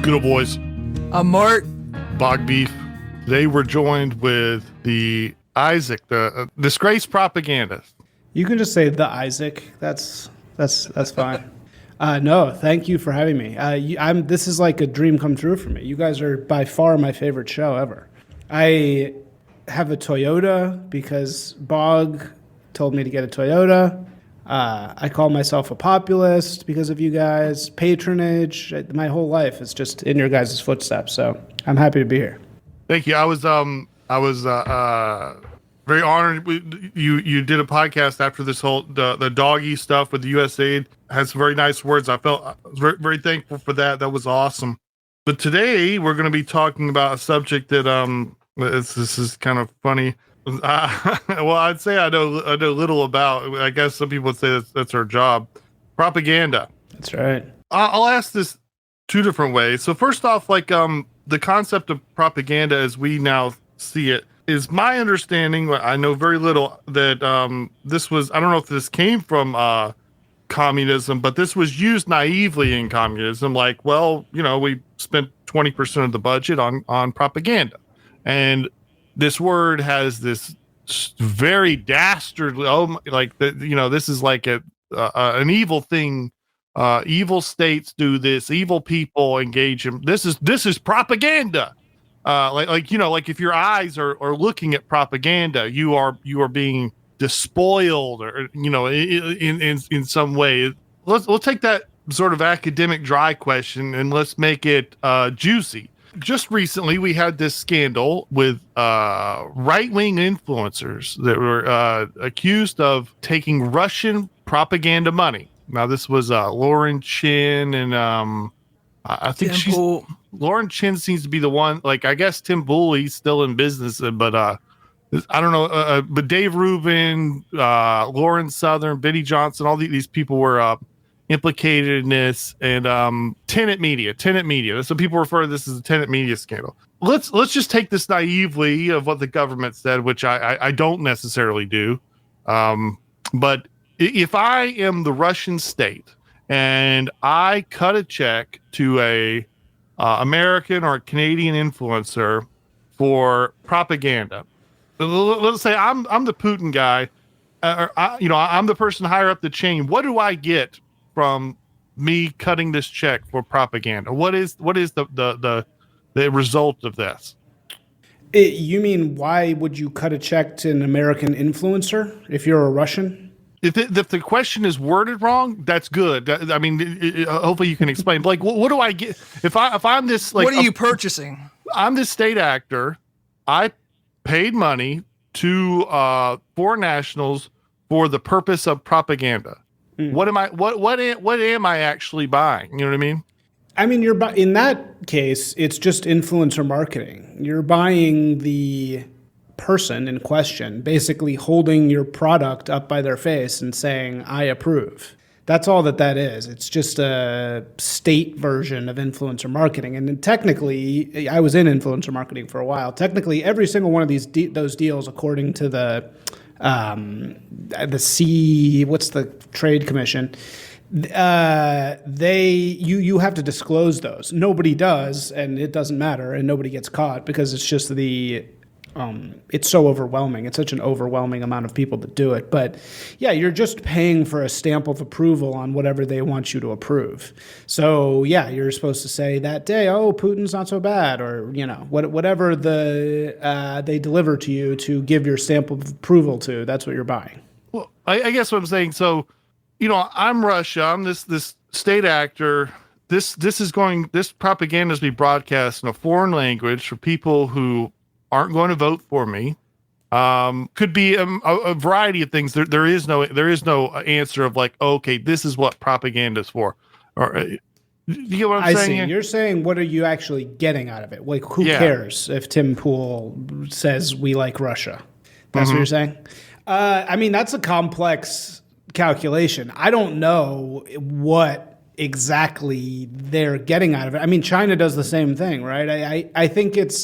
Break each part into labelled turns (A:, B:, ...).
A: Good old boys.
B: I'm Mark.
A: Bog Beef. Today we're joined with the Isaac, the Disgraced Propagandist.
C: You can just say the Isaac. That's fine. No, thank you for having me. This is like a dream come true for me. You guys are by far my favorite show ever. I have a Toyota because Bog told me to get a Toyota. I call myself a populist because of you guys. Patronage. My whole life is just in your guys' footsteps. So I'm happy to be here.
A: Thank you. I was very honored. You did a podcast after this whole the doggy stuff with the USAID. Had some very nice words. I was very, very thankful for that. That was awesome. But today we're going to be talking about a subject that this is kind of funny. Well, I'd say I know little about. I guess some people would say that's our job. Propaganda.
C: That's right.
A: I'll ask this two different ways. So first off, the concept of propaganda as we now see it is my understanding. I know very little that this was. I don't know if this came from communism, but this was used naively in communism. Like, well, we spent 20% of the budget on propaganda, and this word has this very dastardly, this is like an evil thing. Evil states do this. Evil people engage in this is propaganda. Like if your eyes are looking at propaganda, you are being despoiled, or in some way. Let's take that sort of academic dry question and let's make it juicy. Just recently, we had this scandal with right-wing influencers that were accused of taking Russian propaganda money. Now, this was Lauren Chin, and I think Lauren Chin seems to be the one. Like, I guess Tim Pool, he's still in business, but I don't know. But Dave Rubin, Lauren Southern, Benny Johnson, all these people were implicated in this, and Tenet Media. That's what people refer to this as a Tenet Media scandal. Let's just take this naively of what the government said, which I don't necessarily do. But if I am the Russian state and I cut a check to a American or a Canadian influencer for propaganda, let's say I'm the Putin guy, I'm the person higher up the chain. What do I get from me cutting this check for propaganda? What is the result of this?
C: You mean, why would you cut a check to an American influencer if you're a Russian?
A: If the question is worded wrong, that's good. I mean, hopefully you can explain. Like, what do I get if I'm this? Like,
B: what are you purchasing? I'm
A: this state actor. I paid money to foreign nationals for the purpose of propaganda. What am I actually buying? You know what I mean?
C: I mean, in that case, it's just influencer marketing. You're buying the person in question, basically holding your product up by their face and saying, I approve. That's all that is. It's just a state version of influencer marketing. And then technically, I was in influencer marketing for a while. Technically, every single one of those deals, according to the what's the Trade Commission, you have to disclose those. Nobody does, and it doesn't matter, and nobody gets caught because it's just it's so overwhelming. It's such an overwhelming amount of people that do it. But yeah, you're just paying for a stamp of approval on whatever they want you to approve. So yeah, you're supposed to say that day, oh, Putin's not so bad, or whatever they deliver to you to give your stamp of approval to. That's what you're buying.
A: Well, I guess what I'm saying. So, I'm Russia. I'm this state actor. This propaganda is being broadcast in a foreign language for people who aren't going to vote for me. Could be a variety of things. There is no answer of like, okay, this is what propaganda is for. Or you get what I'm saying?
C: I see. You're saying, what are you actually getting out of it? Like, who cares if Tim Pool says we like Russia? That's what you're saying? I mean, that's a complex calculation. I don't know what exactly they're getting out of it. I mean, China does the same thing, right? I think it's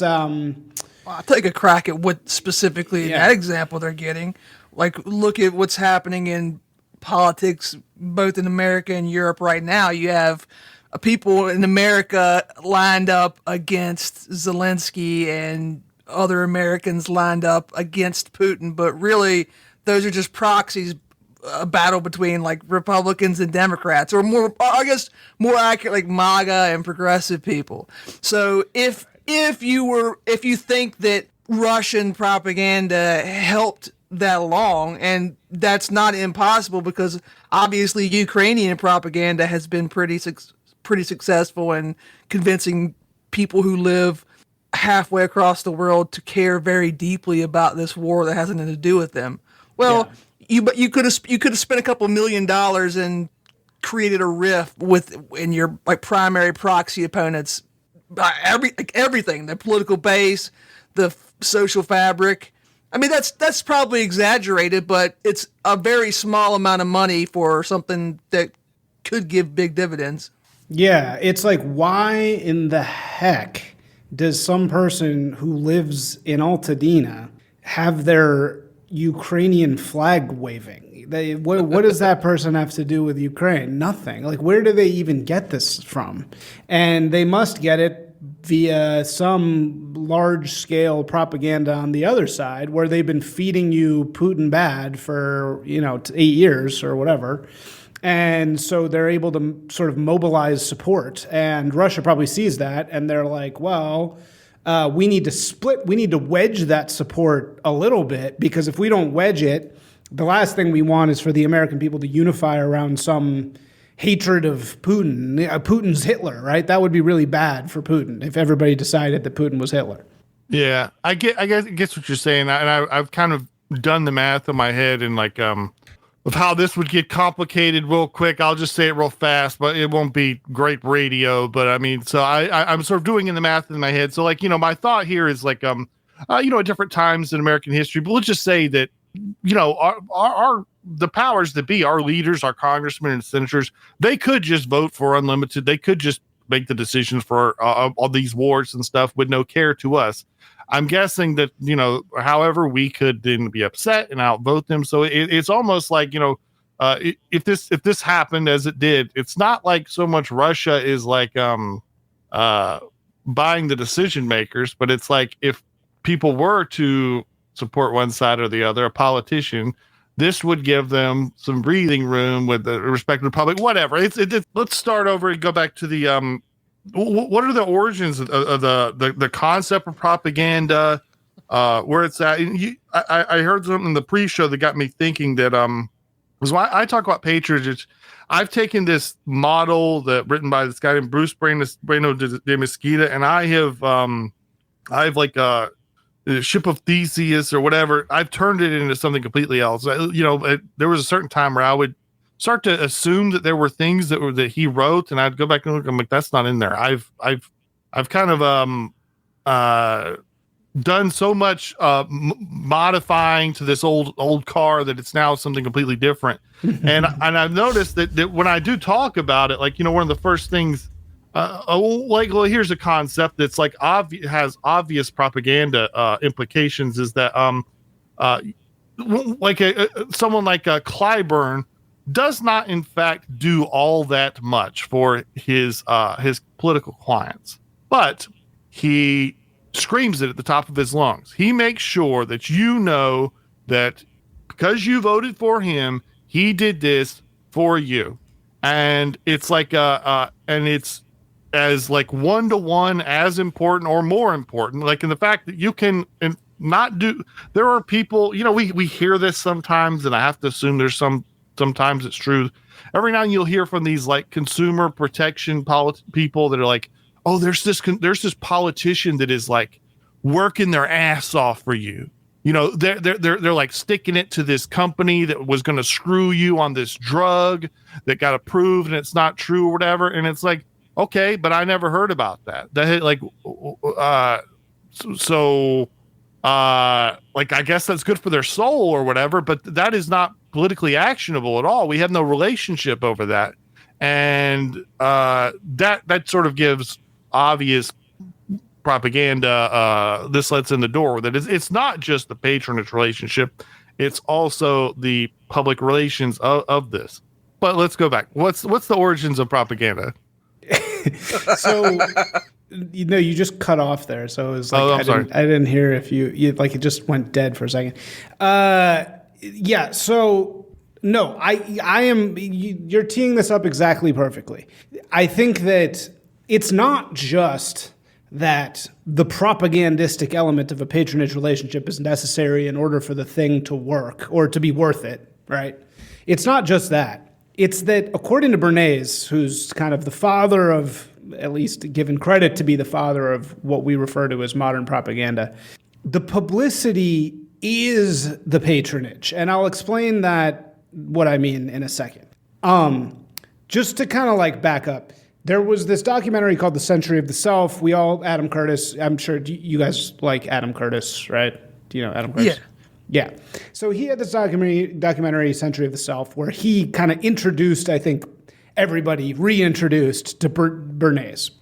B: I'll take a crack at what specifically in that example they're getting. Like, look at what's happening in politics, both in America and Europe right now. You have people in America lined up against Zelensky and other Americans lined up against Putin, but really those are just proxies, a battle between like Republicans and Democrats, or more, I guess, more accurate, like MAGA and progressive people. So if you think that Russian propaganda helped that along, and that's not impossible because obviously Ukrainian propaganda has been pretty successful in convincing people who live halfway across the world to care very deeply about this war that has nothing to do with them. Well, you could have spent a couple $1 million and created a rift in your like primary proxy opponents, everything, the political base, the social fabric. I mean, that's probably exaggerated, but it's a very small amount of money for something that could give big dividends.
C: Yeah, it's like, why in the heck does some person who lives in Altadena have their Ukrainian flag waving? What does that person have to do with Ukraine? Nothing. Like, where do they even get this from? And they must get it via some large-scale propaganda on the other side, where they've been feeding you Putin bad for 8 years or whatever. And so they're able to sort of mobilize support. And Russia probably sees that, and they're like, well, we need to wedge that support a little bit, because if we don't wedge it, the last thing we want is for the American people to unify around some hatred of Putin. Putin's Hitler, right? That would be really bad for Putin if everybody decided that Putin was Hitler.
A: Yeah, I guess what you're saying, and I've kind of done the math in my head, and like of how this would get complicated real quick. I'll just say it real fast, but it won't be great radio. But I mean, so I'm sort of doing the math in my head. So like, my thought here is like, at different times in American history, but let's just say that, the powers that be, our leaders, our congressmen and senators, they could just vote for unlimited. They could just make the decisions for all these wars and stuff with no care to us. I'm guessing that, however, we could then be upset and outvote them. So it's almost like, if this happened as it did, it's not like so much Russia is like buying the decision makers, but it's like if people were to support one side or the other, a politician, this would give them some breathing room with the respective public, whatever. Let's start over and go back to the what are the origins of the concept of propaganda, where it's at? I heard something in the pre-show that got me thinking that was why I talk about patronage. I've taken this model that written by this guy named Bruce Bueno de Mesquita, and I've like the Ship of Theseus or whatever. I've turned it into something completely else. There was a certain time where I would start to assume that there were things that he wrote, and I'd go back and look. I'm like, that's not in there. I've kind of done so much modifying to this old car that it's now something completely different. and I've noticed that when I do talk about it, like, one of the first things, here's a concept that's like has obvious propaganda implications, is that someone like Clyburn does not in fact do all that much for his political clients, but he screams it at the top of his lungs. He makes sure that that because you voted for him, he did this for you. And it's like and it's as like 1-to-1 as important or more important, like in the fact that you can not do. There are people, we hear this sometimes, and I have to assume there's sometimes it's true. Every now and then you'll hear from these like consumer protection people that are like, oh, there's this politician that is like working their ass off for you. They're like sticking it to this company that was going to screw you on this drug that got approved, and it's not true or whatever. And it's like, okay, but I never heard about that. That like, like, I guess that's good for their soul or whatever, but that is not politically actionable at all. We have no relationship over that. And that sort of gives obvious propaganda. This lets in the door that it's not just the patronage relationship, it's also the public relations of this. But let's go back. What's the origins of propaganda?
C: So, you just cut off there. So it was like,
A: I'm sorry.
C: I didn't hear if you like, it just went dead for a second. Yeah. So no, I am, you're teeing this up exactly perfectly. I think that it's not just that the propagandistic element of a patronage relationship is necessary in order for the thing to work or to be worth it, right? It's not just that. It's that according to Bernays, who's kind of the father of, at least given credit to be the father of what we refer to as modern propaganda, the publicity is the patronage. And I'll explain what I mean in a second. Just to kind of like back up, there was this documentary called The Century of the Self. Adam Curtis, I'm sure you guys like Adam Curtis, right? Do you know Adam Curtis? Yeah. So he had this documentary, Century of the Self, where he kind of introduced, I think, everybody reintroduced to Bernays.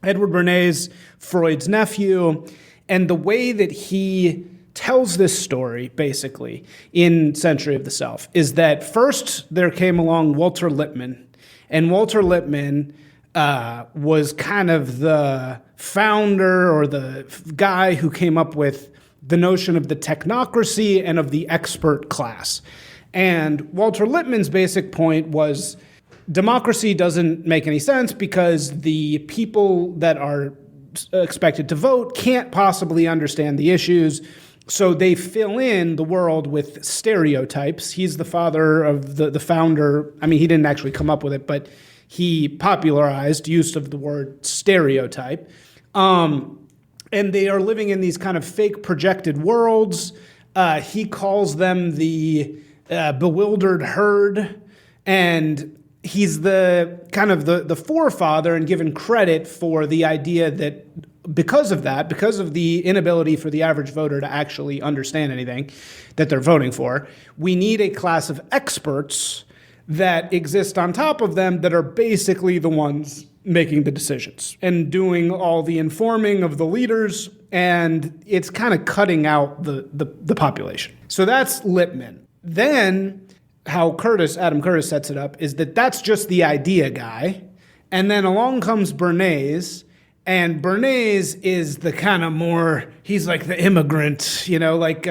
C: Edward Bernays, Freud's nephew, and the way that he tells this story, basically, in Century of the Self, is that first there came along Walter Lippmann, and Walter Lippmann was kind of the founder or the guy who came up with the notion of the technocracy and of the expert class. And Walter Lippmann's basic point was democracy doesn't make any sense because the people that are expected to vote can't possibly understand the issues. So they fill in the world with stereotypes. He's the father of the founder. I mean, he didn't actually come up with it, but he popularized use of the word stereotype. And they are living in these kind of fake projected worlds. He calls them the bewildered herd. And he's the kind of the forefather and given credit for the idea that because of the inability for the average voter to actually understand anything that they're voting for, we need a class of experts that exist on top of them that are basically the ones making the decisions and doing all the informing of the leaders, and it's kind of cutting out the population. So that's Lippmann. Then how Adam Curtis sets it up is that that's just the idea guy, and then along comes Bernays, and Bernays is the kind of more, he's like the immigrant, like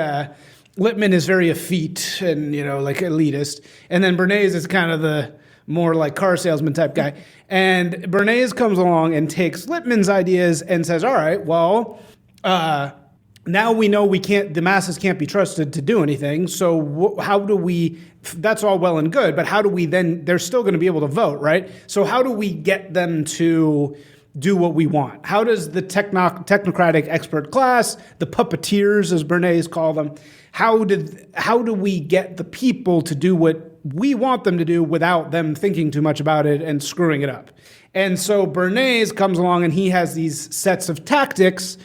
C: Lippmann is very effete and, like elitist, and then Bernays is kind of the more like car salesman type guy. And Bernays comes along and takes Lippmann's ideas and says, all right, well, now we know the masses can't be trusted to do anything. So how do we, that's all well and good, but how do we then, they're still going to be able to vote, right? So how do we get them to do what we want? How does the technocratic expert class, the puppeteers as Bernays call them, how do we get the people to do what we want them to do without them thinking too much about it and screwing it up? And so Bernays comes along and he has these sets of tactics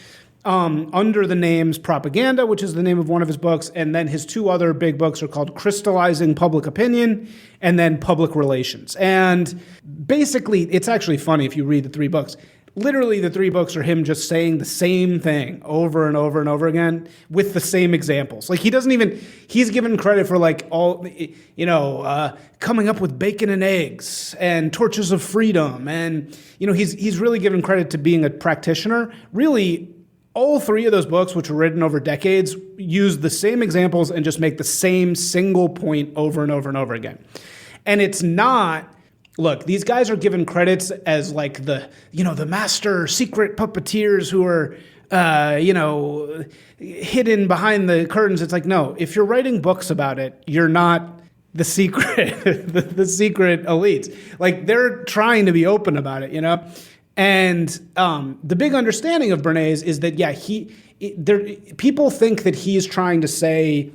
C: under the names Propaganda, which is the name of one of his books, and then his two other big books are called Crystallizing Public Opinion and then Public Relations. And basically, it's actually funny if you read the three books. Literally, the three books are him just saying the same thing over and over and over again with the same examples. Like he's given credit for like all, coming up with bacon and eggs and torches of freedom. And, he's really given credit to being a practitioner. Really, all three of those books, which were written over decades, use the same examples and just make the same single point over and over and over again. And it's not, look, these guys are given credits as like the master secret puppeteers who are, hidden behind the curtains. It's like, no, if you're writing books about it, you're not the secret, the secret elites. Like they're trying to be open about it, And the big understanding of Bernays is that, people think that he's trying to say,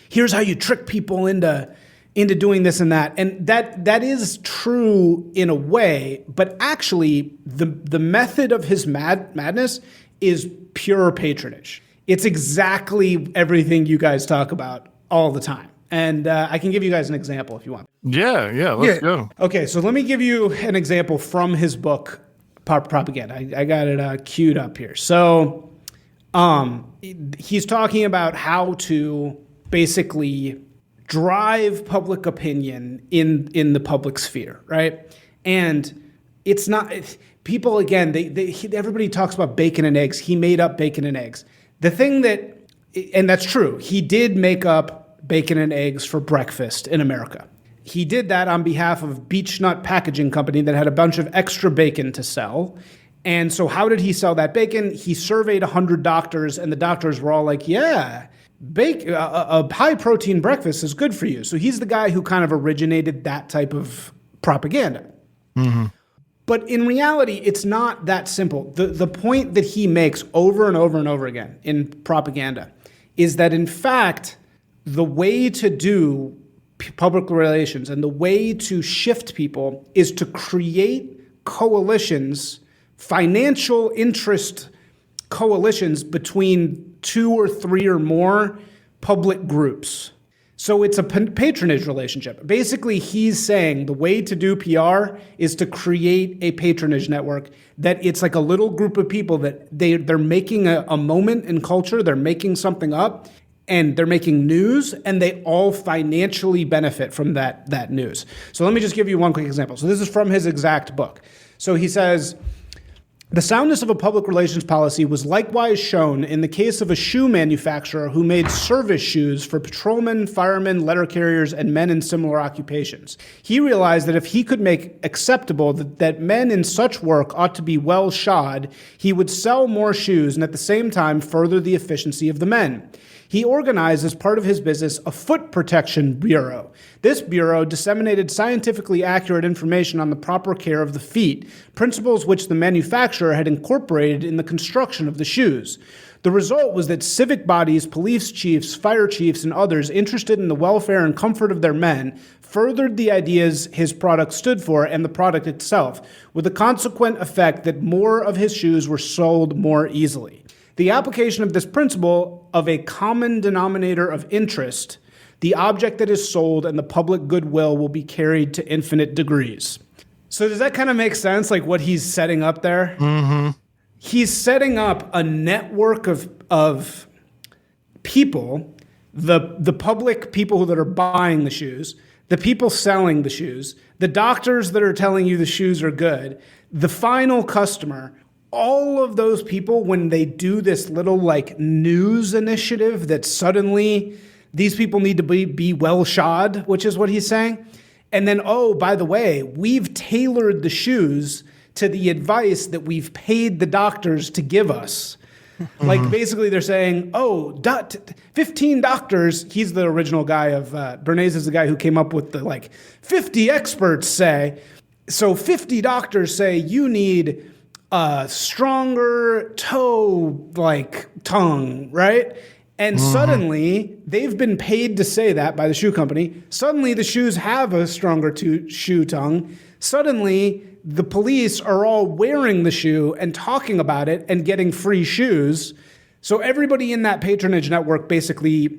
C: here's how you trick people into doing this and that. And that is true in a way, but actually the method of his madness is pure patronage. It's exactly everything you guys talk about all the time. And I can give you guys an example if you want.
A: Yeah, let's go.
C: Okay, so let me give you an example from his book, Propaganda. I got it queued up here. So he's talking about how to basically drive public opinion in the public sphere, right? And it's not people again. Everybody talks about bacon and eggs. He made up bacon and eggs. The thing that, and that's true, he did make up bacon and eggs for breakfast in America. He did that on behalf of Beech Nut Packaging Company that had a bunch of extra bacon to sell. And so how did he sell that bacon? He surveyed 100 doctors, and the doctors were all like, yeah, a high-protein breakfast is good for you. So he's the guy who kind of originated that type of propaganda. Mm-hmm. But in reality, it's not that simple. The point that he makes over and over and over again in propaganda is that, in fact, the way to do public relations and the way to shift people is to create coalitions, financial interest coalitions between 2 or 3 or more public groups. So it's a patronage relationship. Basically, he's saying the way to do PR is to create a patronage network, that it's like a little group of people that they're making a moment in culture, they're making something up, and they're making news, and they all financially benefit from that news. So let me just give you one quick example. So this is from his exact book. So he says, the soundness of a public relations policy was likewise shown in the case of a shoe manufacturer who made service shoes for patrolmen, firemen, letter carriers, and men in similar occupations. He realized that if he could make acceptable that men in such work ought to be well shod, he would sell more shoes and at the same time further the efficiency of the men. He organized as part of his business a foot protection bureau. This bureau disseminated scientifically accurate information on the proper care of the feet, principles which the manufacturer had incorporated in the construction of the shoes. The result was that civic bodies, police chiefs, fire chiefs, and others interested in the welfare and comfort of their men furthered the ideas his product stood for and the product itself, with the consequent effect that more of his shoes were sold more easily. The application of this principle of a common denominator of interest, the object that is sold and the public goodwill will be carried to infinite degrees. So does that kind of make sense, like what he's setting up there? Mm-hmm. He's setting up a network of people, the public people that are buying the shoes, the people selling the shoes, the doctors that are telling you the shoes are good, the final customer. All of those people, when they do this little like news initiative that suddenly these people need to be well shod, which is what he's saying. And then, oh, by the way, we've tailored the shoes to the advice that we've paid the doctors to give us. Mm-hmm. Like basically they're saying, 15 doctors. He's the original guy of, Bernays is the guy who came up with the like 50 experts say. So 50 doctors say you need a stronger tongue, right? And suddenly, they've been paid to say that by the shoe company. Suddenly, the shoes have a stronger shoe tongue. Suddenly, the police are all wearing the shoe and talking about it and getting free shoes. So everybody in that patronage network basically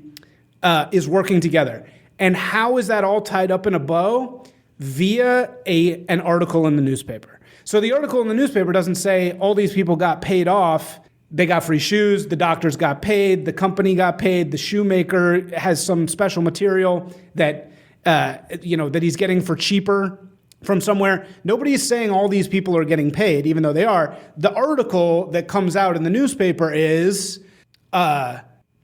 C: is working together. And how is that all tied up in a bow? Via an article in the newspaper. So the article in the newspaper doesn't say all these people got paid off, they got free shoes, the doctors got paid, the company got paid, the shoemaker has some special material that that he's getting for cheaper from somewhere. Nobody is saying all these people are getting paid, even though they are. The article that comes out in the newspaper is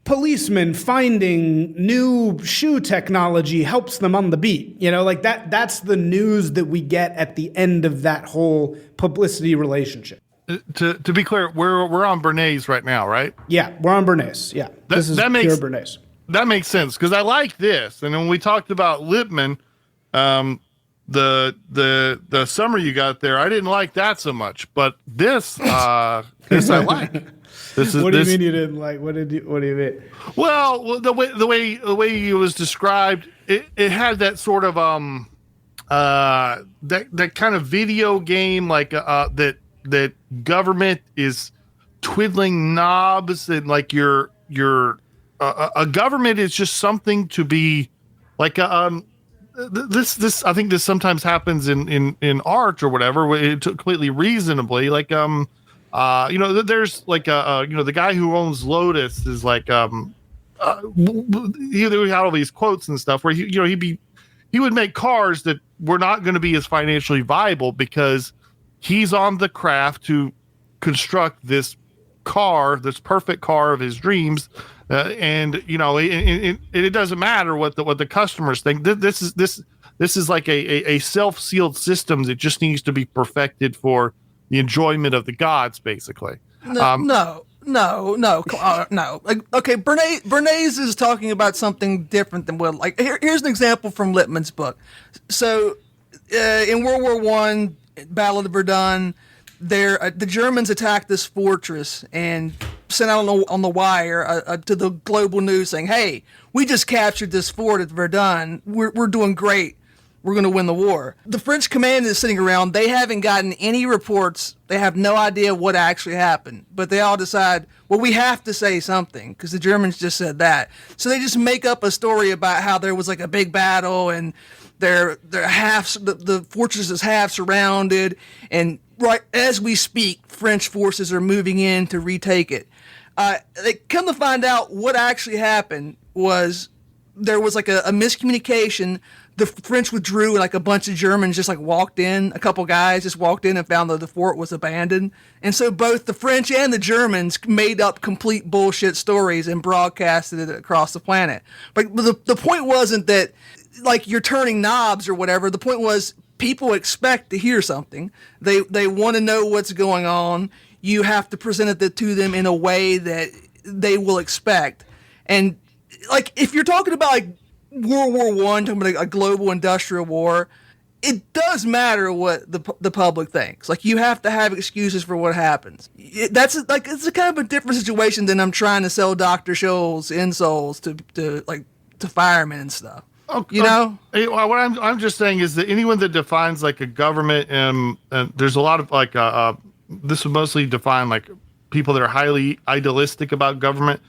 C: policemen finding new shoe technology helps them on the beat. Like that's the news that we get at the end of that whole publicity relationship.
A: To be clear, we're on Bernays right now, right?
C: Yeah, we're on Bernays. Yeah, this is pure Bernays.
A: That makes sense because I like this. And when we talked about Lippmann, the summary you got there, I didn't like that so much. But this I like.
C: What do you mean you didn't like? What do you mean?
A: Well, the way it was described, it had that sort of that kind of video game like that government is twiddling knobs and like a government is just something to be like this I think this sometimes happens in art or whatever, completely reasonably, like there's like the guy who owns Lotus is like he had all these quotes and stuff where he would make cars that were not going to be as financially viable because he's on the craft to construct this car, this perfect car of his dreams. And it doesn't matter what the customers think. This is like a self-sealed system that just needs to be perfected for the enjoyment of the gods, basically.
B: No. Like, okay, Bernays is talking about something different than what. Like, here's an example from Lippmann's book. So, in World War One, Battle of Verdun, the Germans attacked this fortress and sent out on the wire to the global news saying, "Hey, we just captured this fort at Verdun. We're doing great. We're going to win the war." The French command is sitting around. They haven't gotten any reports. They have no idea what actually happened. But they all decide, well, we have to say something because the Germans just said that. So they just make up a story about how there was like a big battle and the fortress is half surrounded. And right as we speak, French forces are moving in to retake it. They come to find out what actually happened was there was like a miscommunication. The French withdrew and like a bunch of Germans just like walked in. A couple guys just walked in and found that the fort was abandoned. And so both the French and the Germans made up complete bullshit stories and broadcasted it across the planet. But the point wasn't that like you're turning knobs or whatever. The point was people expect to hear something. They want to know what's going on. You have to present it to them in a way that they will expect. And like if you're talking about like World War One, talking about a global industrial war, it does matter what the public thinks. Like you have to have excuses for what happens. It's a kind of a different situation than I'm trying to sell Dr. Scholl's insoles to firemen and stuff.
A: Okay.
B: You know,
A: what I'm just saying is that anyone that defines like a government, and there's a lot of like this would mostly define like people that are highly idealistic about government.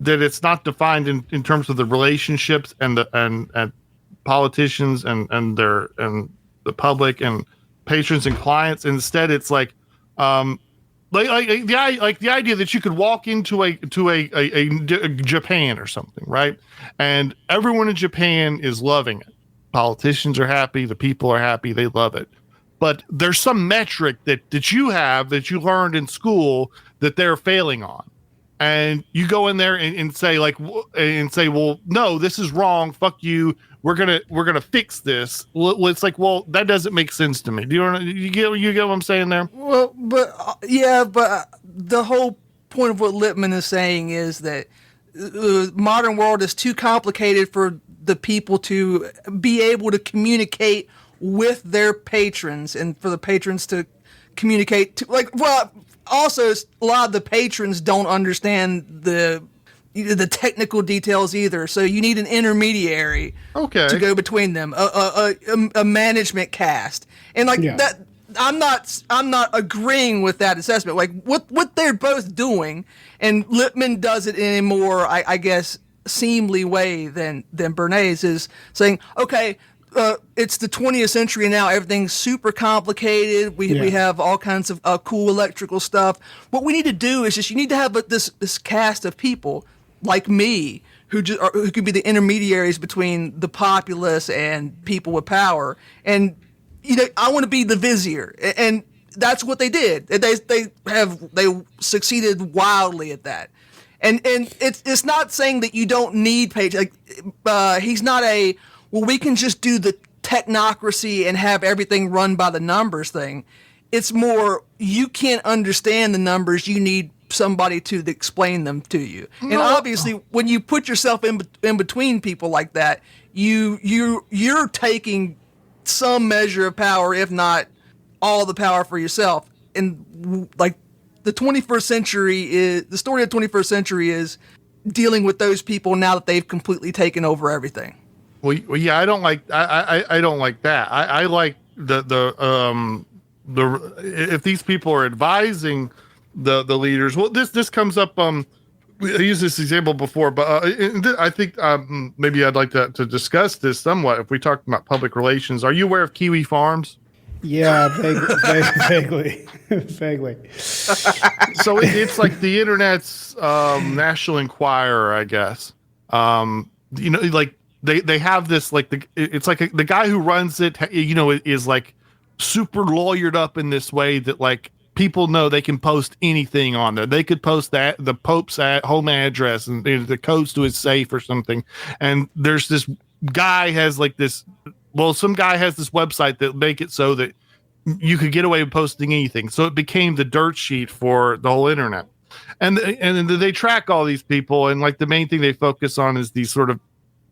A: That it's not defined in terms of the relationships and politicians and the public and patrons and clients. Instead, it's like the idea that you could walk into a Japan or something, right? And everyone in Japan is loving it. Politicians are happy, the people are happy, they love it. But there's some metric that you have that you learned in school that they're failing on. And you go in there and say well, no, this is wrong. Fuck you. We're gonna fix this. Well, it's like, well, that doesn't make sense to me. Do you get what I'm saying there?
B: Well, but the whole point of what Lippmann is saying is that the modern world is too complicated for the people to be able to communicate with their patrons, and for the patrons to communicate to also, a lot of the patrons don't understand the technical details either. So you need an intermediary to go between them, a management cast, and that. I'm not agreeing with that assessment. Like what they're both doing, and Lippmann does it in a more, I guess, seemly way than Bernays is saying. Okay. It's the 20th century now. Everything's super complicated. We have all kinds of cool electrical stuff. What we need to do is you need to have this cast of people like me who could be the intermediaries between the populace and people with power. And I want to be the vizier, and that's what they did. They succeeded wildly at that. And it's not saying that you don't need page. He's not a, well, we can just do the technocracy and have everything run by the numbers thing. It's more, you can't understand the numbers. You need somebody to explain them to you. And obviously, when you put yourself in between people like that, you're taking some measure of power, if not all the power, for yourself. And like the 21st century is the story of the 21st century is dealing with those people now that they've completely taken over everything.
A: Well, yeah, I don't like I don't like that. I like the if these people are advising the leaders. Well, this comes up. I used this example before, but I think maybe I'd like to discuss this somewhat. If we talk about public relations, are you aware of Kiwi Farms?
C: Yeah, vaguely.
A: So it's like the internet's National Enquirer, I guess. Like. They have this, like, it's like the guy who runs it, is like super lawyered up in this way that like people know they can post anything on there. They could post that the Pope's home address and the codes to his safe or something. And there's this guy has like this. Well, some guy has this website that make it so that you could get away with posting anything. So it became the dirt sheet for the whole internet. And they track all these people, and like the main thing they focus on is these sort of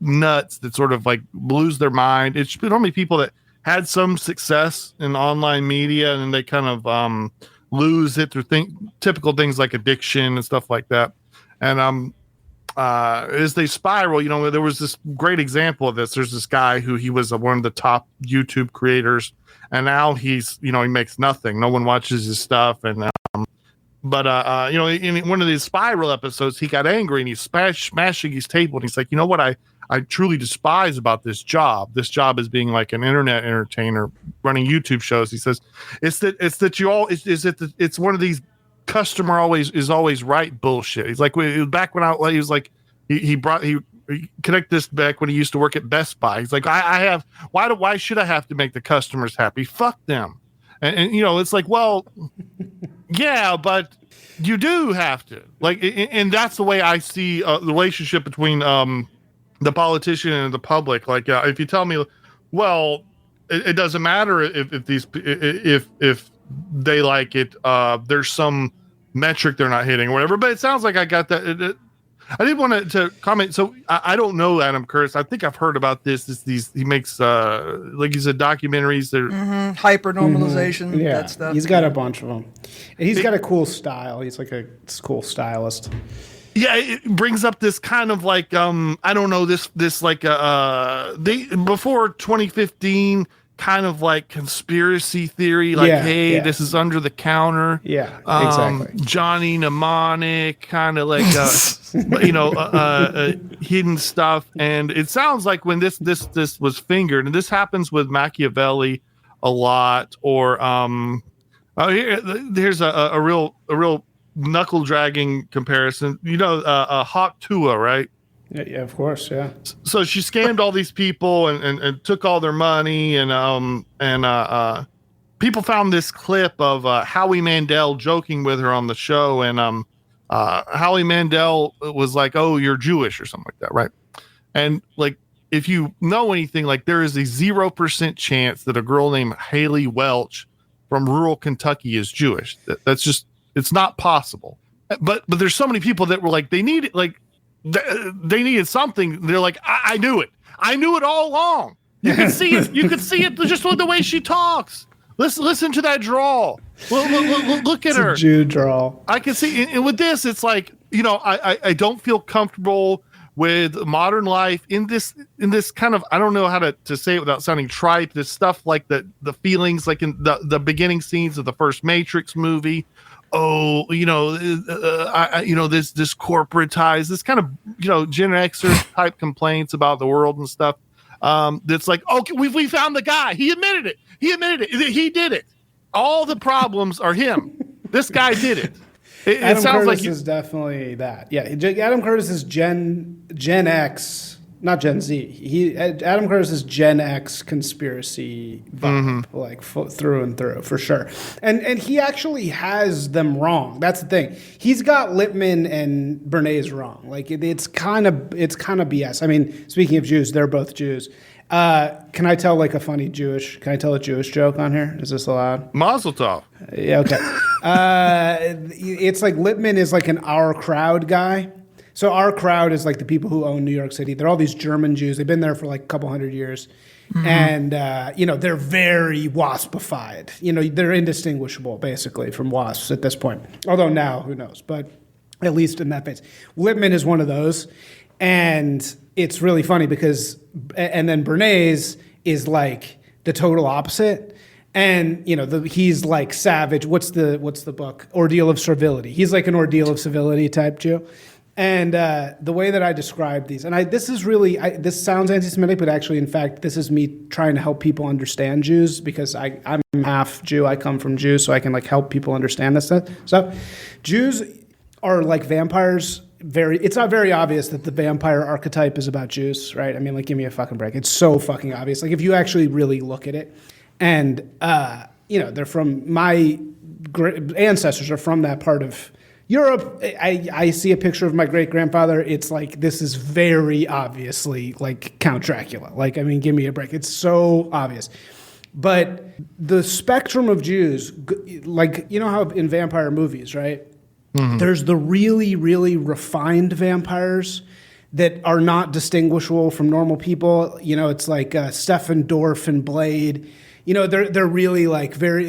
A: nuts that sort of like lose their mind. It's been only people that had some success in online media, and they kind of lose it through typical things like addiction and stuff like that. And as they spiral, you know, there was this great example of this. There's this guy who he was one of the top YouTube creators, and now he's, you know, he makes nothing. No one watches his stuff, and But you know, in one of these spiral episodes, he got angry and he's smashing his table, and he's like, you know what, I truly despise about this job. This job is being like an internet entertainer running YouTube shows. He says, it's one of these customer is always right bullshit. He's like, back when he was like, he connect this back when he used to work at Best Buy. He's like, why should I have to make the customers happy? Fuck them. And you know, it's like, well, yeah, but you do have to, like, and that's the way I see the relationship between the politician and the public. Like, if you tell me, well, it doesn't matter if they like it, there's some metric they're not hitting or whatever. But it sounds like I got that. I did want to comment. So I don't know Adam Curtis. I think I've heard about this. He makes like he said documentaries that are
B: hyper normalization.
C: Yeah,
B: that stuff.
C: He's got a bunch of them, and he's got a cool style. He's like a cool stylist.
A: Yeah, it brings up this kind of like I don't know, this like they before 2015 kind of like conspiracy theory, like, this is under the counter.
C: Yeah, exactly.
A: Johnny mnemonic, kind of like you know, hidden stuff. And it sounds like when this was fingered, and this happens with Machiavelli a lot, or here's a real knuckle dragging comparison. You know, Hawk Tuah, right?
C: Yeah, of course, yeah.
A: So she scammed all these people and took all their money, and people found this clip of Howie Mandel joking with her on the show, and Howie Mandel was like, "Oh, you're Jewish" or something like that, right? And like, if you know anything, like there is a 0% chance that a girl named Haley Welch from rural Kentucky is Jewish. That's just, it's not possible. But there's so many people that were like, they needed something. They're like, I knew it. I knew it all along. You could see it. You could see it just with the way she talks. Listen to that drawl. Look at her.
C: Jew drawl.
A: I can see. And with this, it's like, you know, I don't feel comfortable with modern life in this kind of, I don't know how to say it without sounding trite. This stuff like the feelings, like in the beginning scenes of the first Matrix movie. Oh, you know, you know, this corporatized, this kind of, you know, Gen Xer type complaints about the world and stuff. That's like, okay, we found the guy. He admitted it. He did it. All the problems are him. This guy did it.
C: Adam sounds Curtis is definitely that. Yeah, Adam Curtis is Gen X, not Gen Z. Adam Curtis is Gen X conspiracy vibe, like through and through, for sure. And he actually has them wrong. That's the thing. He's got Lippman and Bernays wrong. Like it's kind of BS. I mean, speaking of Jews, they're both Jews. Can I tell like a funny Jewish? Can I tell a Jewish joke on here? Is this allowed?
A: Mazel tov.
C: Yeah. Okay. It's like Lippman is like an Our Crowd guy. So Our Crowd is like the people who own New York City. They're all these German Jews. They've been there for like a couple hundred years. And, you know, they're very waspified. You know, they're indistinguishable basically from wasps at this point. Although now, who knows? But at least in that phase. Lippman is one of those. And it's really funny because, and then Bernays is like the total opposite. And, you know, he's like savage. What's the book? Ordeal of Servility. He's like an Ordeal of Civility type Jew. And the way that I describe these, and this this sounds anti-Semitic, but actually, in fact, this is me trying to help people understand Jews because I'm half Jew. I come from Jews, so I can like help people understand this stuff. Jews are like vampires. It's not very obvious that the vampire archetype is about Jews, right? I mean, like, give me a fucking break. It's so fucking obvious. Like, if you actually really look at it. and they're from my ancestors are from that part of Europe. I see a picture of my great grandfather. It's like, this is very obviously like Count Dracula. Like, I mean, give me a break. It's so obvious. But the spectrum of Jews, like, you know how in vampire movies, right? Mm-hmm. There's the really, really refined vampires that are not distinguishable from normal people. You know, it's like Stephen Dorff and Blade. You know, they're really like very,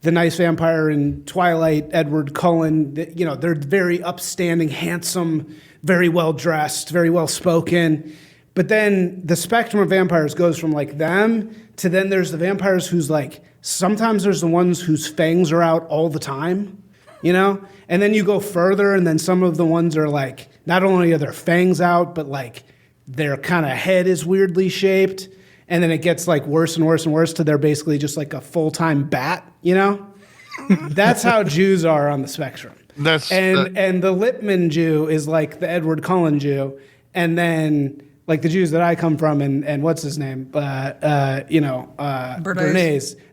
C: the nice vampire in Twilight, Edward Cullen. You know, they're very upstanding, handsome, very well dressed, very well spoken. But then the spectrum of vampires goes from like them to then there's the vampires who's like, sometimes there's the ones whose fangs are out all the time, you know? And then you go further and then some of the ones are like, not only are their fangs out, but like their kind of head is weirdly shaped. And then it gets like worse and worse and worse to they're basically just like a full-time bat, you know? That's how Jews are on the spectrum. And the Lippmann Jew is like the Edward Cullen Jew. And then like the Jews that I come from and what's his name? Bernays.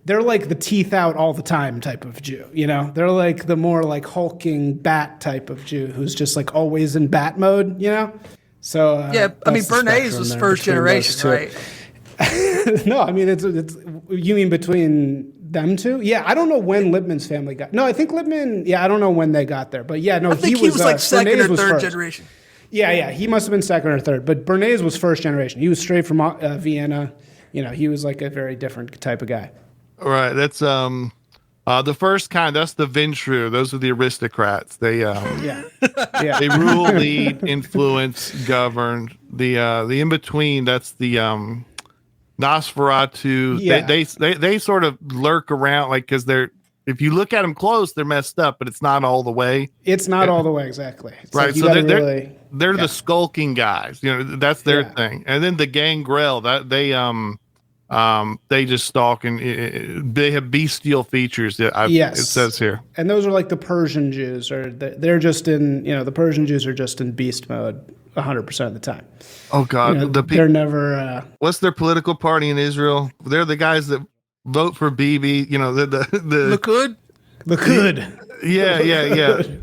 C: They're like the teeth out all the time type of Jew, you know? They're like the more like hulking bat type of Jew who's just like always in bat mode, you know? So
B: yeah, I mean, Bernays was first generation, right?
C: No, I mean, it's you mean between them two? Yeah, I don't know when Lippmann's family got. No, I think Lippmann. Yeah, I don't know when they got there, but yeah, no,
B: I think he was like second or third generation.
C: Yeah, he must have been second or third, but Bernays was first generation. He was straight from Vienna. You know, he was like a very different type of guy.
A: All right, that's the first kind. That's the Ventru. Those are the aristocrats. They they rule, lead, influence, govern. The in between. That's the Nosferatu. Yeah. They sort of lurk around, like, because they're, if you look at them close, they're messed up, but it's not all the way.
C: It's not all the way, exactly. It's
A: right.
C: Like
A: so they're the skulking guys. You know, that's their thing. And then the Gangrel, that they just stalk and they have bestial features. It says here.
C: And those are like the Persian Jews, or they're just in, the Persian Jews are just in beast mode 100% of the time.
A: Oh God,
C: they're never.
A: What's their political party in Israel? They're the guys that vote for Bibi. You know, the
B: Likud.
A: Yeah.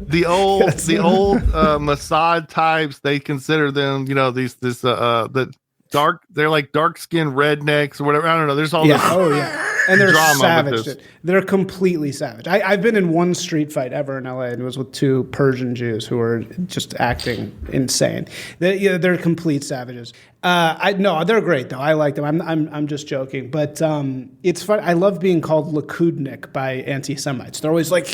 A: The old Mossad types. They consider them, the dark. They're like dark skinned rednecks or whatever. I don't know. There's all this.
C: Oh yeah. And they're savage. They're completely savage. I've been in one street fight ever in LA, and it was with two Persian Jews who were just acting insane. They're complete savages. They're great though. I like them. I'm just joking, but it's fun. I love being called Likudnik by anti-Semites. They're always like,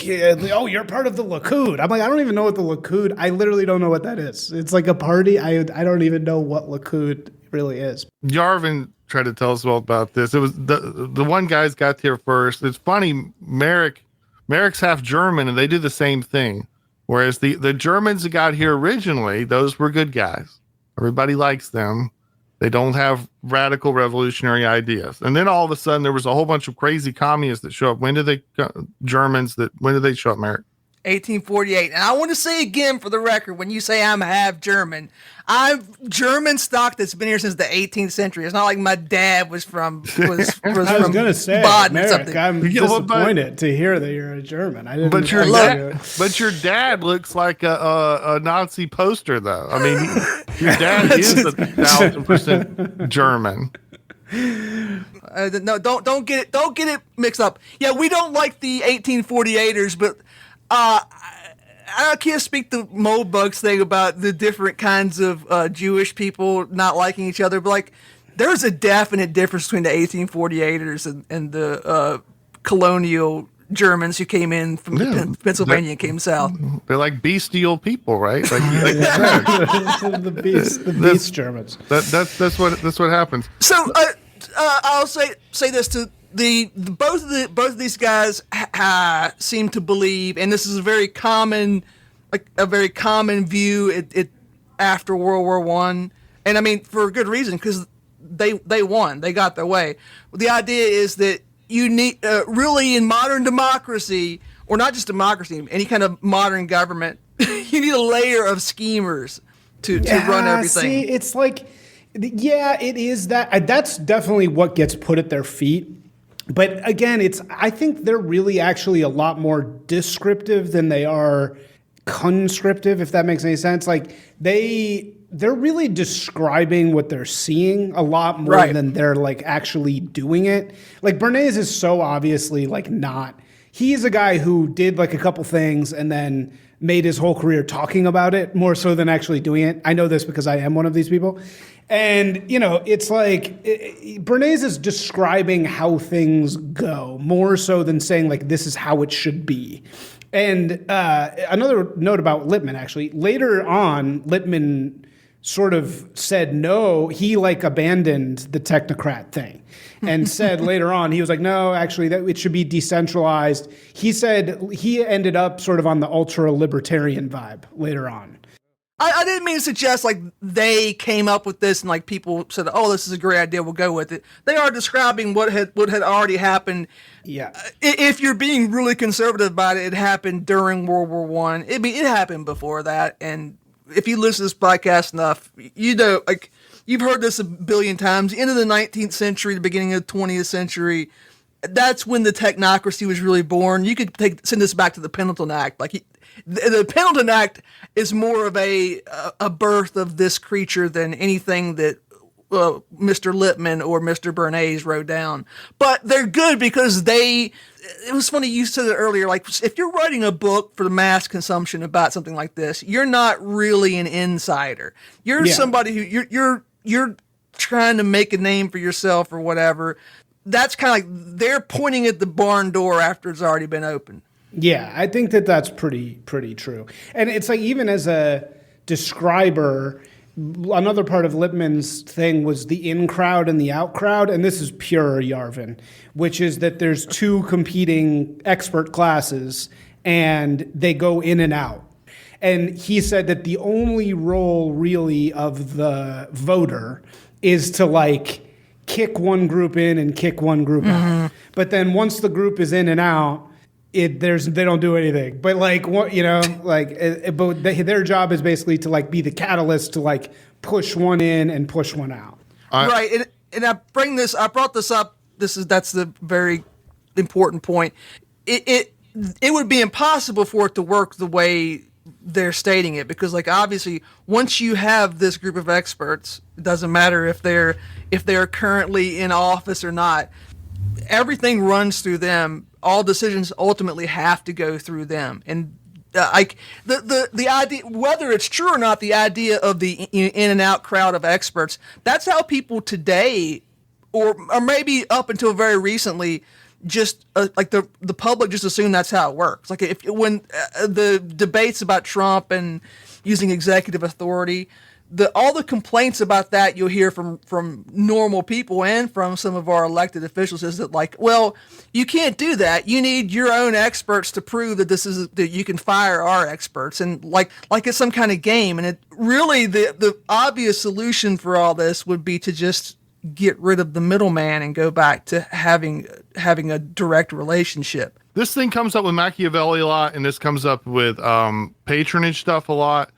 C: "Oh, you're part of the Likud." I'm like, I don't even know what the Likud. I literally don't know what that is. It's like a party. I don't even know what Likud really is.
A: Yarvin tried to tell us all about this. It was the one guy's got here first. It's funny, Merrick's half German, and they do the same thing. Whereas the Germans that got here originally, those were good guys. Everybody likes them. They don't have radical revolutionary ideas. And then all of a sudden, there was a whole bunch of crazy communists that show up. When did they show up, Merrick?
B: 1848. And I want to say again for the record, when you say I'm half German, I'm German stock that's been here since the 18th century. It's not like my dad was from
C: I was going to say, Merrick, I'm disappointed to hear that you're a German.
A: But your dad looks like a Nazi poster, though. I mean, your dad is 1,000% German.
B: No, don't get it mixed up. Yeah, we don't like the 1848ers, but I can't speak the Mobugs thing about the different kinds of Jewish people not liking each other, but like there's a definite difference between the 1848ers and the colonial Germans who came in from Pennsylvania and came south.
A: They're like bestial people, right? Like
C: the beast Germans.
A: That's what happens.
B: So I'll say this to. Both of these guys seem to believe, and this is a very common view after World War I, and I mean for a good reason, because they won, they got their way. The idea is that you need really in modern democracy, or not just democracy, any kind of modern government, you need a layer of schemers to run everything.
C: See, it's like Yeah, it is that. That's definitely what gets put at their feet. But again, I think they're really actually a lot more descriptive than they are conscriptive, if that makes any sense. Like they're really describing what they're seeing a lot more than they're like actually doing it. Like Bernays is so obviously like not. He's a guy who did like a couple things and then made his whole career talking about it more so than actually doing it. I know this because I am one of these people. And, it's like Bernays is describing how things go more so than saying like this is how it should be. And another note about Lippmann, actually, later on, Lippmann sort of said no. He like abandoned the technocrat thing and said later on, he was like, no, actually, that it should be decentralized. He said he ended up sort of on the ultra libertarian vibe later on.
B: I didn't mean to suggest like they came up with this and like people said, "Oh, this is a great idea. We'll go with it." They are describing what had already happened.
C: Yeah.
B: If you're being really conservative about it, it happened during World War I. It happened before that. And if you listen to this podcast enough, like you've heard this a billion times. End of the 19th century, the beginning of the 20th century. That's when the technocracy was really born. You could send this back to the Pendleton Act. Like the Pendleton Act is more of a birth of this creature than anything that Mr. Lippmann or Mr. Bernays wrote down. But they're good because it was funny, you said it earlier, like if you're writing a book for the mass consumption about something like this, you're not really an insider. You're somebody who you're trying to make a name for yourself or whatever. That's kind of like they're pointing at the barn door after it's already been opened.
C: Yeah, I think that's pretty true. And it's like even as a describer, another part of Lippmann's thing was the in crowd and the out crowd, and this is pure Yarvin, which is that there's two competing expert classes and they go in and out. And he said that the only role really of the voter is to like kick one group in and kick one group out. But then once the group is in and out, they don't do anything. But like what but their job is basically to like be the catalyst to like push one in and push one out.
B: Right, and I brought this up. That's the very important point. It would be impossible for it to work the way they're stating it, because like obviously once you have this group of experts, it doesn't matter if they're currently in office or not, everything runs through them. All decisions ultimately have to go through them. And like the idea, whether it's true or not, the idea of the in and out crowd of experts, that's how people today, or maybe up until very recently, just like the public just assume that's how it works. Like when the debates about Trump and using executive authority, all the complaints about that you'll hear from normal people and from some of our elected officials is that like, well, you can't do that. You need your own experts to prove that you can fire our experts, and like it's some kind of game. And it really the obvious solution for all this would be to just get rid of the middleman and go back to having a direct relationship.
A: This thing comes up with Machiavelli a lot, and this comes up with patronage stuff a lot.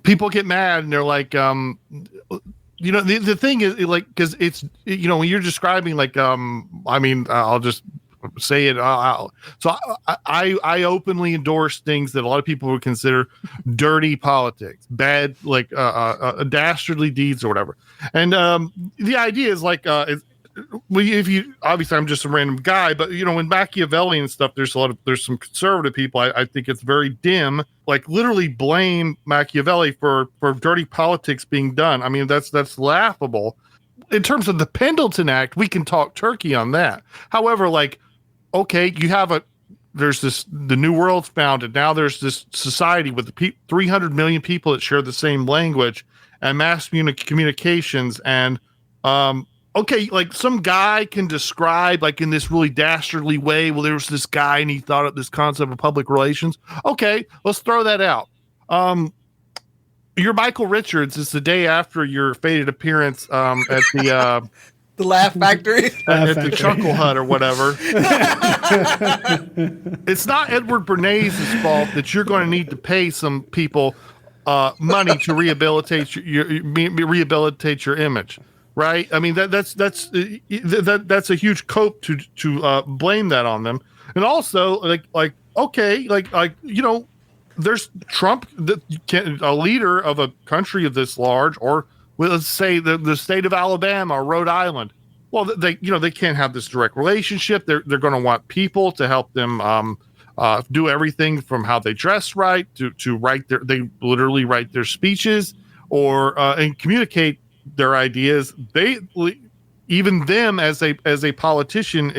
A: People get mad and they're like, the thing is like, because it's, when you're describing like, I'll just say it out. So I openly endorse things that a lot of people would consider dirty politics, bad, like dastardly deeds or whatever. And the idea is like, if you obviously I'm just a random guy, but when Machiavelli and stuff, there's some conservative people. I think it's very dim, like literally blame Machiavelli for dirty politics being done. I mean, that's laughable. In terms of the Pendleton Act, we can talk turkey on that. However, like, okay, the New World's founded. Now there's this society with 300 million people that share the same language and mass communications. And, okay, like some guy can describe like in this really dastardly way, well, there was this guy and he thought of this concept of public relations. Okay, let's throw that out. Your Michael Richards is the day after your faded appearance at the
B: the Laugh Factory,
A: at the Chuckle Hut or whatever. It's not Edward Bernays' fault that you're going to need to pay some people money to rehabilitate rehabilitate your image, right? I mean that's a huge cope to blame that on them. And also there's Trump, a leader of a country of this large, or let's say the state of Alabama or Rhode Island. Well, they can't have this direct relationship. They're going to want people to help them do everything from how they dress right to they literally write their speeches or and communicate their ideas. Even them as a politician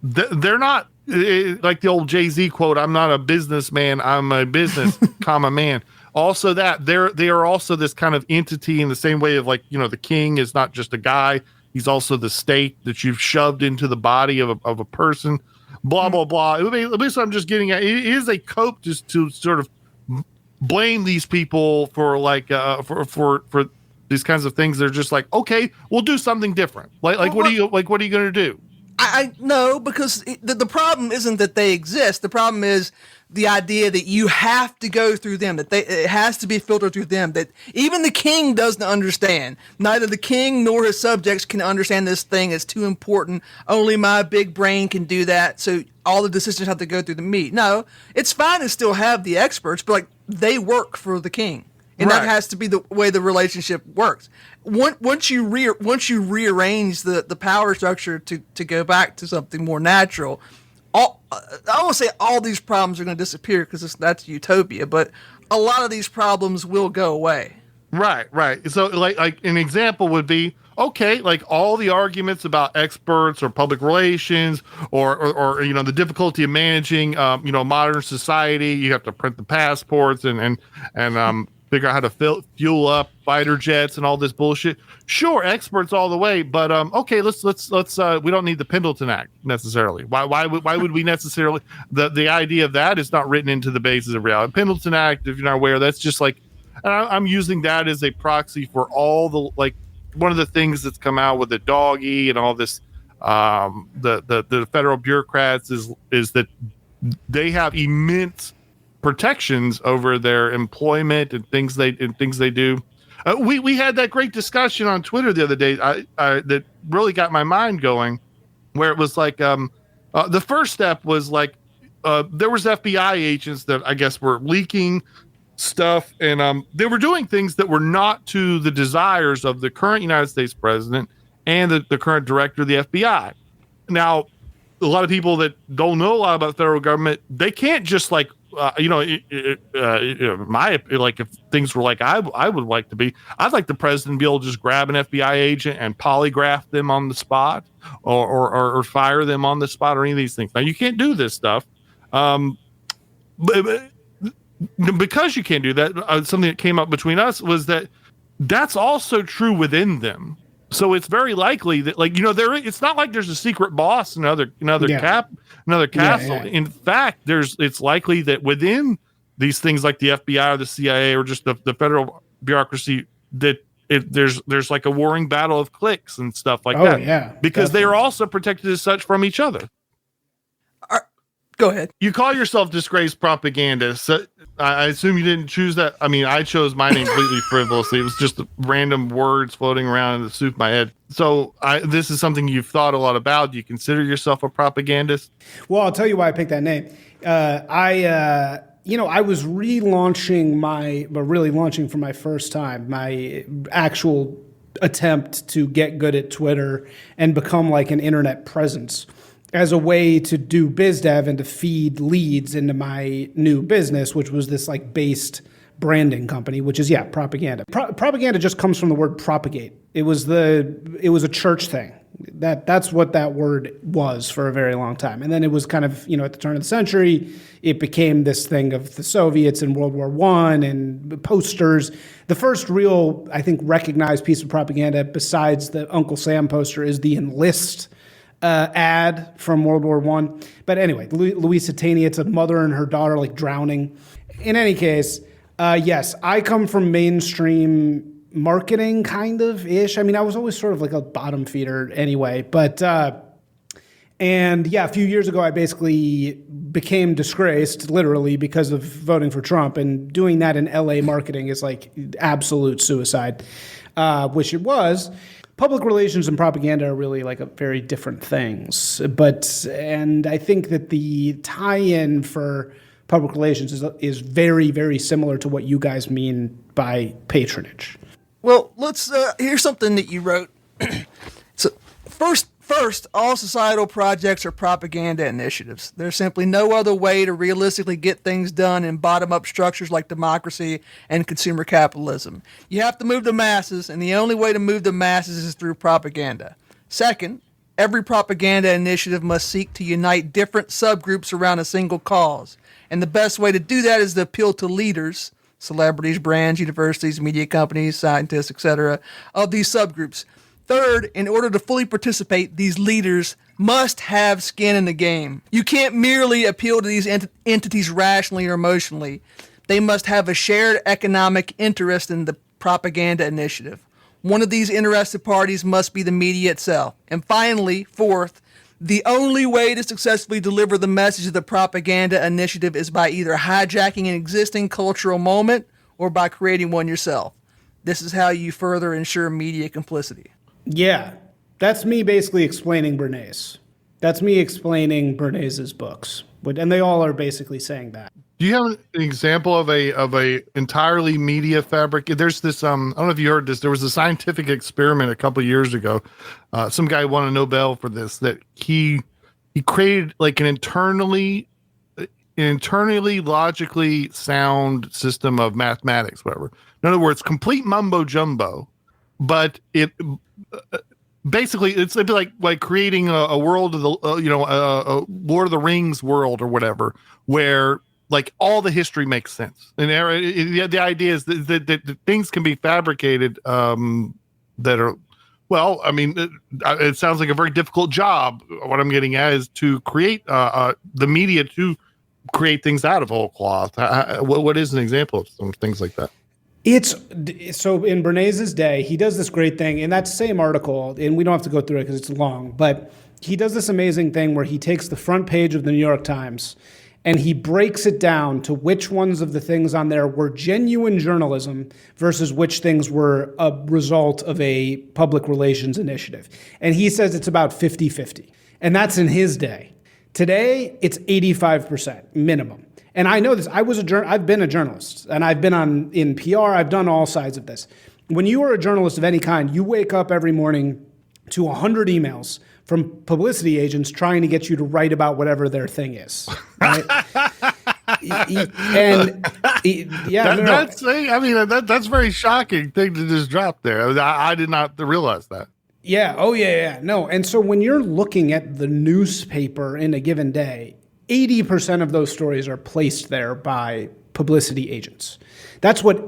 A: they're not like the old Jay-Z quote, "I'm not a businessman, I'm a business, comma man." Also that they are also this kind of entity in the same way of the king is not just a guy. He's also the state that you've shoved into the body of a person. Blah, blah, blah. At least I'm just getting at it is a cope just to sort of blame these people for for these kinds of things. They're just like, okay, we'll do something different. What are you going to do?
B: I know, because the problem isn't that they exist. The problem is the idea that you have to go through them, that it has to be filtered through them, that even the king doesn't understand. Neither the king nor his subjects can understand this thing. It's too important. Only my big brain can do that. So all the decisions have to go through me. No, it's fine to still have the experts, but they work for the king. And that has to be the way the relationship works. Once you rearrange the power structure to go back to something more natural, I won't say all these problems are going to disappear because that's utopia, but a lot of these problems will go away.
A: Right. So like an example would be, okay, like all the arguments about experts or public relations or the difficulty of managing modern society. You have to print the passports and figure out how to fuel up fighter jets and all this bullshit. Sure, experts all the way, but okay, let's we don't need the Pendleton Act necessarily. Why would we necessarily? The idea of that is not written into the basis of reality. Pendleton Act, if you're not aware, that's just like, and I'm using that as a proxy for all the one of the things that's come out with the doggy and all this. The federal bureaucrats is that they have immense protections over their employment and things they do. We had that great discussion on Twitter the other day that really got my mind going, where it was like the first step was there was FBI agents that I guess were leaking stuff, and they were doing things that were not to the desires of the current United States president and the current director of the FBI. Now, a lot of people that don't know a lot about the federal government, they can't just if things were like I would like to be, I'd like the president to be able to just grab an FBI agent and polygraph them on the spot or fire them on the spot or any of these things. Now you can't do this stuff. But because you can't do that, something that came up between us was that's also true within them. So it's very likely that it's not like there's a secret boss, another castle. Yeah. In fact, it's likely that within these things like the FBI or the CIA or just the federal bureaucracy, that there's like a warring battle of cliques and stuff like that.
C: Yeah,
A: because definitely. They are also protected as such from each other.
B: Go ahead.
A: You call yourself Disgraced Propagandist. So I assume you didn't choose that. I mean, I chose my name completely frivolously. It was just random words floating around in the soup of my head. So this is something you've thought a lot about. Do you consider yourself a propagandist?
C: Well, I'll tell you why I picked that name. I was launching for my first time, my actual attempt to get good at Twitter and become like an internet presence as a way to do biz dev and to feed leads into my new business, which was this based branding company, which is propaganda. Propaganda just comes from the word propagate. It was a church thing. That's what that word was for a very long time. And then it was kind of, at the turn of the century, it became this thing of the Soviets in World War I and posters. The first real, I think, recognized piece of propaganda besides the Uncle Sam poster is the Enlist ad from World War I. But anyway, Lusitania, it's a mother and her daughter drowning. In any case, yes, I come from mainstream marketing kind of ish. I mean, I was always sort of like a bottom feeder anyway, but And yeah, a few years ago, I basically became disgraced, literally, because of voting for Trump. And doing that in LA marketing is like absolute suicide, which it was. Public relations and propaganda are really like very different things. And I think that the tie-in for public relations is very, very similar to what you guys mean by patronage.
B: Well, let's here's something that you wrote. So first, all societal projects are propaganda initiatives. There's simply no other way to realistically get things done in bottom-up structures like democracy and consumer capitalism. You have to move the masses, and the only way to move the masses is through propaganda. Second, every propaganda initiative must seek to unite different subgroups around a single cause. And the best way to do that is to appeal to leaders, celebrities, brands, universities, media companies, scientists, etc., of these subgroups. Third, in order to fully participate, these leaders must have skin in the game. You can't merely appeal to these entities rationally or emotionally. They must have a shared economic interest in the propaganda initiative. One of these interested parties must be the media itself. And finally, fourth, the only way to successfully deliver the message of the propaganda initiative is by either hijacking an existing cultural moment or by creating one yourself. This is how you further ensure media complicity.
C: Yeah, that's me basically explaining Bernays. That's me explaining Bernays's books, and they all are basically saying that.
A: Do you have an example of a entirely media fabric? There's this I don't know if you heard this. There was a scientific experiment a couple of years ago. Some guy won a Nobel for this. That he created like an internally logically sound system of mathematics, whatever. In other words, complete mumbo jumbo, but it. Basically, it's like creating a world of the a Lord of the Rings world or whatever, where like all the history makes sense. And the idea is that things can be fabricated that are, well, I mean, it sounds like a very difficult job. What I'm getting at is to create the media to create things out of whole cloth. What is an example of some things like that?
C: It's so in Bernays's day, he does this great thing in that same article, and we don't have to go through it because it's long, but he does this amazing thing where he takes the front page of the New York Times and he breaks it down to which ones of the things on there were genuine journalism versus which things were a result of a public relations initiative. And he says it's about 50-50. And that's in his day. Today, it's 85% minimum. And I know this. I've been a journalist, and I've been in PR. I've done all sides of this. When you are a journalist of any kind, you wake up every morning to 100 emails from publicity agents trying to get you to write about whatever their thing is. Right?
A: That's very shocking thing to just drop there. I did not realize that.
C: Yeah. Oh, yeah. No. And so when you're looking at the newspaper in a given day, 80% of those stories are placed there by publicity agents. That's what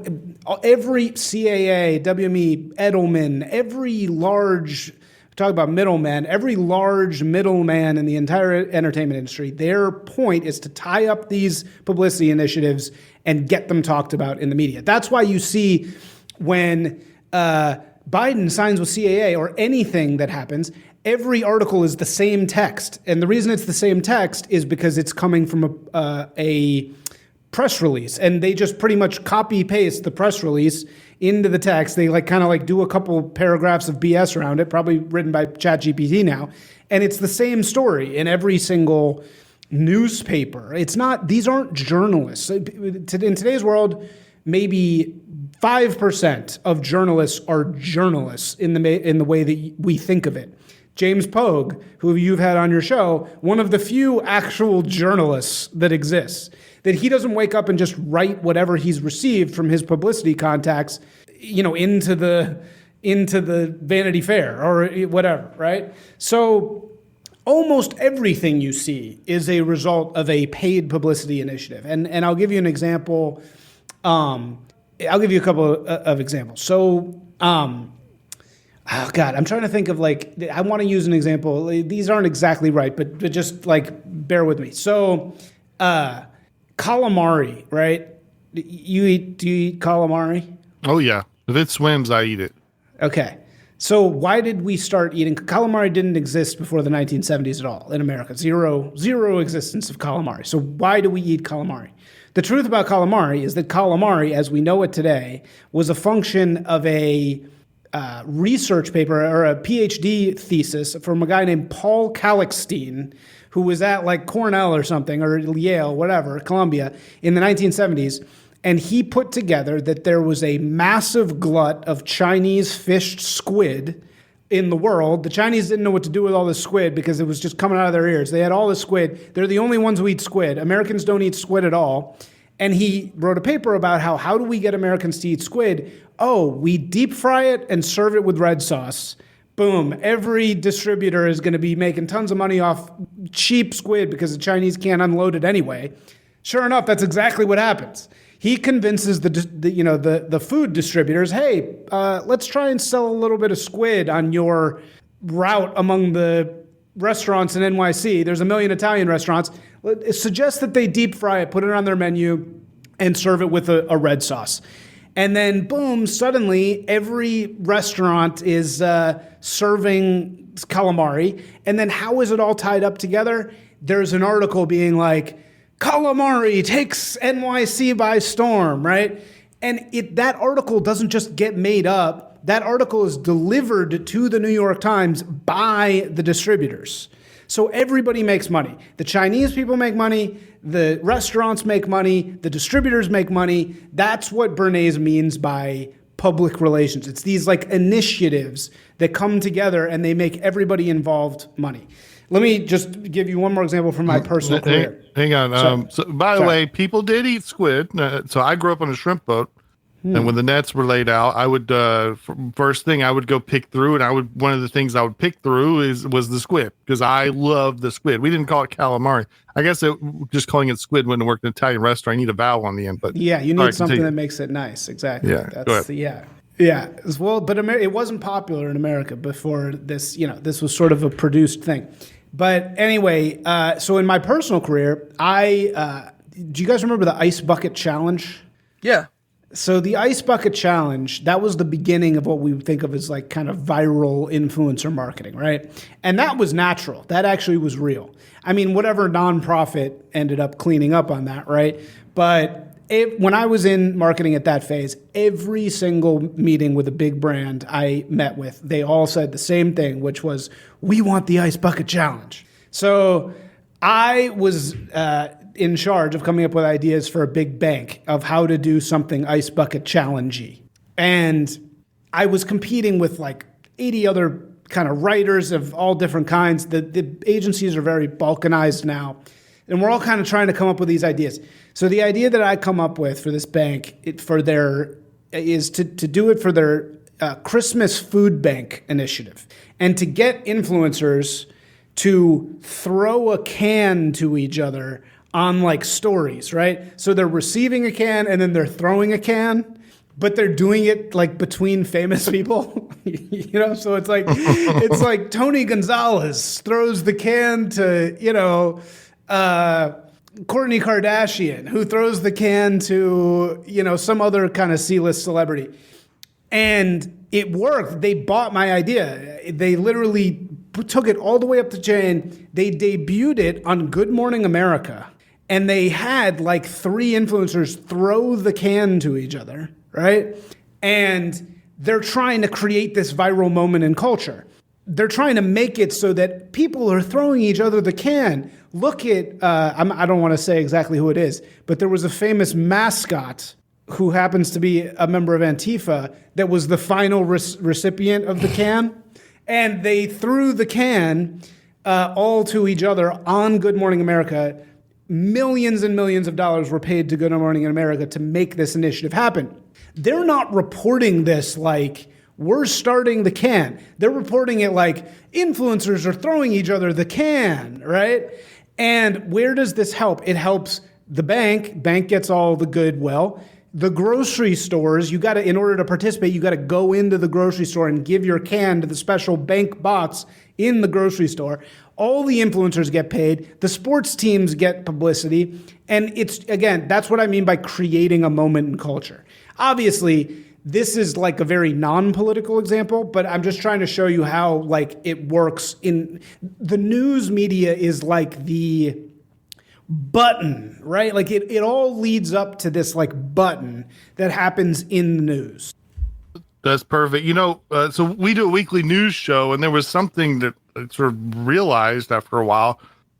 C: every CAA, WME, Edelman, every large, talk about middlemen, every large middleman in the entire entertainment industry, their point is to tie up these publicity initiatives and get them talked about in the media. That's why you see when Biden signs with CAA or anything that happens, every article is the same text. And the reason it's the same text is because it's coming from a press release. And they just pretty much copy paste the press release into the text. They kind of do a couple paragraphs of BS around it, probably written by ChatGPT now. And it's the same story in every single newspaper. These aren't journalists. In today's world, maybe 5% of journalists are journalists in the way that we think of it. James Pogue, who you've had on your show, one of the few actual journalists that exists, that he doesn't wake up and just write whatever he's received from his publicity contacts, into the Vanity Fair or whatever, right? So almost everything you see is a result of a paid publicity initiative. And I'll give you an example. I'll give you a couple of examples. So, oh God, I'm trying to think of I want to use an example. These aren't exactly right, but just bear with me. So, calamari, right? Do you eat calamari?
A: Oh yeah. If it swims, I eat it.
C: Okay. So why did we start eating calamari? Didn't exist before the 1970s at all in America. Zero existence of calamari. So why do we eat calamari? The truth about calamari is that calamari, as we know it today, was a function of a research paper or a PhD thesis from a guy named Paul Kalkstein, who was at like Cornell or something, or Yale, whatever, Columbia, in the 1970s. And he put together that there was a massive glut of Chinese fished squid in the world. The Chinese didn't know what to do with all this squid because it was just coming out of their ears. They had all this squid. They're the only ones who eat squid. Americans don't eat squid at all. And he wrote a paper about how do we get Americans to eat squid? Oh, we deep fry it and serve it with red sauce. Boom. Every distributor is going to be making tons of money off cheap squid because the Chinese can't unload it anyway. Sure enough, that's exactly what happens. He convinces the food distributors, hey, let's try and sell a little bit of squid on your route among the restaurants in NYC. There's 1 million Italian restaurants. Suggest that they deep fry it, put it on their menu, and serve it with a red sauce. And then, boom, suddenly every restaurant is serving calamari. And then how is it all tied up together? There's an article being like, calamari takes NYC by storm, right? And that article doesn't just get made up. That article is delivered to the New York Times by the distributors. So everybody makes money. The Chinese people make money. The restaurants make money. The distributors make money. That's what Bernays means by public relations. It's these like initiatives that come together and they make everybody involved money. Let me just give you one more example from my personal career.
A: Hang on. So by the way, people did eat squid. So I grew up on a shrimp boat. And when the nets were laid out, I would first thing I would go pick through, and one of the things I would pick through was the squid because I love the squid. We didn't call it calamari. I guess just calling it squid wouldn't work in an Italian restaurant. You need a vowel on the end, but
C: yeah, you need something that makes it nice. Exactly.
A: Yeah.
C: That's yeah. Well, but it wasn't popular in America before this. This was sort of a produced thing. But anyway, so in my personal career, do you guys remember the Ice Bucket Challenge?
B: Yeah.
C: So the Ice Bucket Challenge, that was the beginning of what we would think of as like kind of viral influencer marketing, right? And that was natural. That actually was real. I mean, whatever nonprofit ended up cleaning up on that, right? But when I was in marketing at that phase, every single meeting with a big brand I met with, they all said the same thing, which was, we want the Ice Bucket Challenge. So I was in charge of coming up with ideas for a big bank of how to do something Ice Bucket Challenge-y. And I was competing with like 80 other kind of writers of all different kinds. The agencies are very balkanized now. And we're all kind of trying to come up with these ideas. So the idea that I come up with for this bank is to do it for their Christmas food bank initiative. And to get influencers to throw a can to each other on like stories, right? So they're receiving a can and then they're throwing a can, but they're doing it like between famous people, So it's like Tony Gonzalez throws the can to, Kourtney Kardashian, who throws the can to, some other kind of C-list celebrity. And it worked. They bought my idea. They literally took it all the way up the chain. They debuted it on Good Morning America. And they had like 3 influencers throw the can to each other, right? And they're trying to create this viral moment in culture. They're trying to make it so that people are throwing each other the can. Look at, I don't want to say exactly who it is, but there was a famous mascot who happens to be a member of Antifa that was the final recipient of the can. And they threw the can all to each other on Good Morning America. Millions and millions of dollars were paid to Good Morning America to make this initiative happen. They're not reporting this like, we're starting the can. They're reporting it like, influencers are throwing each other the can, right? And where does this help? It helps the bank. Bank gets all the goodwill. The grocery stores, in order to participate, you got to go into the grocery store and give your can to the special bank box in the grocery store. All the influencers get paid. The sports teams get publicity. And that's what I mean by creating a moment in culture. Obviously, this is like a very non-political example, but I'm just trying to show you how like it works in the news media is like the button, right? Like it all leads up to this like button that happens in the news.
A: That's perfect. So we do a weekly news show, and there was something that I sort of realized after a while,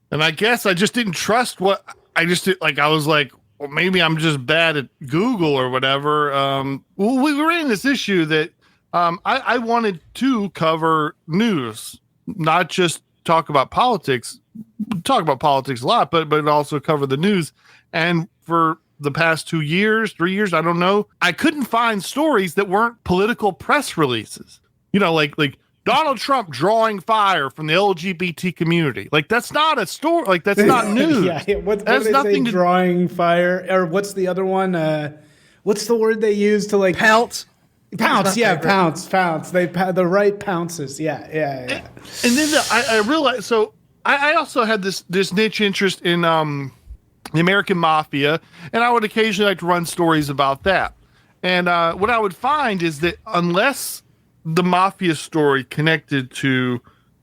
A: and I guess I just didn't trust what I just did. Like I was like, well, maybe I'm just bad at Google or whatever. Well, we were in this issue that I wanted to cover news, not just talk about politics. Talk about politics a lot, but also cover the news. And for the past 2 years, 3 years, I don't know, I couldn't find stories that weren't political press releases. Like Donald Trump drawing fire from the LGBT community. Like that's not a story. Like that's not news.
C: Yeah. What do they say? Drawing fire, or what's the other one? What's the word they use to like
B: Pounce?
C: Pounce, yeah, pounce. The right pounces. Yeah.
A: And then I realized. So I also had this niche interest in the American Mafia, and I would occasionally like to run stories about that. And what I would find is that unless the Mafia story connected to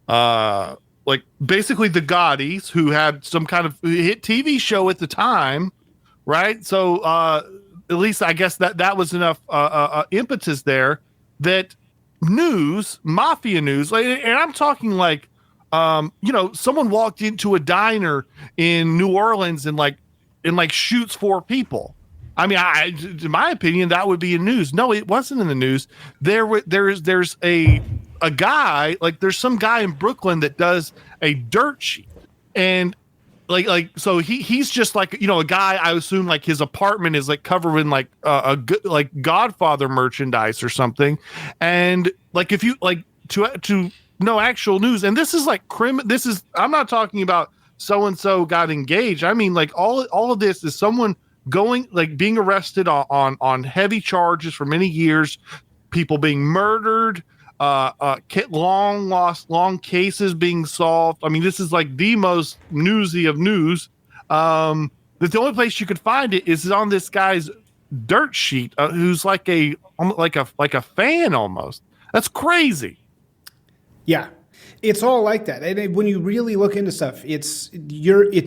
A: like basically the Gaudis, who had some kind of hit TV show at the time, right? So at least I guess that was enough impetus there that Mafia news, like, and I'm talking like someone walked into a diner in New Orleans and shoots 4 people. I mean, in my opinion, that would be in news. No, it wasn't in the news. There's a guy, like there's some guy in Brooklyn that does a dirt sheet, and so he's just like a guy. I assume like his apartment is like covered in like a good like Godfather merchandise or something, and like if you like to know actual news, and this is like I'm not talking about so and so got engaged. I mean like all of this is someone being arrested on heavy charges for many years, people being murdered, long cases being solved. I mean, this is like the most newsy of news. That the only place you could find it is on this guy's dirt sheet, who's like a fan almost. That's crazy.
C: Yeah. It's all like that. And when you really look into stuff, it's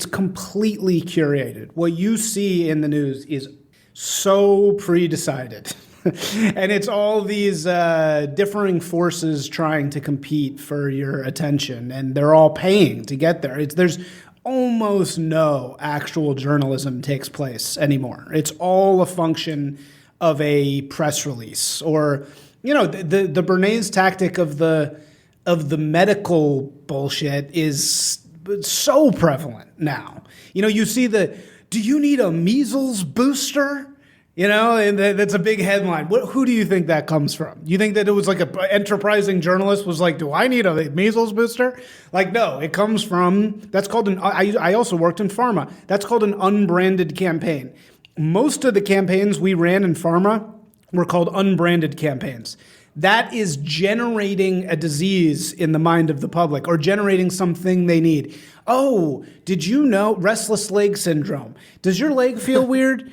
C: completely curated. What you see in the news is so pre-decided. And it's all these differing forces trying to compete for your attention, and they're all paying to get there. There's almost no actual journalism takes place anymore. It's all a function of a press release, or the Bernays tactic of the medical bullshit is so prevalent now. You see do you need a measles booster? And that's a big headline. Who do you think that comes from? You think that it was like an enterprising journalist was like, do I need a measles booster? Like, no, it comes from, that's called I also worked in pharma. That's called an unbranded campaign. Most of the campaigns we ran in pharma were called unbranded campaigns. That is generating a disease in the mind of the public, or generating something they need. Oh, did you know restless leg syndrome? Does your leg feel weird?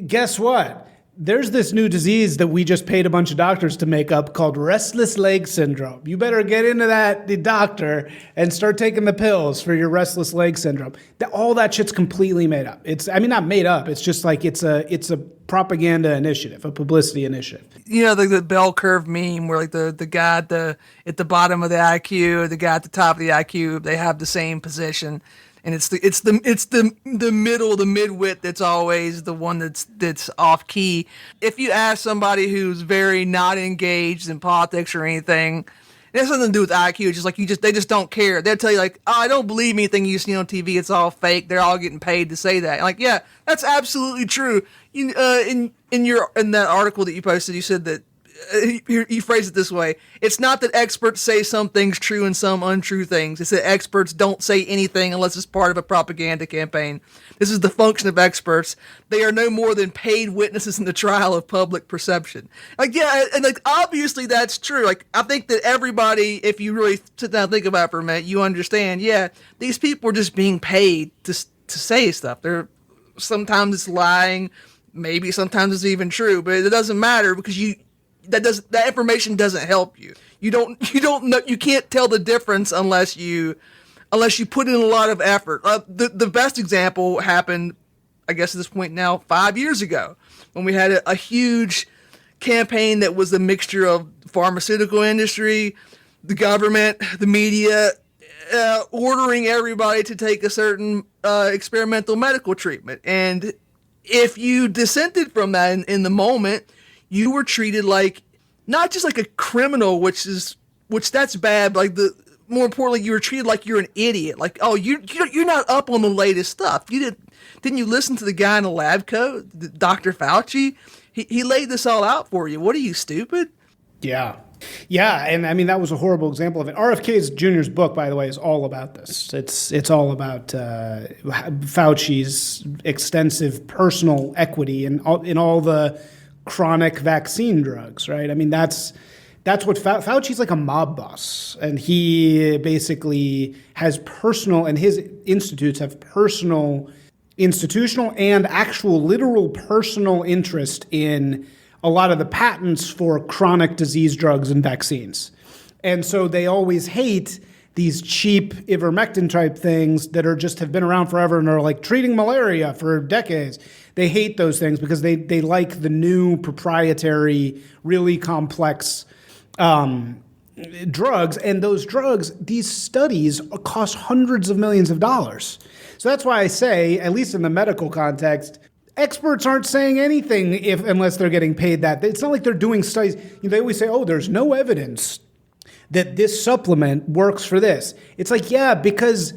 C: Guess what? There's this new disease that we just paid a bunch of doctors to make up called restless leg syndrome. You better get into the doctor and start taking the pills for your restless leg syndrome. All that shit's completely made up. Not made up. It's just like it's a propaganda initiative, a publicity initiative.
B: The bell curve meme where like the guy at the bottom of the IQ, the guy at the top of the IQ, they have the same position. And it's the middle, the midwit that's always the one that's off key. If you ask somebody who's very not engaged in politics or anything, it has nothing to do with IQ. It's just like they just don't care. They'll tell you like, oh, I don't believe anything you see on TV. It's all fake. They're all getting paid to say that. And like, yeah, that's absolutely true. In that article that you posted, you said that. You phrase it this way. It's not that experts say some things true and some untrue things. It's that experts don't say anything unless it's part of a propaganda campaign. This is the function of experts. They are no more than paid witnesses in the trial of public perception. Like, yeah, and like obviously that's true. Like, I think that everybody, if you really sit down and think about it for a minute, you understand, yeah, these people are just being paid to say stuff. Sometimes it's lying, maybe sometimes it's even true, but it doesn't matter because that information doesn't help you. You don't know, you can't tell the difference unless you put in a lot of effort. The best example happened, I guess at this point now, 5 years ago, when we had a huge campaign that was a mixture of pharmaceutical industry, the government, the media, ordering everybody to take a certain experimental medical treatment. And if you dissented from that in the moment, you were treated like, not just like a criminal, which that's bad, but like more importantly, you were treated like you're an idiot. Like, oh, you're not up on the latest stuff. Didn't you listen to the guy in the lab coat, Dr. Fauci? He laid this all out for you. What are you, stupid?
C: Yeah. Yeah, and I mean that was a horrible example of it. RFK Jr.'s book, by the way, is all about this. It's all about Fauci's extensive personal equity in all the chronic vaccine drugs, right? I mean that's what Fauci's like, a mob boss, and he basically has personal, and his institutes have personal, institutional and actual literal personal interest in a lot of the patents for chronic disease drugs and vaccines. And so they always hate these cheap ivermectin type things that have been around forever and are like treating malaria for decades. They hate those things because they like the new proprietary, really complex drugs. And those drugs, these studies cost hundreds of millions of dollars. So that's why I say, at least in the medical context, experts aren't saying anything unless they're getting paid that. It's not like they're doing studies. They always say, oh, there's no evidence that this supplement works for this. It's like, yeah, because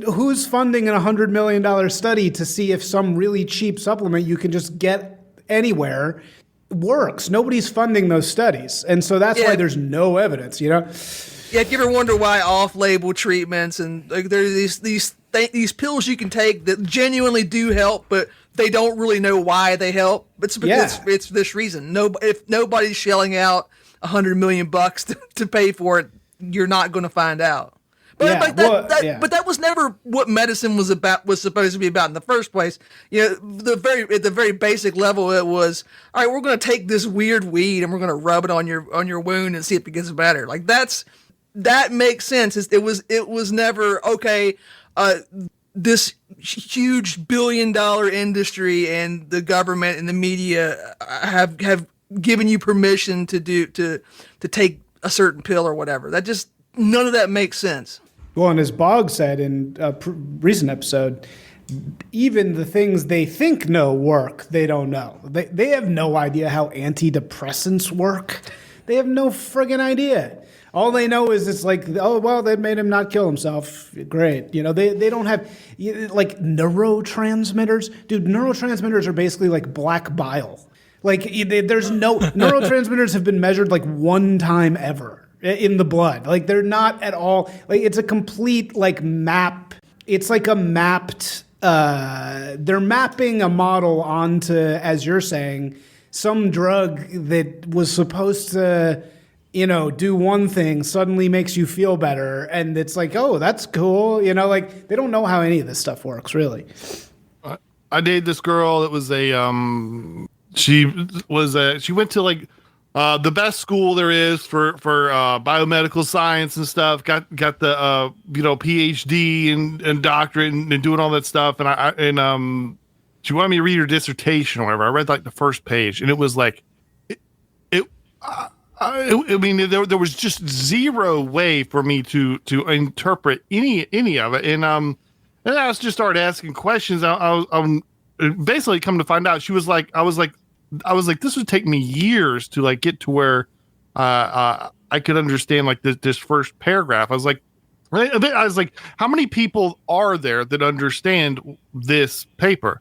C: who's funding a $100 million study to see if some really cheap supplement you can just get anywhere works? Nobody's funding those studies. And so that's why there's no evidence, Yeah,
B: if you ever wonder why off-label treatments and like there's these pills you can take that genuinely do help, but they don't really know why they help. It's because it's this reason. If nobody's shelling out $100 million to pay for it, you're not going to find out. But but that was never what medicine was supposed to be about in the first place. At the very basic level, it was, all right, we're going to take this weird weed and we're going to rub it on your wound and see if it gets better. Like that makes sense. It was never okay. This huge billion-dollar industry and the government and the media have given you permission to take a certain pill or whatever. None of that makes sense.
C: Well, and as Bogg said in a recent episode, even the things they think work, they don't know. They have no idea how antidepressants work. They have no friggin' idea. All they know is it's like, oh, well, they made him not kill himself. Great. They don't have, like, neurotransmitters. Dude, neurotransmitters are basically like black bile. Like, there's no, neurotransmitters have been measured like one time ever in the blood. Like, they're not at all, like, it's a complete, like, map. It's like a mapped, they're mapping a model onto, as you're saying, some drug that was supposed to, do one thing, suddenly makes you feel better. And it's like, oh, that's cool. Like, they don't know how any of this stuff works, really.
A: I dated this girl that was she went to like the best school there is for biomedical science and stuff. Got the PhD and doctorate and doing all that stuff. And she wanted me to read her dissertation or whatever. I read like the first page, and it was like, I mean, there was just zero way for me to interpret any of it, and I just started asking questions. I basically come to find out she was like, I was like, this would take me years to like get to where I could understand like this first paragraph. I was like, how many people are there that understand this paper?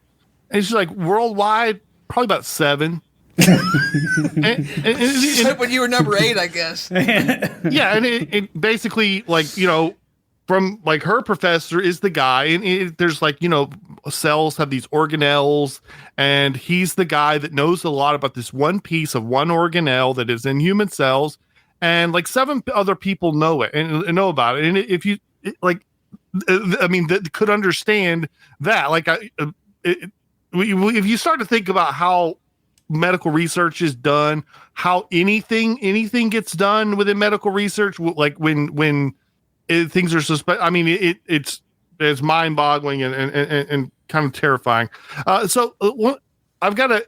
A: And she's like, worldwide, probably about 7.
B: and when you were number 8, I guess.
A: Yeah, and it basically, like, from like her professor is the guy, and there's like, cells have these organelles, and he's the guy that knows a lot about this one piece of one organelle that is in human cells, and like 7 other people know it and know about it. And if you that could understand that, like, if you start to think about how medical research is done, how anything gets done within medical research, like when things are suspect. I mean, it's mind boggling and kind of terrifying. I've got a.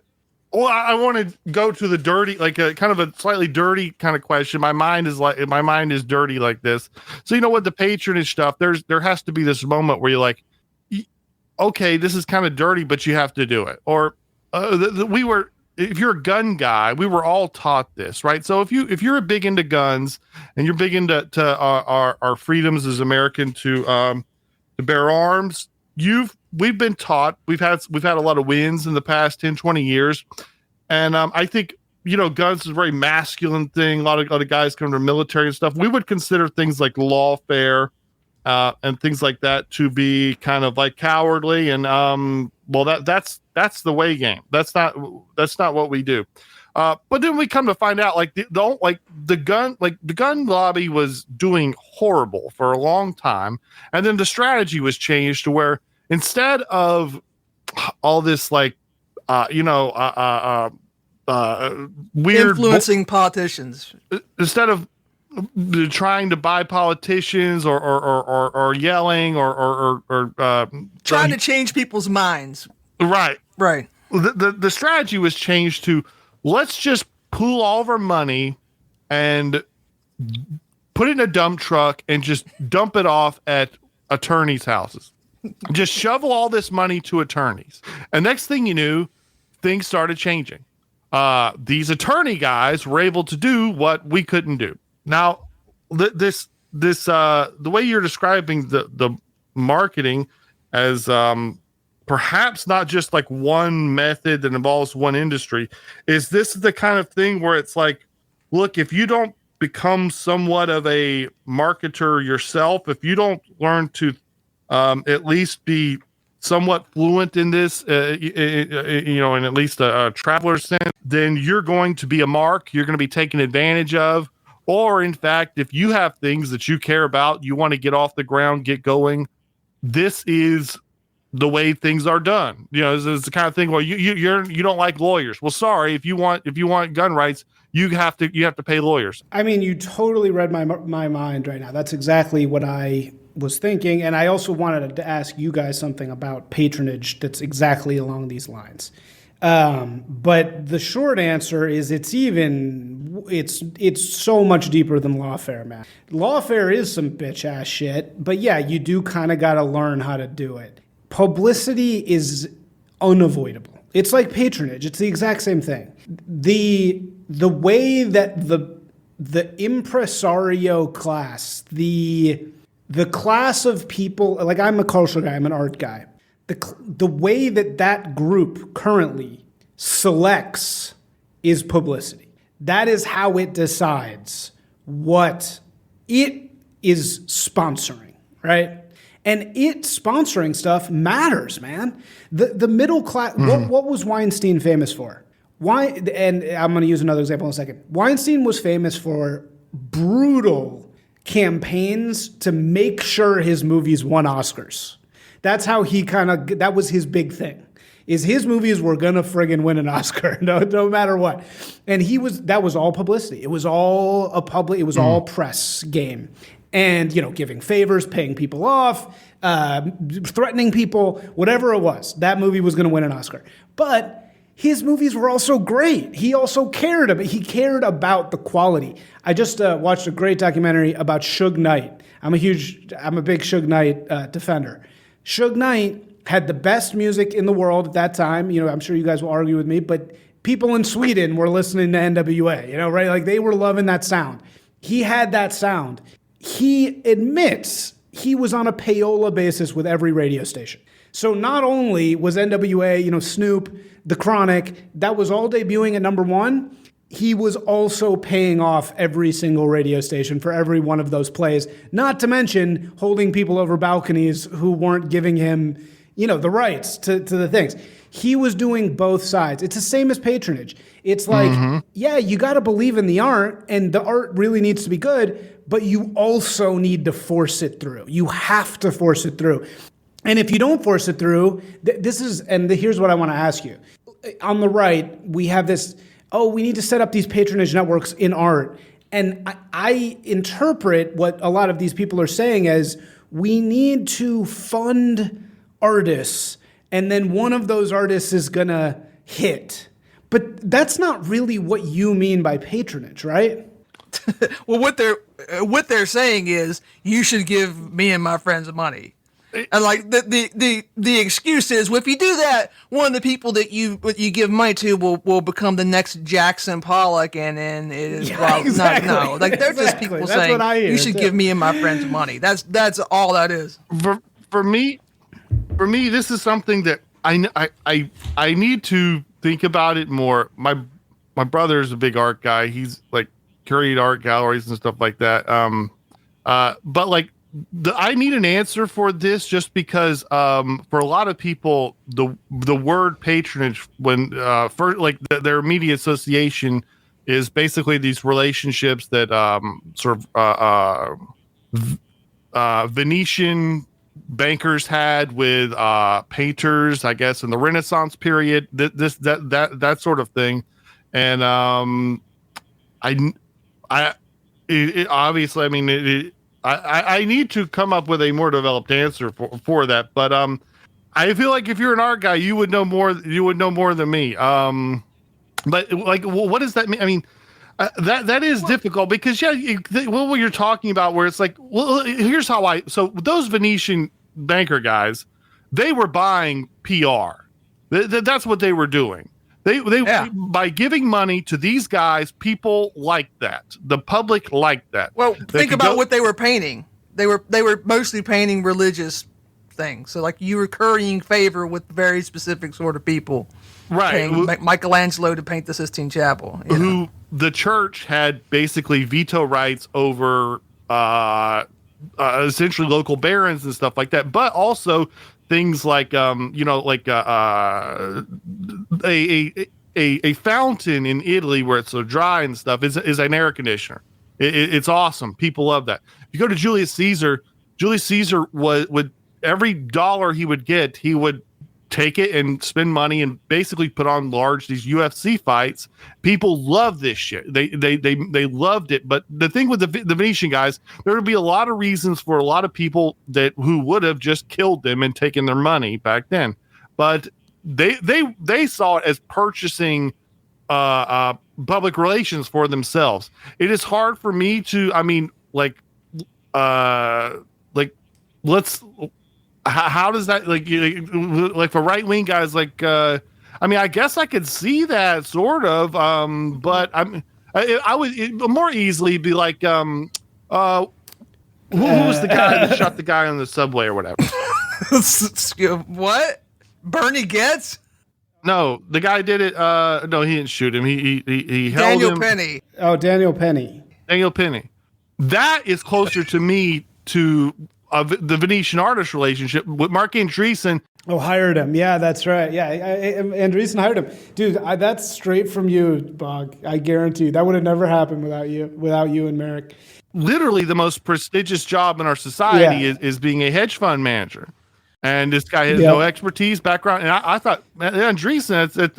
A: Well, I want to go to the dirty, like a kind of a slightly dirty kind of question. My mind is dirty like this. So, with the patronage stuff, there has to be this moment where you're like, okay, this is kind of dirty, but you have to do it. Or if you're a gun guy, we were all taught this, right? So if you're big into guns and you're big into our freedoms as American to bear arms, we've been taught, we've had a lot of wins in the past 10, 20 years. And I think, guns is a very masculine thing. A lot of guys come to the military and stuff. We would consider things like lawfare and things like that to be kind of like cowardly. And that's the way game. That's not what we do. But then we come to find out like the gun lobby was doing horrible for a long time. And then the strategy was changed to where instead of all this like, weird
B: influencing politicians,
A: instead of trying to buy politicians or yelling or
B: trying to change people's minds.
A: Right.
B: The
A: strategy was changed to let's just pool all of our money and put it in a dump truck and just dump it off at attorneys' houses. Just shovel all this money to attorneys. And next thing you knew, things started changing. These attorney guys were able to do what we couldn't do. Now, the way you're describing the marketing as perhaps not just like one method that involves one industry, is this the kind of thing where it's like, look, if you don't become somewhat of a marketer yourself, if you don't learn to at least be somewhat fluent in this, in at least a traveler's sense, then you're going to be a mark, you're going to be taken advantage of. Or in fact, if you have things that you care about, you want to get off the ground, get going, this is the way things are done. It's the kind of thing where you don't like lawyers. Well, sorry, if you want gun rights, you have to pay lawyers.
C: I mean, you totally read my mind right now. That's exactly what I was thinking. And I also wanted to ask you guys something about patronage that's exactly along these lines. But the short answer is it's so much deeper than lawfare, man. Lawfare is some bitch ass shit, but yeah, you do kind of got to learn how to do it. Publicity is unavoidable. It's like patronage. It's the exact same thing. The way that the impresario class, the class of people, like I'm a cultural guy, I'm an art guy. The way that group currently selects is publicity. That is how it decides what it is sponsoring, right? And it sponsoring stuff matters, man. The middle class, what was Weinstein famous for? And I'm going to use another example in a second. Weinstein was famous for brutal campaigns to make sure his movies won Oscars. That's how that was his big thing, is his movies were going to friggin' win an Oscar, no matter what. And that was all publicity. It was all all press game. And, giving favors, paying people off, threatening people, whatever it was, that movie was going to win an Oscar. But his movies were also great. He also cared about the quality. I just watched a great documentary about Suge Knight. I'm a big Suge Knight defender. Suge Knight had the best music in the world at that time. I'm sure you guys will argue with me, but people in Sweden were listening to NWA, right? Like they were loving that sound. He had that sound. He admits he was on a payola basis with every radio station. So not only was NWA, Snoop, The Chronic, that was all debuting at number one, he was also paying off every single radio station for every one of those plays, not to mention holding people over balconies who weren't giving him, the rights to the things. He was doing both sides. It's the same as patronage. It's like, yeah, you got to believe in the art, and the art really needs to be good, but you also need to force it through. You have to force it through. And if you don't force it through, here's what I want to ask you. on the right, we have this, we need to set up these patronage networks in art. And I interpret what a lot of these people are saying as we need to fund artists, and then one of those artists is going to hit. But that's not really what you mean by patronage, right?
B: Well, what they're saying is you should give me and my friends money. And like the excuse is, well, if you do that, one of the people that you give money to will become the next Jackson Pollock, and then it is
C: exactly.
B: no, like they're just people
C: That's
B: saying
C: what I hear,
B: you should give me and my friends money. That's all that is.
A: For me, this is something that I need to think about it more. My brother's a big art guy. He's like curated art galleries and stuff like that. But like. I need an answer for this, just because for a lot of people the word patronage, when for like their immediate association is basically these relationships that sort of Venetian bankers had with painters, I guess, in the Renaissance period, that sort of thing. And obviously, I mean, I need to come up with a more developed answer for that, but I feel like if you're an art guy, you would know more. You would know more than me. But like, what does that mean? I mean, that is difficult, because what you're talking about, where it's like, well, here's how so those Venetian banker guys, they were buying PR. That's what they were doing. They by giving money to these guys, people liked that. The public liked that.
B: Well, think about what they were painting. They were mostly painting religious things. So like you were currying favor with very specific sort of people.
A: Right.
B: Paying Michelangelo to paint the Sistine Chapel.
A: Who the church had basically veto rights over essentially local barons and stuff like that, but also things like like a fountain in Italy where it's so dry and stuff is an air conditioner. It's awesome. People love that. If you go to Julius Caesar would every dollar he would get, he would take it and spend money and basically put on these UFC fights. People love this shit. They loved it. But the thing with the Venetian guys, there would be a lot of reasons for a lot of people who would have just killed them and taken their money back then. But they saw it as purchasing public relations for themselves. It is hard for me to, I mean, how does that, like for right wing guys, like I mean, I guess I could see that sort of, but I would more easily be like, who was the guy that shot the guy on the subway or whatever?
B: What? Bernie Getz?
A: No, the guy did it. No, he didn't shoot him. He held
B: Daniel
A: him.
B: Penny.
C: Oh, Daniel Penny.
A: Daniel Penny. That is closer to me to the Venetian artist relationship with Mark Andreessen.
C: Oh, hired him. Yeah, that's right. Yeah, Andreessen hired him. Dude, that's straight from you, Bog. I guarantee you. That would have never happened without you and Merrick. Literally
A: the most prestigious job in our society is being a hedge fund manager. And this guy has no expertise, background. And I thought, man, Andreessen,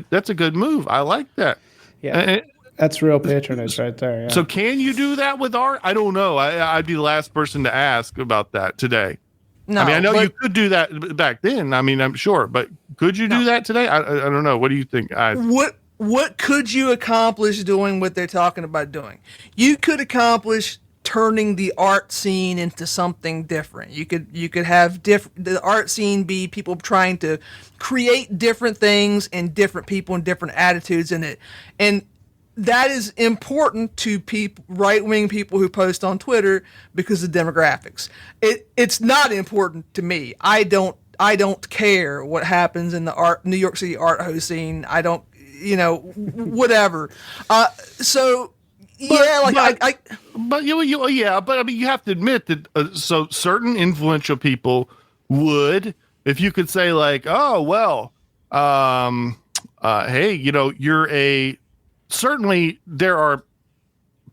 A: that's a good move. I like that.
C: Yeah. That's real patronage right there. Yeah.
A: So can you do that with art? I don't know. I'd be the last person to ask about that today. No, I mean, I know you could do that back then. I mean, I'm sure, but could you do that today? I don't know. What do you think?
B: What could you accomplish doing what they're talking about doing? You could accomplish turning the art scene into something different. You could have the art scene be people trying to create different things and different people and different attitudes in it. And that is important to right-wing people who post on Twitter because of demographics. It's not important to me. I don't care what happens in the New York City art host scene. I don't, whatever. So but I mean, you have to admit that so certain influential people would, if you could say like, oh well, hey, you're certainly there are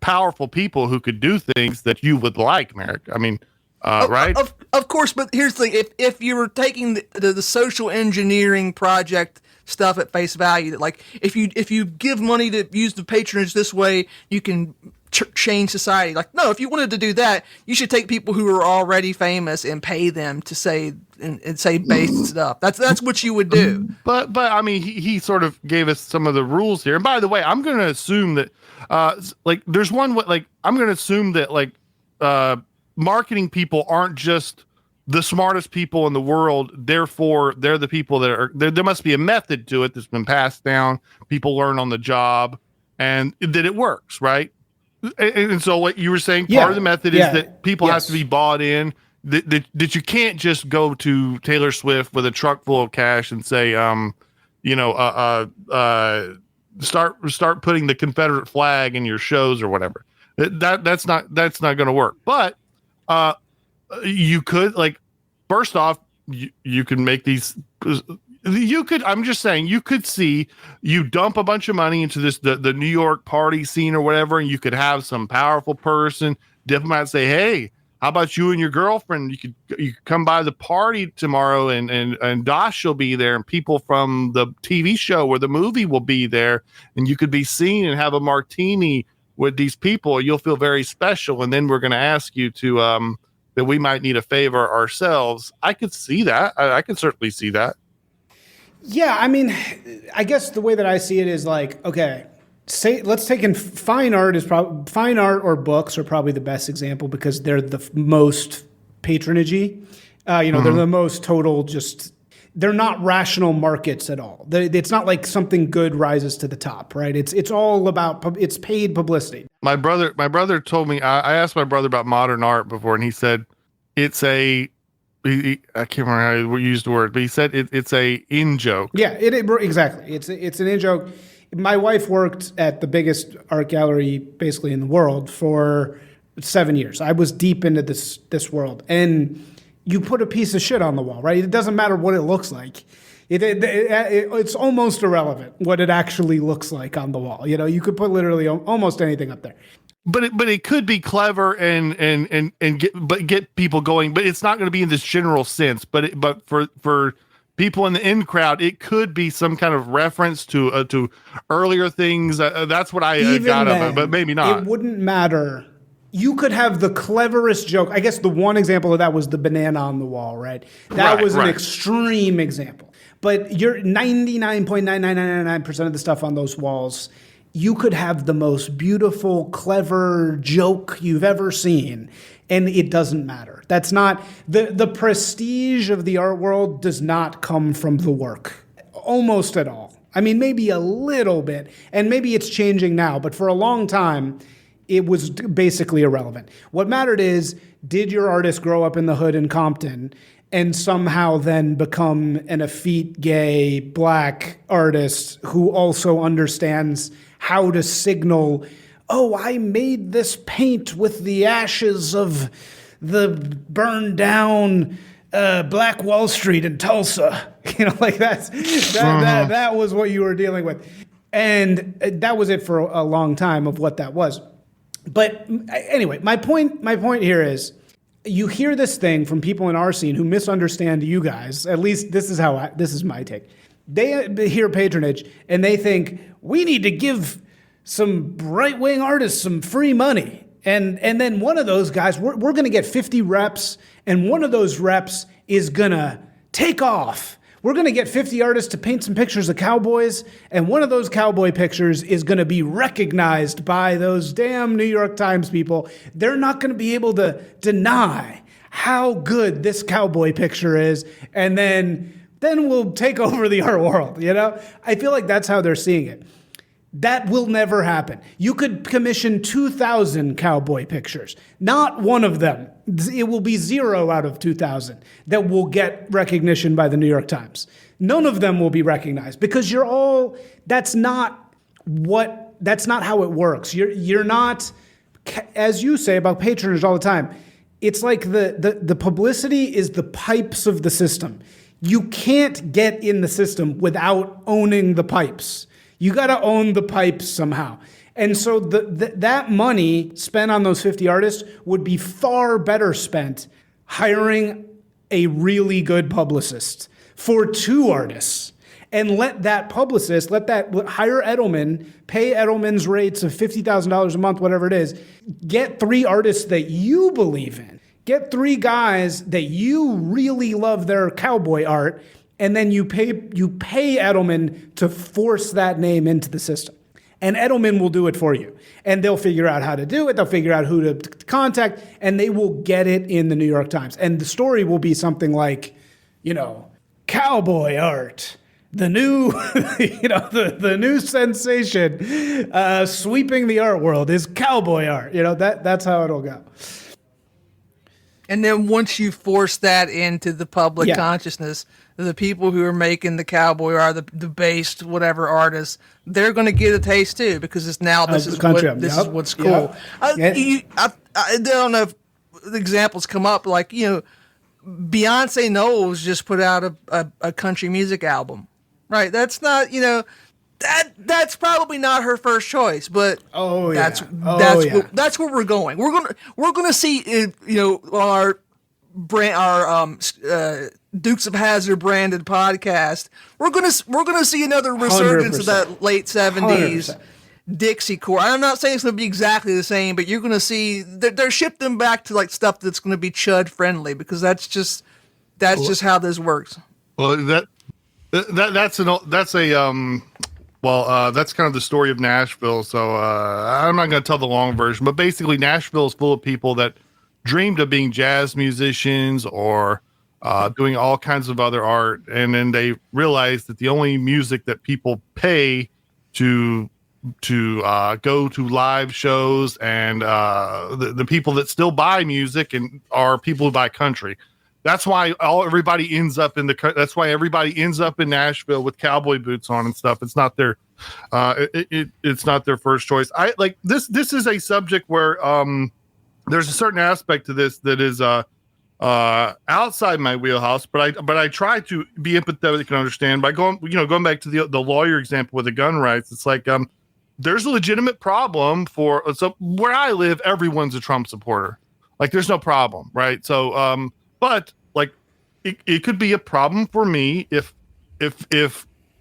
B: powerful people who could do things that you would like, Merrick. I mean, right? Of course, but here's the thing: if you were taking the social engineering project stuff at face value. That like if you give money to use the patronage this way, you can change society. Like, no, if you wanted to do that, you should take people who are already famous and pay them to say and say base stuff. That's what you would do.
A: But I mean, he sort of gave us some of the rules here. And by the way, I'm going to assume that like there's one like I'm going to assume that like marketing people aren't just the smartest people in the world. Therefore, they're the people that are there. There must be a method to it that's been passed down. People learn on the job, and that it works, right? And so what you were saying, part of the method is that people have to be bought in, that you can't just go to Taylor Swift with a truck full of cash and say, start putting the Confederate flag in your shows or whatever. That's not going to work. But you could, like, first off, you can make these. I'm just saying, you could see you dump a bunch of money into the New York party scene or whatever, and you could have some powerful person, diplomat, say, hey, how about you and your girlfriend? You could come by the party tomorrow, and Dosh will be there, and people from the TV show or the movie will be there, and you could be seen and have a martini with these people. You'll feel very special, and then we're going to ask you to that we might need a favor ourselves. I could see that. I can certainly see that.
C: Yeah, I mean, I guess the way that I see it is like, okay, let's take in fine art or books are probably the best example because they're the most patronagey. They're the most total. They're not rational markets at all. It's not like something good rises to the top, right? It's all about it's paid publicity.
A: My brother told me. I asked my brother about modern art before, and he said it's a. I can't remember how he used the word, but he said it's a in joke.
C: Yeah, exactly. It's an in joke. My wife worked at the biggest art gallery basically in the world for 7 years. I was deep into this world, and you put a piece of shit on the wall, right? It doesn't matter what it looks like. It's almost irrelevant what it actually looks like on the wall. You could put literally almost anything up there.
A: But it could be clever and get people going, but it's not going to be in this general sense. But for people in the in crowd, it could be some kind of reference to earlier things. That's what I got of it, but maybe not.
C: It wouldn't matter. You could have the cleverest joke. I guess the one example of that was the banana on the wall, right? That was an extreme example. But you're 99.99999% of the stuff on those walls. You could have the most beautiful, clever joke you've ever seen, and it doesn't matter. That's not the prestige of the art world does not come from the work almost at all. I mean, maybe a little bit, and maybe it's changing now, but for a long time, it was basically irrelevant. What mattered is, did your artist grow up in the hood in Compton and somehow then become an effete, gay, black artist who also understands how to signal, oh, I made this paint with the ashes of the burned down Black Wall Street in Tulsa. That was what you were dealing with. And that was it for a long time of what that was. But anyway, my point here is, you hear this thing from people in our scene who misunderstand you guys. At least this is my take. They hear patronage and they think we need to give some right-wing artists some free money. And then one of those guys, we're going to get 50 reps, and one of those reps is going to take off. We're going to get 50 artists to paint some pictures of cowboys, and one of those cowboy pictures is going to be recognized by those damn New York Times people. They're not going to be able to deny how good this cowboy picture is, and then we'll take over the art world, I feel like that's how they're seeing it. That will never happen. You could commission 2,000 cowboy pictures. Not one of them. It will be 0 out of 2,000 that will get recognition by the New York Times. None of them will be recognized because that's not how it works. You're not, as you say about patronage all the time, it's like the publicity is the pipes of the system. You can't get in the system without owning the pipes. You got to own the pipes somehow. And so that money spent on those 50 artists would be far better spent hiring a really good publicist for 2 artists and let that publicist, hire Edelman, pay Edelman's rates of $50,000 a month, whatever it is, get 3 artists that you believe in, get 3 guys that you really love their cowboy art, and then you pay Edelman to force that name into the system. And Edelman will do it for you. And they'll figure out how to do it. They'll figure out who to contact, and they will get it in the New York Times. And the story will be something like, cowboy art, the new, the new sensation sweeping the art world is cowboy art. That's how it'll go.
B: And then once you force that into the public consciousness, the people who are making the cowboy art, the based whatever artists, they're going to get a taste too, because it's now this is what's cool. I don't know if the examples come up, like Beyonce Knowles just put out a country music album, right? That's not that's probably not her first choice, but that's where we're going. We're gonna see on our brand, Dukes of Hazzard branded podcast, we're gonna see another resurgence
C: 100%.
B: of that late 70s 100%. Dixie core. I'm not saying it's gonna be exactly the same, but you're gonna see they're shifting back to like stuff that's gonna be chud friendly, because that's just how this works.
A: Well, that's kind of the story of Nashville. So I'm not going to tell the long version, but basically Nashville is full of people that dreamed of being jazz musicians or doing all kinds of other art. And then they realized that the only music that people pay to go to live shows and the people that still buy music and are people who buy country. That's why everybody ends up in Nashville with cowboy boots on and stuff. It's not their, it's not their first choice. I like this. This is a subject where there's a certain aspect to this that is outside my wheelhouse, but I try to be empathetic and understand by going back to the lawyer example with the gun rights. It's like there's a legitimate problem so where I live, everyone's a Trump supporter. Like there's no problem, right? So but like it could be a problem for me if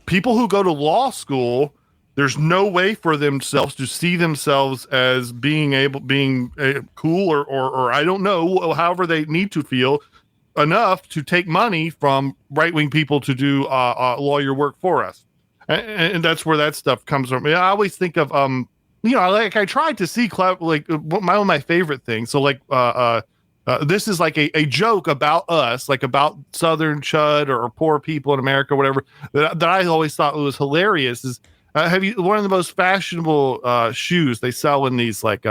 A: people who go to law school, there's no way for themselves to see themselves as being cool or I don't know, however they need to feel enough to take money from right-wing people to do lawyer work for us. And that's where that stuff comes from. I always think of I tried to see one of my favorite things. So like this is like a joke about us, like about Southern chud or poor people in America, or whatever, that I always thought was hilarious is, have you, one of the most fashionable shoes they sell in these like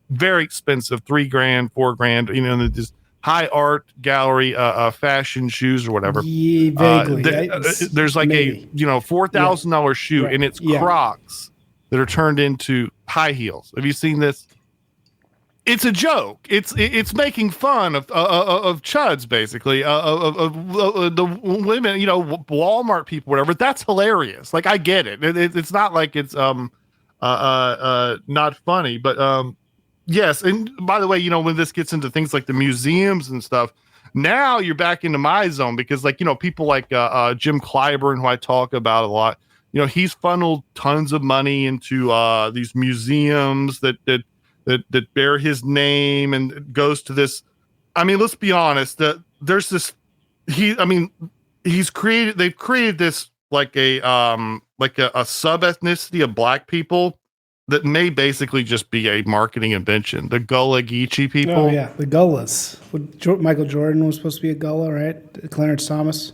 A: very expensive $3,000, $4,000, this high art gallery fashion shoes or whatever.
C: Yeah, vaguely.
A: There's like maybe a $4,000 shoe, right, and it's Crocs that are turned into high heels. Have you seen this? It's a joke. It's making fun of chuds, basically, of the women, Walmart people, whatever. That's hilarious. Like I get it. It's not like it's not funny, but yes. And by the way, when this gets into things like the museums and stuff, now you're back into my zone, because like people like Jim Clyburn, who I talk about a lot. He's funneled tons of money into these museums that bear his name, and it goes to this. I mean, let's be honest, there's this, they've created this like a sub ethnicity of black people that may basically just be a marketing invention. The Gullah Geechee people.
C: Oh yeah, the Gullahs. Michael Jordan was supposed to be a Gullah, right? Clarence Thomas.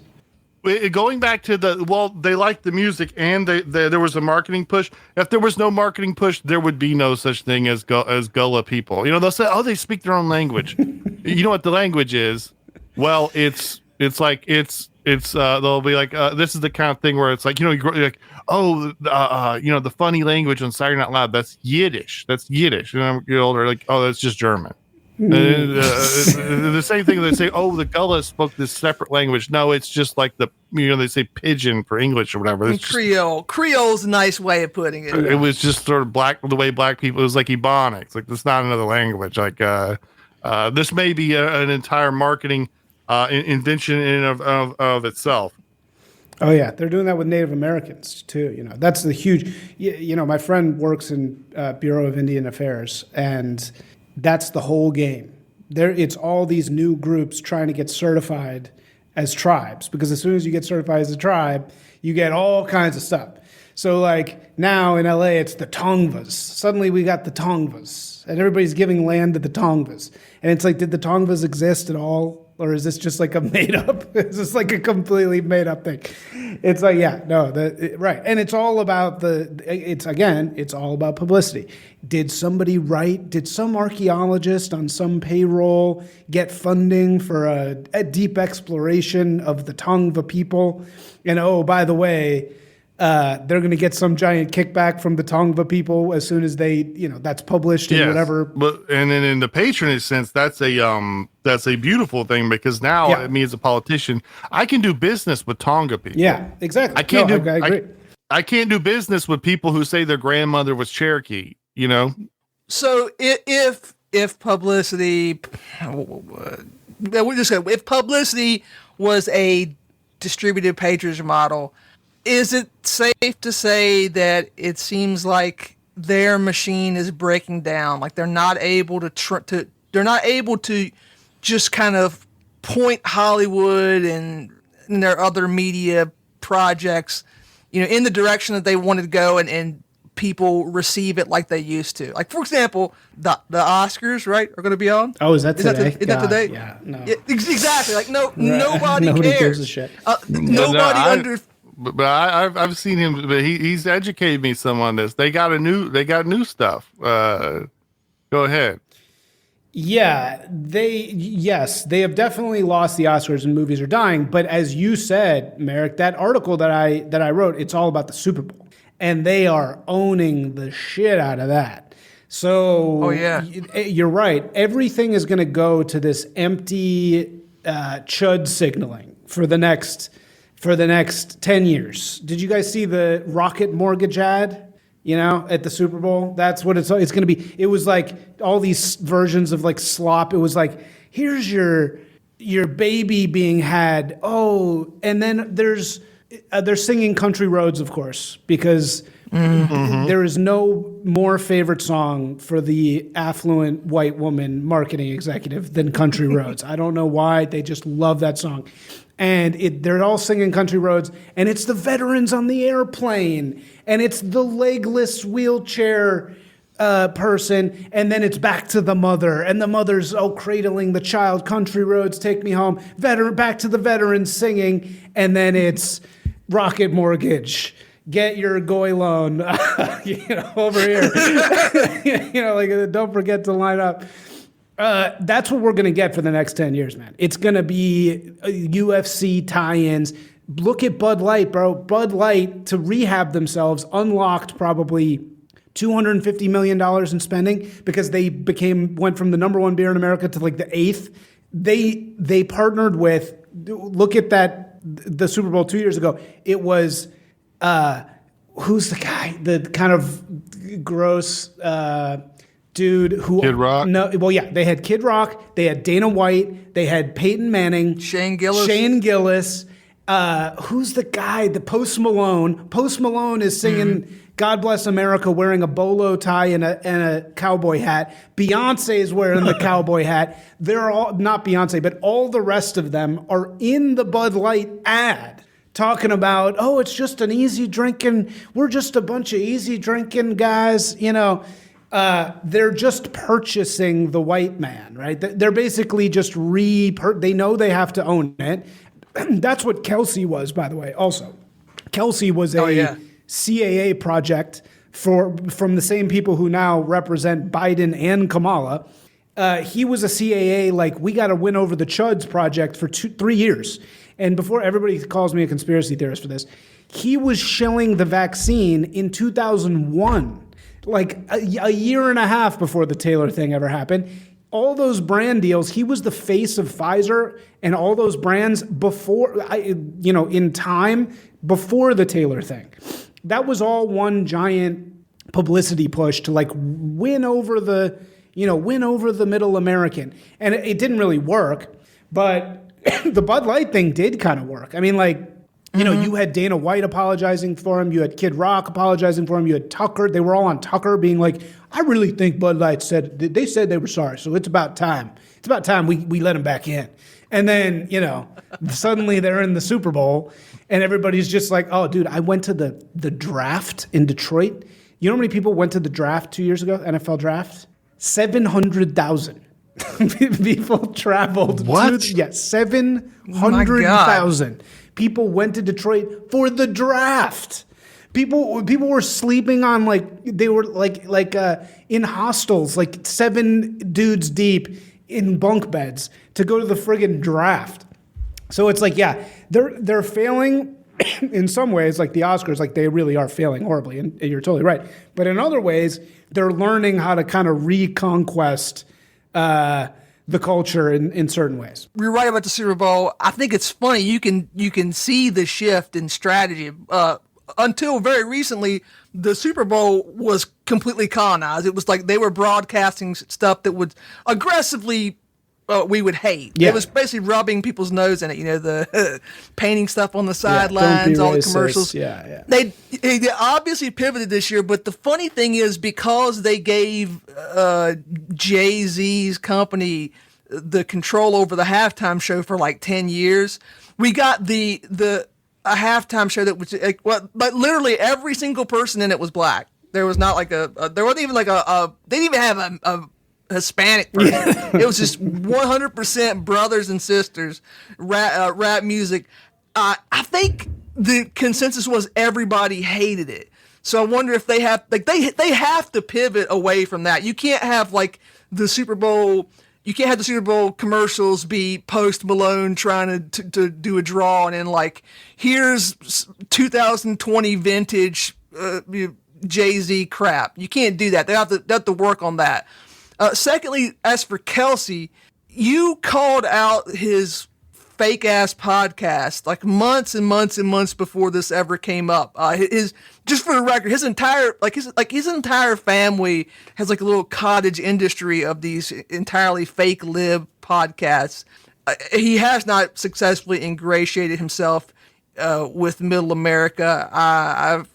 A: Going back to they liked the music, and there was a marketing push. If there was no marketing push, there would be no such thing as Gullah people. They'll say, oh, they speak their own language. You know what the language is? Well, it's they'll be like, this is the kind of thing where it's like, you're like, oh, the funny language on Saturday Night Live, that's Yiddish. And I'm older, like, oh, that's just German. The same thing, they say, oh, the Gullah spoke this separate language. No, it's just like they say pigeon for English or whatever. It's
B: Creole's a nice way of putting it.
A: It was just sort of the way black people, it was like Ebonics. Like, that's not another language. Like, this may be an entire marketing invention in and of itself.
C: Oh yeah, they're doing that with Native Americans too. That's the huge. My friend works in Bureau of Indian Affairs, and that's the whole game. It's all these new groups trying to get certified as tribes, because as soon as you get certified as a tribe, you get all kinds of stuff. So like now in LA, it's the Tongvas. Suddenly we got the Tongvas, and everybody's giving land to the Tongvas. And it's like, did the Tongvas exist at all? Or is this just like a made up? Is this like a completely made up thing? It's like, yeah, no, right. And it's all about it's all about publicity. Did some archaeologist on some payroll get funding for a deep exploration of the Tongva people? And oh, by the way, they're going to get some giant kickback from the Tongva people as soon as that's published in whatever.
A: But and then in the patronage sense, that's a beautiful thing, because now me as a politician, I can do business with Tonga people.
C: Yeah, exactly. I agree.
A: I can't do business with people who say their grandmother was Cherokee.
B: So if publicity, if publicity was a distributed patronage model, is it safe to say that it seems like their machine is breaking down? Like they're not able to just kind of point Hollywood and their other media projects, in the direction that they wanted to go, and people receive it like they used to. Like, for example, the Oscars, right, are going to be on.
C: Oh, is that today?
B: Is that today?
C: Yeah, no.
B: Exactly. Like nobody
C: Nobody
B: cares.
C: gives a shit.
A: But I've seen him. But he's educated me some on this. They got new stuff. Go ahead.
C: Yeah, they have definitely lost the Oscars and movies are dying. But as you said, Merrick, that article that I wrote, it's all about the Super Bowl, and they are owning the shit out of that. So you're right. Everything is going to go to this empty chud signaling for the next 10 years. Did you guys see the Rocket Mortgage ad? At the Super Bowl, that's what it's going to be. It was like all these versions of like slop. It was like, here's your baby being had. Oh, and then they're singing Country Roads, of course, because there is no more favorite song for the affluent white woman marketing executive than Country Roads. I don't know why. They just love that song. And they're all singing Country Roads, and it's the veterans on the airplane, and it's the legless wheelchair person, and then it's back to the mother, and the mother's cradling the child. Country Roads, take me home. Back to the veterans singing, and then it's Rocket Mortgage. Get your GOI loan, over here. Don't forget to line up. That's what we're going to get for the next 10 years, man. It's going to be UFC tie-ins. Look at Bud Light, bro. Bud Light, to rehab themselves, unlocked probably $250 million in spending because they went from the number one beer in America to like the 8th. They partnered with, look at the Super Bowl 2 years ago. It was, who's the guy? The kind of gross... dude who
A: Kid Rock?
C: No, well, yeah, they had Kid Rock, they had Dana White, they had Peyton Manning,
B: Shane Gillis.
C: Who's the guy? The Post Malone. Post Malone is singing "God Bless America" wearing a bolo tie and a cowboy hat. Beyonce is wearing the cowboy hat. They're all, not Beyonce, but all the rest of them are in the Bud Light ad, talking about, oh, it's just an easy drinking. We're just a bunch of easy drinking guys, they're just purchasing the white man, right? They're basically just they know they have to own it. That's what Kelsey was, by the way. Also, Kelsey was a CAA project from the same people who now represent Biden and Kamala. He was a CAA, like, we got to win over the Chuds project for 3 years. And before everybody calls me a conspiracy theorist for this, he was shilling the vaccine in 2001. Like a year and a half before the Taylor thing ever happened. All those brand deals, he was the face of Pfizer and all those brands before, in time before the Taylor thing. That was all one giant publicity push to like win over the middle American. And it didn't really work, but the Bud Light thing did kind of work. I mean, like, You know, you had Dana White apologizing for him. You had Kid Rock apologizing for him. You had Tucker. They were all on Tucker being like, I really think Bud Light said they were sorry. So it's about time. It's about time we let him back in. And then, you know, suddenly they're in the Super Bowl and everybody's just like, oh, dude, I went to the draft in Detroit. You know how many people went to the draft 2 years ago, NFL draft? 700,000. People traveled.
A: What?
C: 700,000 people went to Detroit for the draft. People were sleeping on they were in hostels, like 7 dudes deep in bunk beds to go to the friggin' draft. So it's like, yeah, they're failing in some ways, like the Oscars, like they really are failing horribly, and you're totally right. But in other ways, they're learning how to kind of reconquest the culture in certain ways.
B: You're right about the Super Bowl. I think it's funny. You can see the shift in strategy. Until very recently, the Super Bowl was completely colonized. It was like they were broadcasting stuff that would aggressively we would hate.
C: Yeah.
B: It was basically rubbing people's nose in it. You know, the painting stuff on the sidelines, all the commercials.
C: Yeah.
B: They obviously pivoted this year, but the funny thing is because they gave Jay-Z's company the control over the halftime show for like 10 years, we got a halftime show that was but literally every single person in it was black. There was not like there wasn't even like they didn't even have a Hispanic person. It was just 100% brothers and sisters, rap music. I think the consensus was everybody hated it. So I wonder if they have they have to pivot away from that. You can't have the Super Bowl. You can't have the Super Bowl commercials be Post Malone trying to do a draw and then here's 2020 vintage Jay-Z crap. You can't do that. They have to work on that. Secondly, as for Kelsey, you called out his fake ass podcast months and months and months before this ever came up. Just for the record, his entire family has a little cottage industry of these entirely fake lib podcasts. He has not successfully ingratiated himself with Middle America. I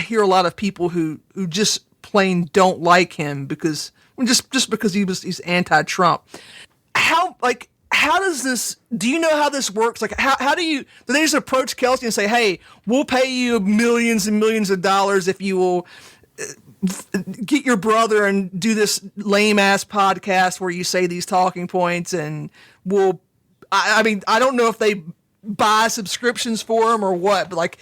B: hear a lot of people who just plain don't like him because he's anti-Trump. How does this, do you know how this works? How do they just approach Kelsey and say, hey, we'll pay you millions and millions of dollars if you will get your brother and do this lame ass podcast where you say these talking points, and I don't know if they buy subscriptions for him or what, but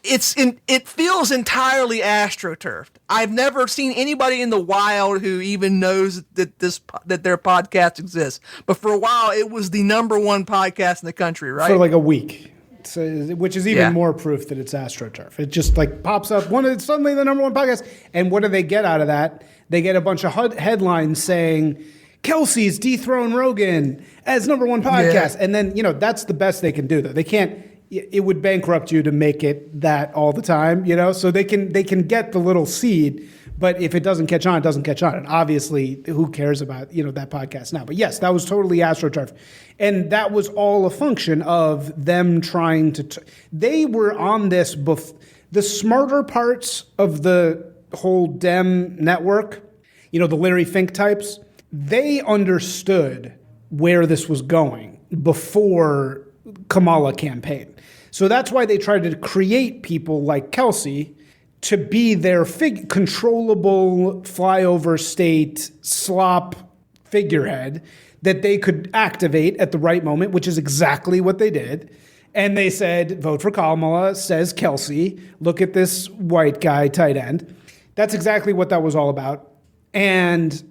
B: it feels entirely astroturfed. I've never seen anybody in the wild who even knows that their podcast exists. But for a while, it was the #1 podcast in the country, right?
C: For a week, which is even more proof that it's astroturf. It just pops up suddenly the #1 podcast. And what do they get out of that? They get a bunch of headlines saying Kelsey's dethroned Rogan as #1 podcast, and then that's the best they can do. Though they can't. It would bankrupt you to make it that all the time, so they can get the little seed, but if it doesn't catch on, it doesn't catch on. And obviously who cares about, that podcast now, but yes, that was totally AstroTurf. And that was all a function of them trying to, they were on this, the smarter parts of the whole Dem network, the Larry Fink types, they understood where this was going before Kamala campaign. So that's why they tried to create people like Kelsey to be their controllable flyover state slop figurehead that they could activate at the right moment, which is exactly what they did. And they said, vote for Kamala, says Kelsey. Look at this white guy tight end. That's exactly what that was all about. And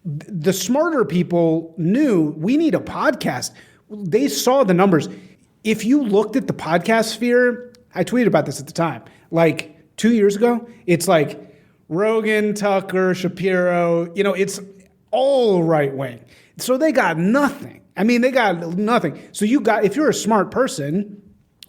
C: the smarter people knew we need a podcast. They saw the numbers. If you looked at the podcast sphere, I tweeted about this at the time, 2 years ago, it's Rogan, Tucker, Shapiro, it's all right wing. So they got nothing. They got nothing. So if you're a smart person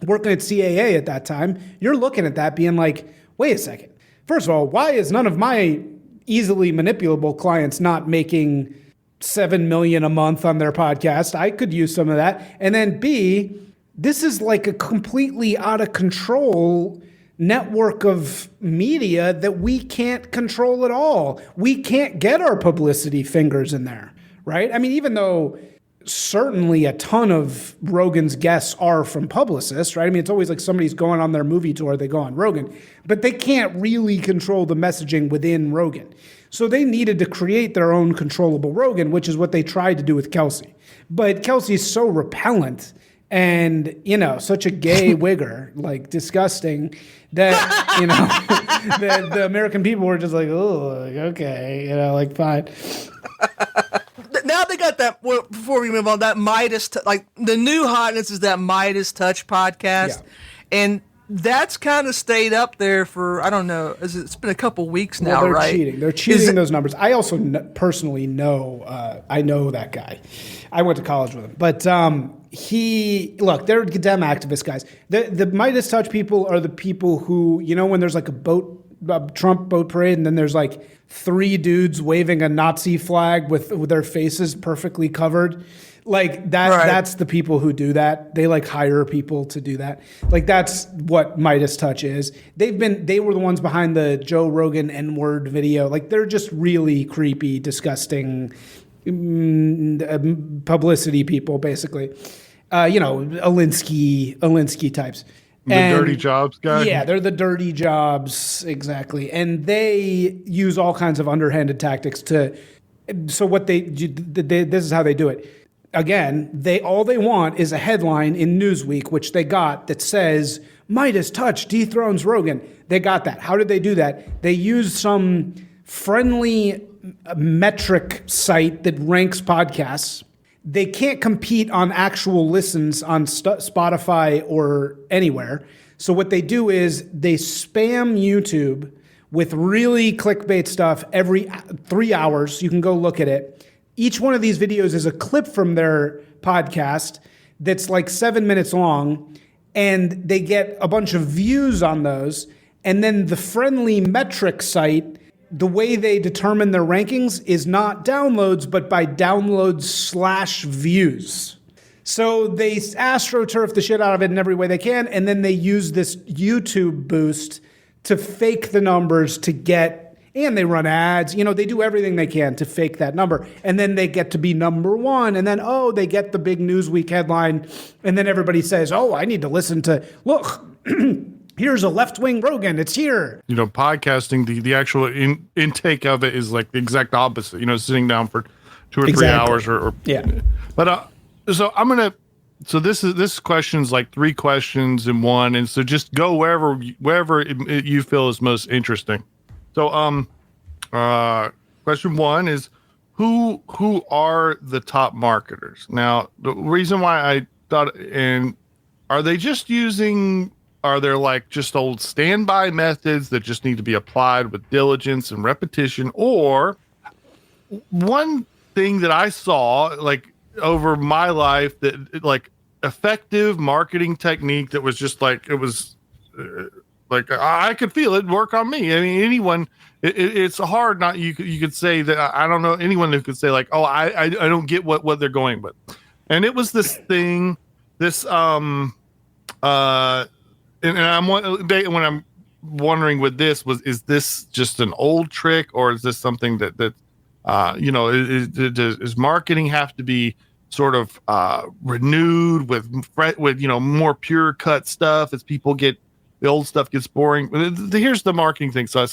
C: working at CAA at that time, you're looking at that being wait a second. First of all, why is none of my easily manipulable clients not making $7 million a month on their podcast? I could use some of that. And then B, this is like a completely out of control network of media that we can't control at all. We can't get our publicity fingers in there, right? I mean, even though certainly a ton of Rogan's guests are from publicists, right? I mean, it's always like somebody's going on their movie tour, they go on Rogan, but they can't really control the messaging within Rogan. So they needed to create their own controllable Rogan, which is what they tried to do with Kelsey. But Kelsey's so repellent and, such a gay wigger, like disgusting, that, the American people were just like, oh, okay, like fine.
B: Now they got that. Well, before we move on, that Midas, like the new hotness is that Midas Touch podcast, and that's kind of stayed up there for, I don't know, it's been a couple weeks now,
C: they're
B: right?
C: Cheating. They're cheating those numbers. I also personally know, I know that guy. I went to college with him, but they're damn activist guys. The Midas Touch people are the people who, when there's like a Trump boat parade, and then there's like 3 dudes waving a Nazi flag with their faces perfectly covered. Like that, right. That's the people who do that. They like hire people to do that. Like that's what Midas Touch is. They were the ones behind the Joe Rogan N-word video. Like they're just really creepy, disgusting publicity people, basically. Alinsky types.
A: The dirty jobs guy?
C: Yeah, they're the dirty jobs, exactly. And they use all kinds of underhanded tactics so what they this is how they do it. Again, all they want is a headline in Newsweek, which they got, that says, Midas Touch dethrones Rogan. They got that. How did they do that? They used some friendly metric site that ranks podcasts. They can't compete on actual listens on Spotify or anywhere. So what they do is they spam YouTube with really clickbait stuff every 3 hours. You can go look at it. Each one of these videos is a clip from their podcast that's like 7 minutes long, and they get a bunch of views on those. And then the friendly metric site, the way they determine their rankings is not downloads, but by downloads/views. So they astroturf the shit out of it in every way they can, and then they use this YouTube boost to fake the numbers to get, and they run ads. They do everything they can to fake that number. And then they get to be number 1, and then, they get the big Newsweek headline, and then everybody says, I need to listen to, look, here's a left-wing Rogan. It's here.
A: Podcasting, the actual intake of it is like the exact opposite. Sitting down for 2 or 3 hours, or
C: yeah.
A: But so I'm gonna. So this question's like 3 questions in one, and so just go wherever you feel is most interesting. So question 1 is who are the top marketers? Now the reason why I thought, and are they just using? Are there like just old standby methods that just need to be applied with diligence and repetition? Or one thing that I saw like over my life that like effective marketing technique that was just like, it was like, I could feel it work on me. I mean, anyone, it's hard not, you could say that, I don't know anyone who could say like, I don't get what they're going with. And it was this thing, and when I'm wondering with this is this just an old trick, or is this something that does marketing have to be sort of renewed with more pure cut stuff as people get, the old stuff gets boring? Here's the marketing thing. So I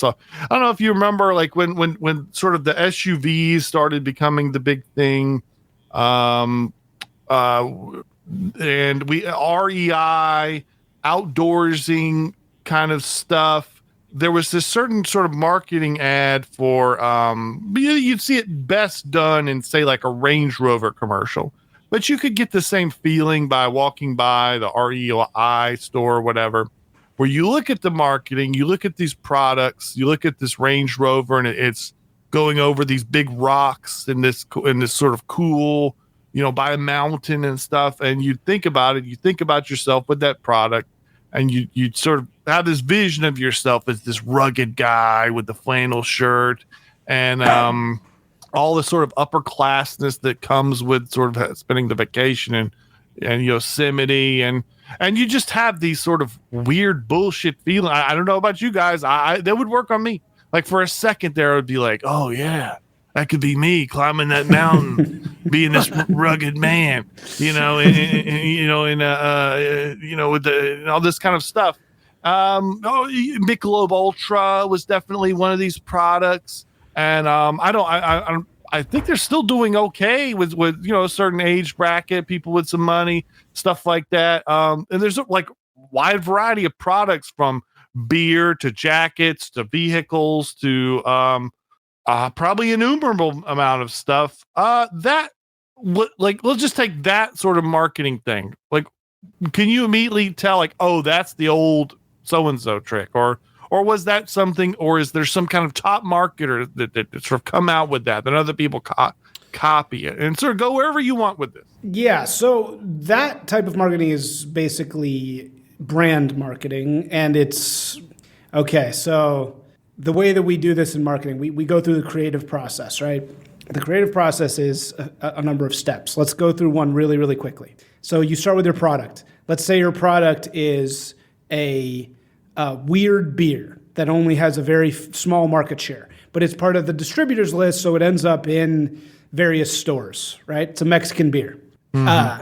A: don't know if you remember like when sort of the SUVs started becoming the big thing, and we REI outdoorsing kind of stuff. There was this certain sort of marketing ad for you'd see it best done in say like a Range Rover commercial, but you could get the same feeling by walking by the REI store or whatever, where you look at the marketing, you look at these products, you look at this Range Rover, and it's going over these big rocks in this sort of cool, by a mountain and stuff, and you think about it, you think about yourself with that product, and you sort of have this vision of yourself as this rugged guy with the flannel shirt and all the sort of upper classness that comes with sort of spending the vacation and Yosemite. And And you just have these sort of weird bullshit feeling. I don't know about you guys. That would work on me. Like for a second there, I would be like, oh yeah, that could be me climbing that mountain, being this rugged man, you know, with all this kind of stuff. Michelob Ultra was definitely one of these products, and I think they're still doing okay with a certain age bracket, people with some money, stuff like that. And there's like wide variety of products from beer to jackets to vehicles to probably innumerable amount of stuff. Let's just take that sort of marketing thing. Like, can you immediately tell like, oh, that's the old so-and-so trick, or was that something, or is there some kind of top marketer that sort of come out with that other people copy it, and sort of go wherever you want with this?
C: Yeah, so that type of marketing is basically brand marketing, and it's okay. So the way that we do this in marketing, we go through the creative process, right? The creative process is a number of steps. Let's go through one really, really quickly. So you start with your product. Let's say your product is a weird beer that only has a very small market share, but it's part of the distributors list, so it ends up in various stores, right? It's a Mexican beer. Mm-hmm.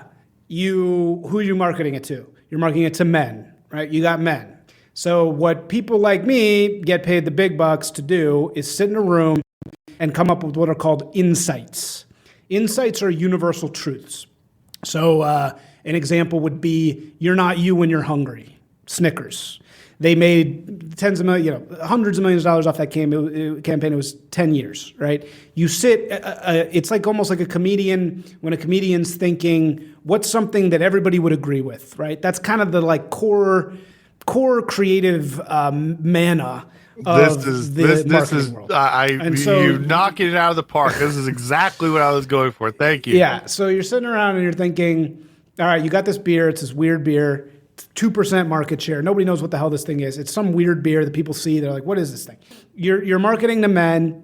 C: Who are you marketing it to? You're marketing it to men, right? You got men. So what people like me get paid the big bucks to do is sit in a room and come up with what are called insights. Insights are universal truths. So an example would be, you're not you when you're hungry. Snickers. They made hundreds of millions of dollars off that campaign. It was 10 years, right? You sit, it's like almost like a comedian, when a comedian's thinking, what's something that everybody would agree with, right? That's kind of the like core creative manna of the marketing world.
A: You're knocking it out of the park. This is exactly what I was going for. Thank you.
C: Yeah, so you're sitting around and you're thinking, all right, you got this beer. It's this weird beer. 2% market share. Nobody knows what the hell this thing is. It's some weird beer that people see. They're like, what is this thing? You're marketing to men.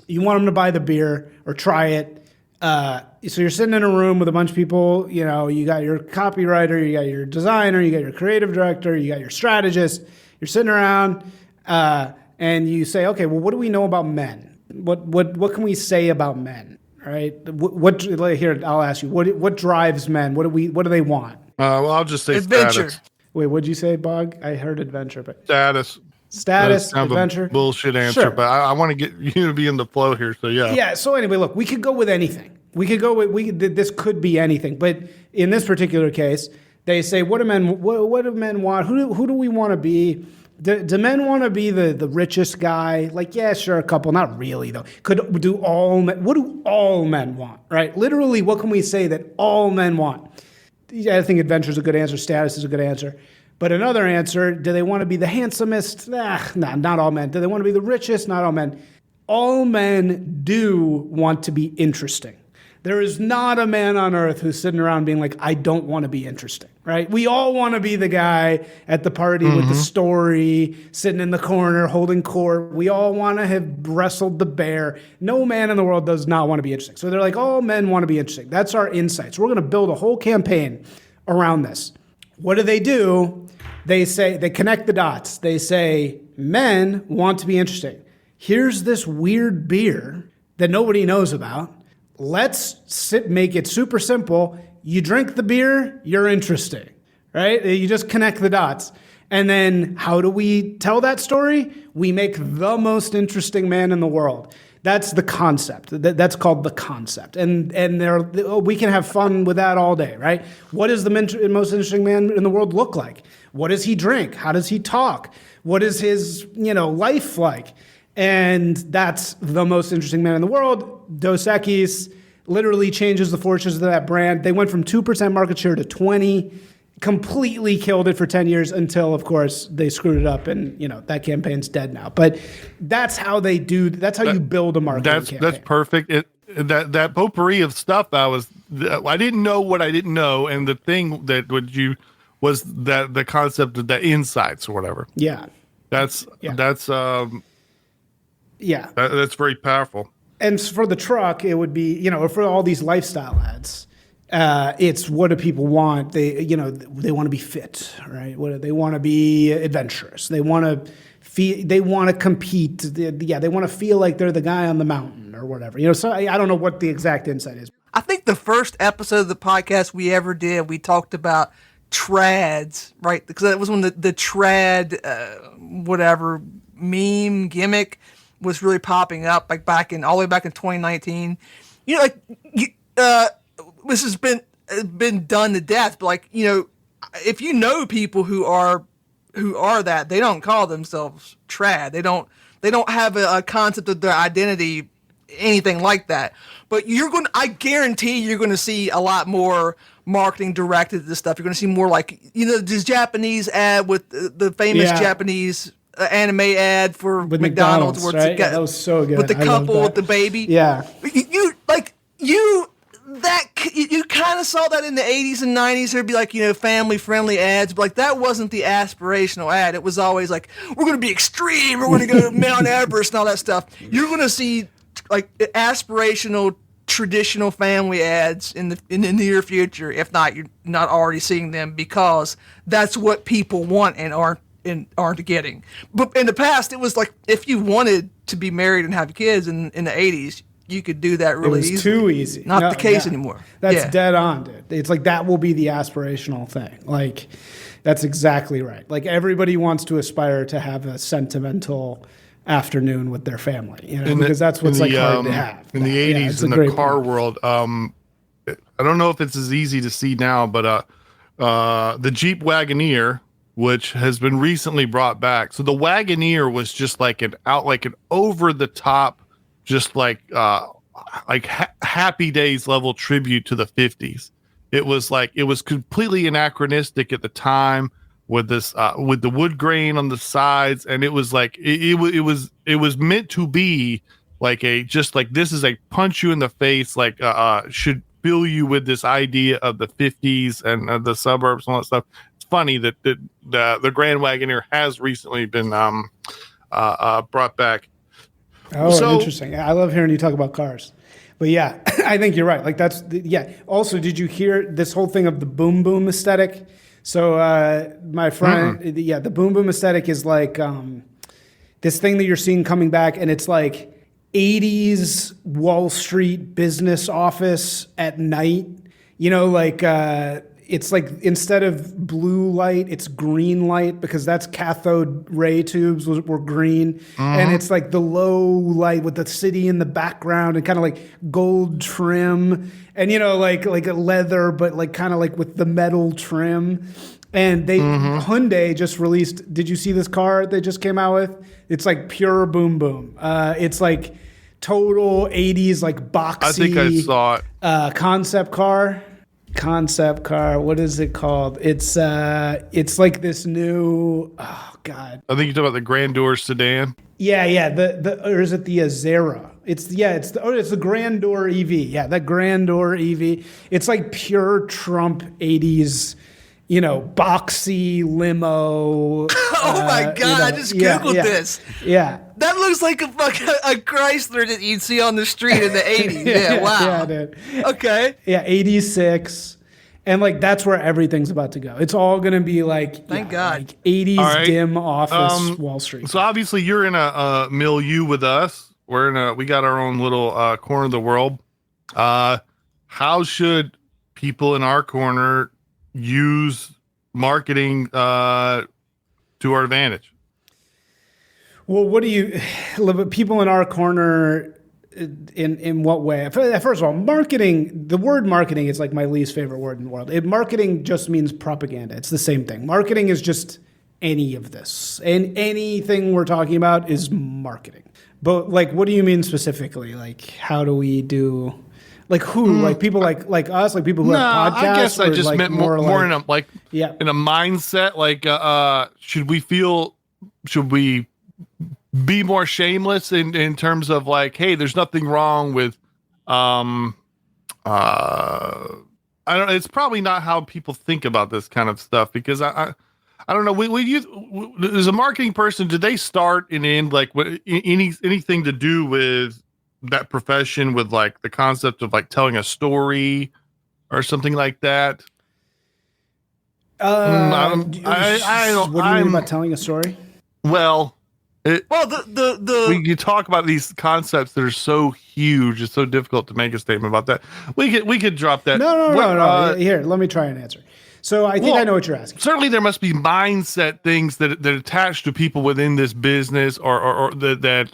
C: You want them to buy the beer or try it. So you're sitting in a room with a bunch of people. You got your copywriter, you got your designer, you got your creative director, you got your strategist. You're sitting around and you say, okay, well, what do we know about men? What can we say about men? Right? Here, I'll ask you. What drives men? What do they want?
A: Well, I'll just say
B: adventure.
A: Status.
C: Wait, what'd you say, Bog? I heard adventure, but
A: status,
C: adventure.
A: A bullshit answer, sure. But I want to get you to be in the flow here. So yeah.
C: Yeah. So anyway, look, we could go with anything. This could be anything, but in this particular case, they say, what do men want? Who do we want to be? Do men want to be the richest guy? Like, yeah, sure, a couple. Not really, though. What do all men want, right? Literally, what can we say that all men want? I think adventure is a good answer. Status is a good answer. But another answer, do they want to be the handsomest? Not all men. Do they want to be the richest? Not all men. All men do want to be interesting. There is not a man on earth who's sitting around being like, I don't want to be interesting, right? We all want to be the guy at the party with the story, sitting in the corner, holding court. We all want to have wrestled the bear. No man in the world does not want to be interesting. So they're like, all men want to be interesting. That's our insights. We're going to build a whole campaign around this. What do? They say, they connect the dots. They say, men want to be interesting. Here's this weird beer that nobody knows about. Let's make it super simple. You drink the beer, you're interesting, right? You just connect the dots. And then how do we tell that story? We make the most interesting man in the world. That's the concept. That's called the concept. And we can have fun with that all day, right? What does the most interesting man in the world look like? What does he drink? How does he talk? What is his, life like? And that's the most interesting man in the world. Dos Equis literally changes the fortunes of that brand. They went from 2% market share to 20%, completely killed it for 10 years until, of course, they screwed it up and, that campaign's dead now. But that's how they do, that's how you build a marketing campaign. That's
A: perfect. That potpourri of stuff I didn't know what I didn't know. And the thing was that the concept of the insights or whatever.
C: Yeah.
A: That's very powerful.
C: And for the truck, it would be, for all these lifestyle ads, It's what do people want? They want to be fit, right? They want to be adventurous. They want to feel. They want to compete. They want to feel like they're the guy on the mountain or whatever. So I don't know what the exact insight is.
B: I think the first episode of the podcast we ever did, we talked about trads, right? Because that was when the trad, whatever meme gimmick was really popping up, like all the way back in 2019. This has been done to death, but if you know people who are that, they don't call themselves trad. They don't have a concept of their identity, anything like that. But I guarantee you're going to see a lot more marketing directed to this stuff. You're going to see more like, this Japanese ad with the famous Japanese anime ad for
C: with
B: McDonald's where
C: right? That was so good.
B: With the couple with the baby.
C: Yeah.
B: You kind of saw that in the 80s and 90s. There'd be family-friendly ads, but that wasn't the aspirational ad. It was always like, we're going to be extreme, we're going to go to Mount Everest and all that stuff. You're going to see aspirational, traditional family ads in the near future. If not, you're not already seeing them, because that's what people want and aren't getting. But in the past, it was like, if you wanted to be married and have kids in the 80s, you could do that really easily.
C: It was too easy.
B: Not the case anymore.
C: That's dead on, dude. It's like that will be the aspirational thing. Like, that's exactly right. Like, everybody wants to aspire to have a sentimental afternoon with their family, because that's what's hard to have.
A: In the 80s, in the car world, I don't know if it's as easy to see now, but the Jeep Wagoneer, which has been recently brought back. So the Wagoneer was just like an over the top, just Happy Days level tribute to the 50s. It was completely anachronistic at the time, with this with the wood grain on the sides, and it was it was meant to be this is a punch you in the face, should fill you with this idea of the 50s and the suburbs and all that stuff. It's funny that the Grand Wagoneer has recently been brought back.
C: Oh, interesting. I love hearing you talk about cars. But yeah, I think you're right. Also, did you hear this whole thing of the boom boom aesthetic? So my friend, the boom boom aesthetic is this thing that you're seeing coming back, and it's like 80s Wall Street business office at night. It's like, instead of blue light, it's green light, because that's cathode ray tubes were green. And it's like the low light with the city in the background and kind of like gold trim and, like a leather, but kind of with the metal trim. And Hyundai just released, did you see this car they just came out with? It's like pure boom boom. It's like total 80s, boxy.
A: I think I saw it.
C: Concept car. What is it called? It's like this new. Oh God.
A: I think you're talking about the Grandeur sedan.
C: Yeah. Or is it the Azera? It's the Grandeur EV. Yeah, that Grandeur EV. It's like pure Trump 80s. Boxy limo.
B: Oh my God! I just googled this.
C: Yeah,
B: that looks like a Chrysler that you'd see on the street in the 80s. Yeah, wow.
C: Yeah, dude.
B: Okay.
C: Yeah, 86, and that's where everything's about to go. It's all gonna be
B: thank God,
C: 80s dim office Wall Street.
A: So obviously you're in a milieu with us. We got our own little corner of the world. How should people in our corner use marketing to our advantage?
C: Well, what do you people in our corner in what way? First of all, marketing, the word marketing is my least favorite word in the world. Marketing just means propaganda. It's the same thing. Marketing is just any of this, and anything we're talking about is marketing. But what do you mean specifically? How do we do? Who? People like us? People who have podcasts?
A: I guess I just meant more in a in a mindset. Should we be more shameless in terms of hey, there's nothing wrong with I don't know. It's probably not how people think about this kind of stuff, because I don't know. As a marketing person, did they start and end anything to do with that profession, with the concept of telling a story, or something like that.
C: What do you mean about telling a story?
A: Well,
B: the
A: you talk about these concepts that are so huge, it's so difficult to make a statement about that. We could drop that.
C: No. Here, let me try and answer. So I think I know what you're asking.
A: Certainly, there must be mindset things that attach to people within this business, or that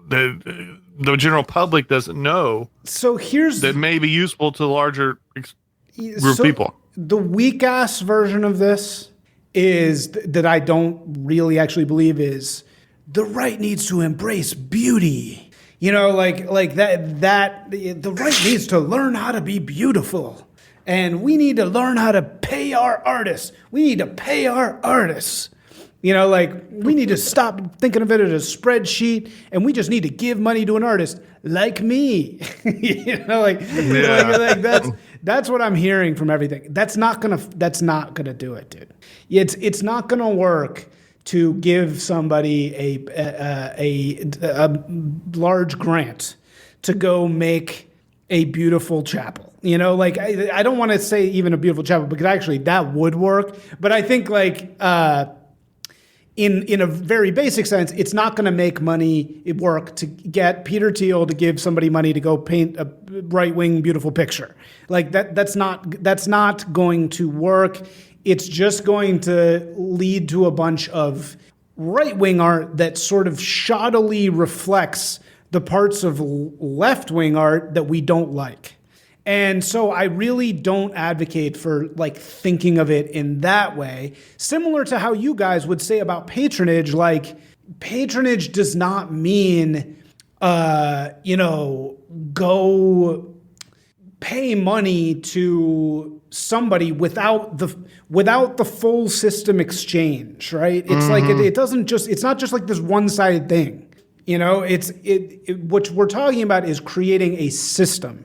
A: the general public doesn't know.
C: So here's
A: that may be useful to the larger group of people.
C: The weak ass version of this is that I don't really actually believe is the right needs to embrace beauty. You know, like that the right needs to learn how to be beautiful. And we need to learn how to pay our artists. We need to pay our artists. You know, like we need to stop thinking of it as a spreadsheet, and we just need to give money to an artist like me. You know, like that's what I'm hearing from everything. That's not gonna do it, dude. It's not gonna work to give somebody a large grant to go make a beautiful chapel. You know, like I don't want to say even a beautiful chapel, because actually that would work. But I think like in a very basic sense, it's not going to make money work to get Peter Thiel to give somebody money to go paint a right-wing beautiful picture. Like that's not going to work. It's just going to lead to a bunch of right-wing art that sort of shoddily reflects the parts of left-wing art that we don't like. And so I really don't advocate for like thinking of it in that way. Similar to how you guys would say about patronage, like patronage does not mean, go pay money to somebody without the full system exchange, right? It's like it's not just like this one-sided thing. You know, what we're talking about is creating a system.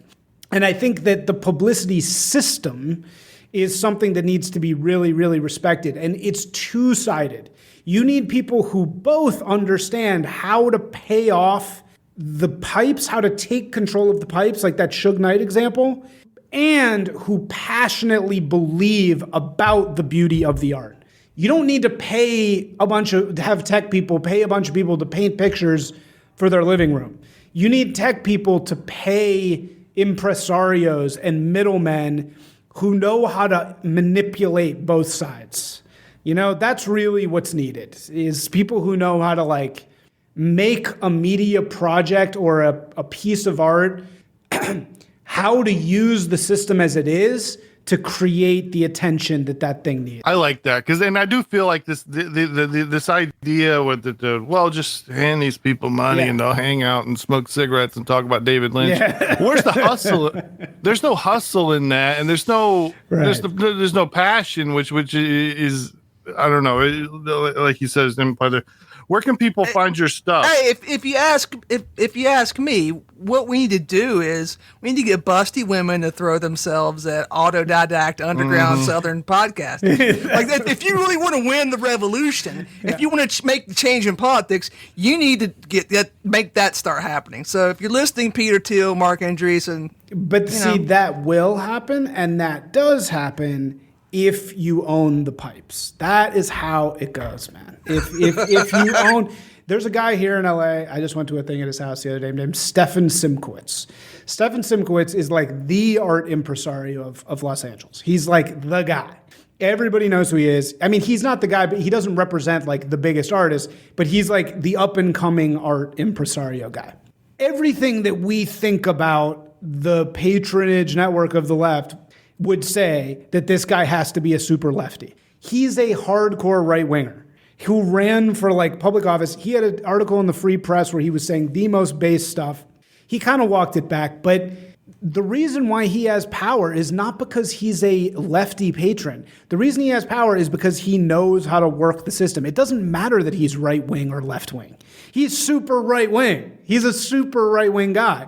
C: And I think that the publicity system is something that needs to be really, really respected. And it's two-sided. You need people who both understand how to pay off the pipes, how to take control of the pipes, like that Suge Knight example, and who passionately believe about the beauty of the art. You don't need to have tech people pay a bunch of people to paint pictures for their living room. You need tech people to pay impresarios and middlemen who know how to manipulate both sides. You know, that's really what's needed, is people who know how to like make a media project or a piece of art, how to use the system as it is to create the attention that thing needs.
A: I like that, and I do feel like this idea with just hand these people money and they'll hang out and smoke cigarettes and talk about David Lynch. Yeah. Where's the hustle? There's no hustle in that, and there's no passion, which is, I don't know, like you said, is implied there. Where can people find your stuff?
B: Hey, if you ask me, what we need to do is we need to get busty women to throw themselves at autodidact underground Southern podcast. Like that, if you really want to win the revolution, if you want to make the change in politics, you need to make that start happening. So if you're listening, Peter Thiel, Mark Andreessen,
C: that will happen, and that does happen if you own the pipes. That is how it goes, man. If you own, there's a guy here in LA, I just went to a thing at his house the other day named Stefan Simkowitz. Stefan Simkowitz is like the art impresario of Los Angeles. He's like the guy. Everybody knows who he is. I mean, he's not the guy, but he doesn't represent like the biggest artist, but he's like the up and coming art impresario guy. Everything that we think about the patronage network of the left would say that this guy has to be a super lefty. He's a hardcore right-winger who ran for like public office. He had an article in the Free Press where he was saying the most base stuff. He kind of walked it back, but the reason why he has power is not because he's a lefty patron. The reason he has power is because he knows how to work the system. It doesn't matter that he's right-wing or left-wing. He's super right-wing. He's a super right-wing guy.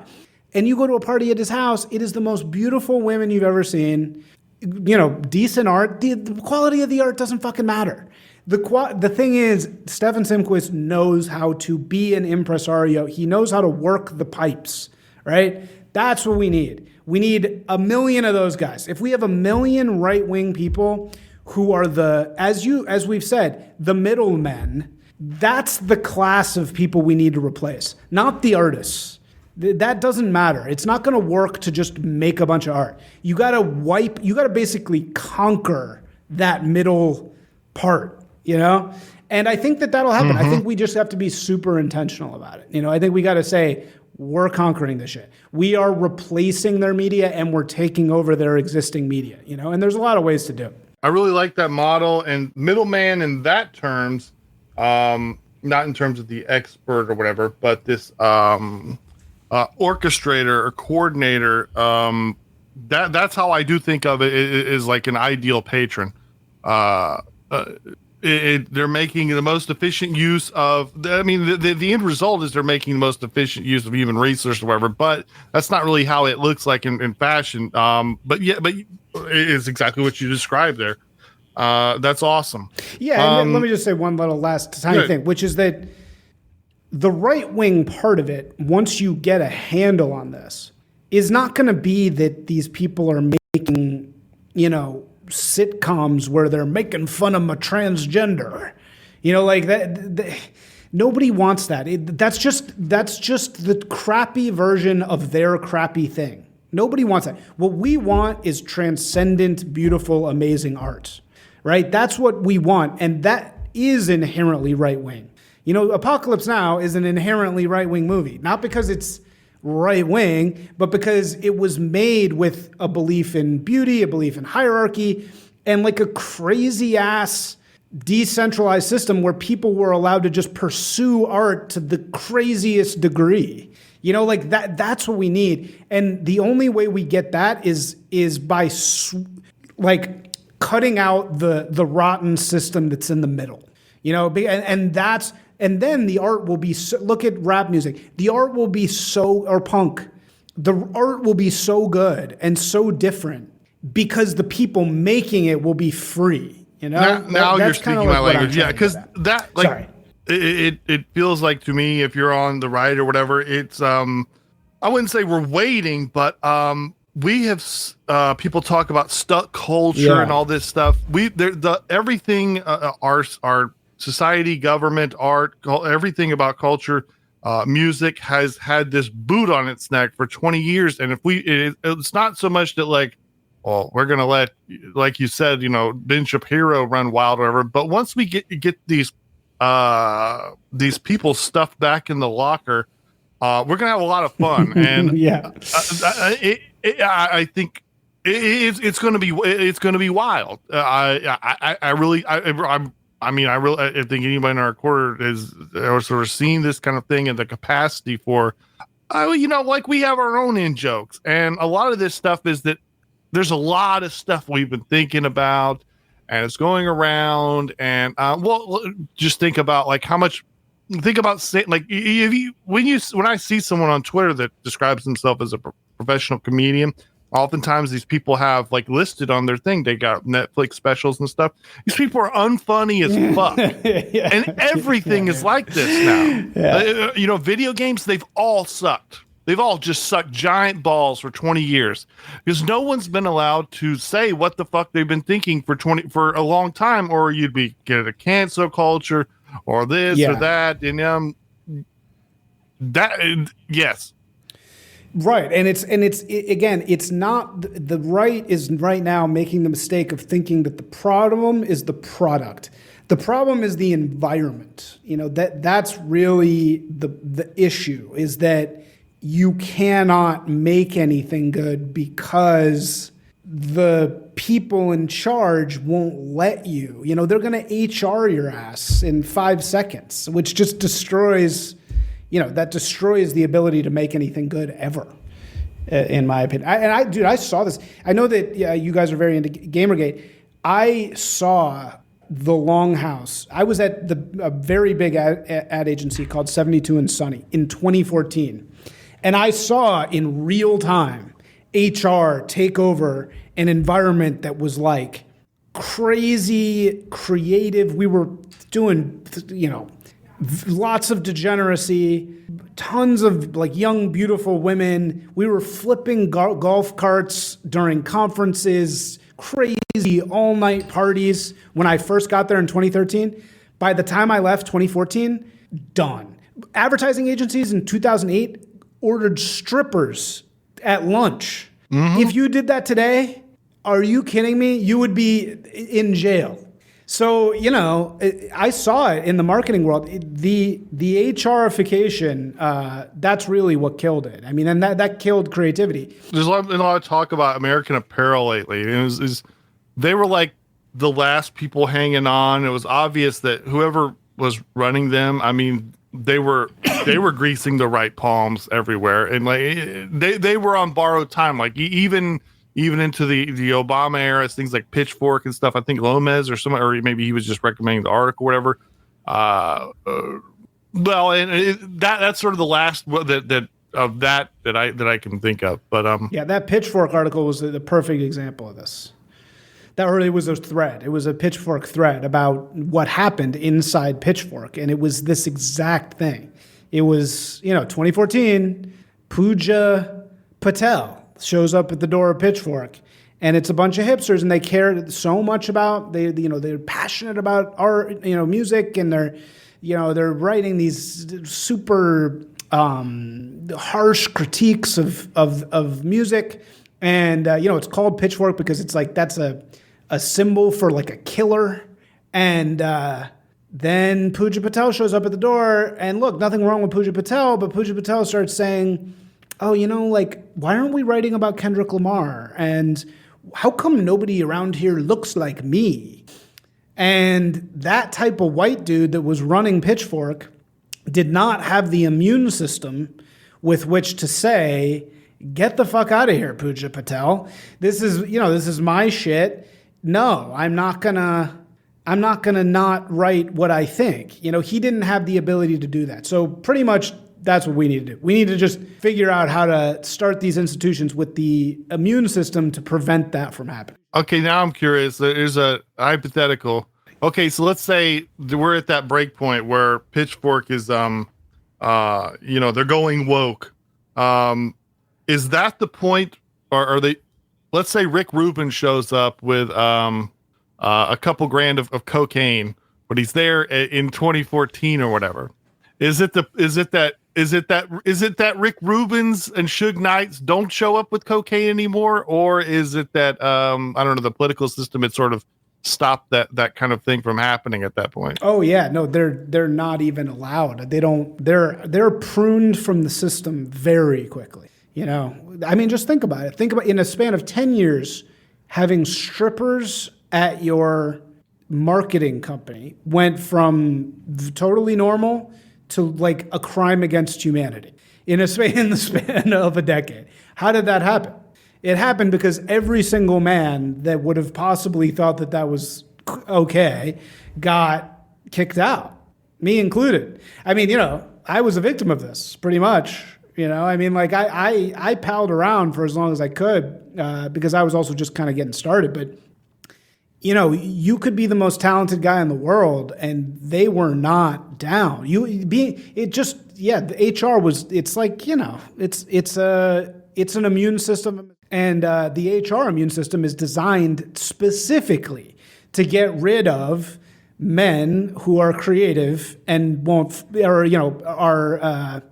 C: And you go to a party at his house, it is the most beautiful women you've ever seen. You know, decent art. The quality of the art doesn't fucking matter. The thing is, Stefan Simkowitz knows how to be an impresario. He knows how to work the pipes, right? That's what we need. We need 1 million of those guys. If we have 1 million right-wing people who are as we've said, the middlemen, that's the class of people we need to replace, not the artists. That doesn't matter. It's not going to work to just make a bunch of art. You got to basically conquer that middle part, And I think that'll happen. I think we just have to be super intentional about it. I think we got to say, we're conquering this shit. We are replacing their media and we're taking over their existing media, and there's a lot of ways to do it.
A: I really like that model, and middleman in that terms, not in terms of the expert or whatever, but this orchestrator or coordinator, that's how I do think of it, is like an ideal patron. They're making the most efficient use of, the end result is they're making the most efficient use of human resource or whatever, but that's not really how it looks like in fashion. But it's exactly what you described there. That's awesome.
C: Yeah. And let me just say one little last tiny thing, which is that the right wing part of it, once you get a handle on this, is not going to be that these people are making, sitcoms where they're making fun of a transgender, like that. Nobody wants that. That's just the crappy version of their crappy thing. Nobody wants that. What we want is transcendent, beautiful, amazing art, right? That's what we want, and that is inherently right wing. Apocalypse Now is an inherently right wing movie, not because it's right wing, but because it was made with a belief in beauty, a belief in hierarchy, and like a crazy ass decentralized system where people were allowed to just pursue art to the craziest degree. Like that's what we need. And the only way we get that is by cutting out the rotten system that's in the middle. And then the art will be look at rap music. The art will be or punk. The art will be so good and so different because the people making it will be free.
A: Now you're speaking my language. Yeah, because
C: sorry.
A: It feels like to me, if you're on the right or whatever, it's I wouldn't say we're waiting, but we have people talk about stuck culture and all this stuff. Everything our society, government, art, everything about culture, music has had this boot on its neck for 20 years. And if it's not so much that we're going to let, like you said, Ben Shapiro run wild or whatever. But once we get these people stuffed back in the locker, we're going to have a lot of fun. And I think it's going to be wild. I think anybody in our quarter is sort of seeing this kind of thing and the capacity for, like we have our own in jokes. And a lot of this stuff is that there's a lot of stuff we've been thinking about and it's going around. And, just think about when I see someone on Twitter that describes himself as a professional comedian, oftentimes these people have listed on their thing, they got Netflix specials and stuff. These people are unfunny as fuck. And everything is like this now. Video games, they've all sucked. They've all just sucked giant balls for 20 years because no one's been allowed to say what the fuck they've been thinking for a long time, or you'd get a cancel culture or this or that. And yes.
C: Right. And it's not the right is right now making the mistake of thinking that the problem is the product. The problem is the environment. That's really the issue, is that you cannot make anything good because the people in charge won't let you. They're going to HR your ass in 5 seconds, which just destroys the ability to make anything good ever, in my opinion. I saw this. I know that you guys are very into Gamergate. I saw The Longhouse. I was at a very big ad agency called 72 and Sunny in 2014. And I saw in real time HR take over an environment that was crazy creative. We were doing, lots of degeneracy, tons of like young, beautiful women. We were flipping golf carts during conferences, crazy all-night parties. When I first got there in 2013, by the time I left 2014, done. Advertising agencies in 2008 ordered strippers at lunch. If you did that today, are you kidding me? You would be in jail. So, you know, I saw it in the marketing world. The HRification, that's really what killed it. I mean, and that killed creativity.
A: There's been a lot of talk about American Apparel lately. They were like the last people hanging on. It was obvious that whoever was running them, I mean, they were greasing the right palms everywhere, and like they were on borrowed time. Like even into the Obama era, things like Pitchfork and stuff. I think Lomez or somebody, or maybe he was just recommending the article, or whatever. Well, and that's sort of the last that I can think of. But
C: yeah, that Pitchfork article was the perfect example of this. That really was a thread. It was a Pitchfork thread about what happened inside Pitchfork, and it was this exact thing. It was, 2014, Pooja Patel shows up at the door of Pitchfork, and it's a bunch of hipsters, and they care so much about they're passionate about art, music, and they're writing these super harsh critiques of music, and it's called Pitchfork because it's like that's a symbol for like a killer. And then Pooja Patel shows up at the door, and look, nothing wrong with Pooja Patel, but Pooja Patel starts saying, oh, why aren't we writing about Kendrick Lamar? And how come nobody around here looks like me? And that type of white dude that was running Pitchfork did not have the immune system with which to say, get the fuck out of here, Pooja Patel. This is my shit. No, I'm not gonna not write what I think. He didn't have the ability to do that. So pretty much that's what we need to do. We need to just figure out how to start these institutions with the immune system to prevent that from happening.
A: Okay, now I'm curious. There's a hypothetical. Okay, so let's say we're at that break point where Pitchfork is, they're going woke. Is that the point, or are they? Let's say Rick Rubin shows up with a couple grand of cocaine, but he's there in 2014 or whatever. Is it that Rick Rubin's and Suge Knight's don't show up with cocaine anymore, or is it that I don't know, the political system had sort of stopped that kind of thing from happening at that point?
C: Oh yeah, no, they're not even allowed. They're pruned from the system very quickly. I mean, just think about it. Think about in a span of 10 years, having strippers at your marketing company went from totally normal to like a crime against humanity in the span of a decade. How did that happen? It happened because every single man that would have possibly thought that was okay got kicked out, me included. I mean, I was a victim of this pretty much. I mean, like I palled around for as long as I could because I was also just kind of getting started. But, you could be the most talented guy in the world and they were not down. The HR was, it's like, it's an immune system, and the HR immune system is designed specifically to get rid of men who are creative and are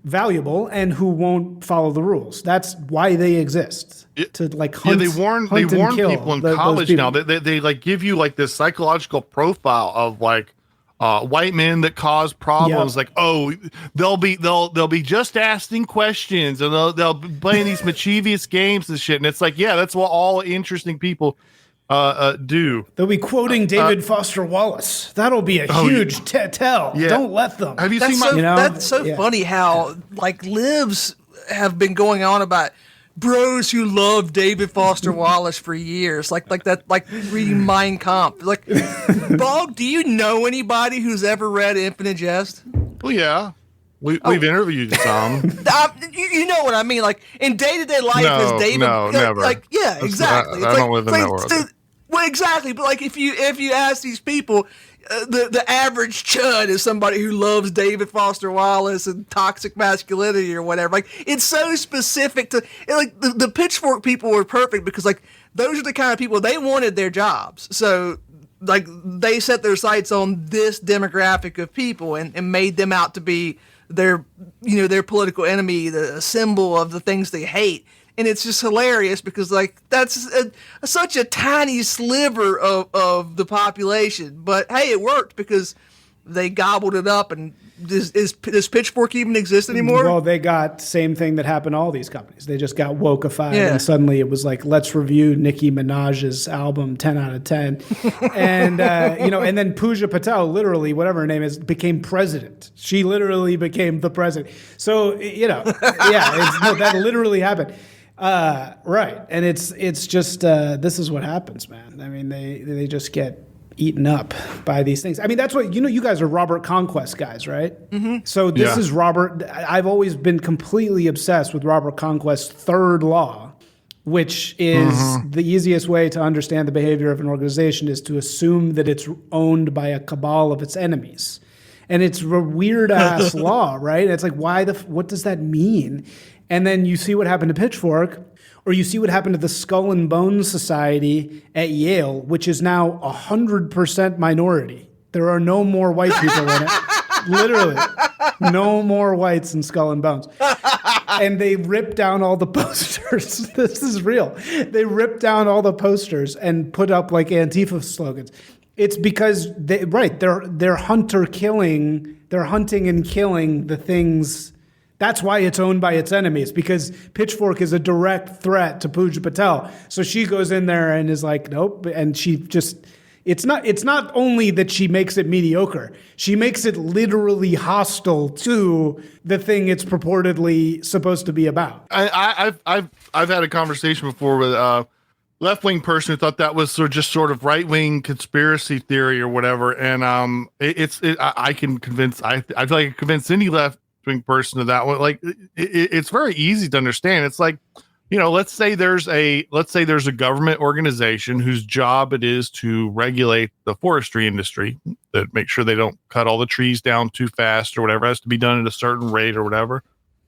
C: valuable and who won't follow the rules. That's why they exist. To like hunt,
A: they warn people in college now. They like give you like this psychological profile of like white men that cause problems. Yep. Like, oh, they'll be just asking questions and they'll be playing these mischievous games and shit. And it's like, yeah, that's what all interesting people do.
C: They'll be quoting David Foster Wallace. That'll be a huge tell. Yeah. Don't let them.
A: Have you seen
B: that's so funny how like libs have been going on about bros who love David Foster Wallace for years, like that, like reading Mein Kampf. Like, Bog, do you know anybody who's ever read Infinite Jest?
A: Well, yeah, we've interviewed some.
B: You know what I mean? Like in day-to-day life, as David,
A: never.
B: Like, yeah, exactly.
A: I don't live in that world.
B: Well, exactly. But like, if you ask these people, the average chud is somebody who loves David Foster Wallace and toxic masculinity or whatever. Like, it's so specific to like the Pitchfork people were perfect because like those are the kind of people they wanted their jobs. So like they set their sights on this demographic of people and made them out to be their political enemy, the symbol of the things they hate. And it's just hilarious because, like, that's such a tiny sliver of the population. But, hey, it worked because they gobbled it up. And does Pitchfork even exist anymore?
C: Well, they got same thing that happened to all these companies. They just got wokeified, and suddenly it was like, let's review Nicki Minaj's album 10 out of 10. And, and then Pooja Patel, literally, whatever her name is, became president. She literally became the president. So, that literally happened. Right. And it's just, this is what happens, man. I mean, they just get eaten up by these things. I mean, that's what, you guys are Robert Conquest guys, right? Mm-hmm. So this is Robert. I've always been completely obsessed with Robert Conquest's third law, which is the easiest way to understand the behavior of an organization is to assume that it's owned by a cabal of its enemies. And it's a weird ass law, right? It's like, what does that mean? And then you see what happened to Pitchfork, or you see what happened to the Skull and Bones Society at Yale, which is now 100% minority. There are no more white people in it. Literally. No more whites in Skull and Bones. And they ripped down all the posters. This is real. They ripped down all the posters and put up like Antifa slogans. It's because they're hunter killing. They're hunting and killing the things. That's why it's owned by its enemies, because Pitchfork is a direct threat to Pooja Patel. So she goes in there and is like, nope. And she just, it's not only that she makes it mediocre, she makes it literally hostile to the thing it's purportedly supposed to be about.
A: I've had a conversation before with a left-wing person who thought that was sort of right-wing conspiracy theory or whatever. And I can convince, I feel like I can convince any left-wing person of that one. Like it's very easy to understand. It's like, let's say there's a government organization whose job it is to regulate the forestry industry, that make sure they don't cut all the trees down too fast or whatever, has to be done at a certain rate or whatever.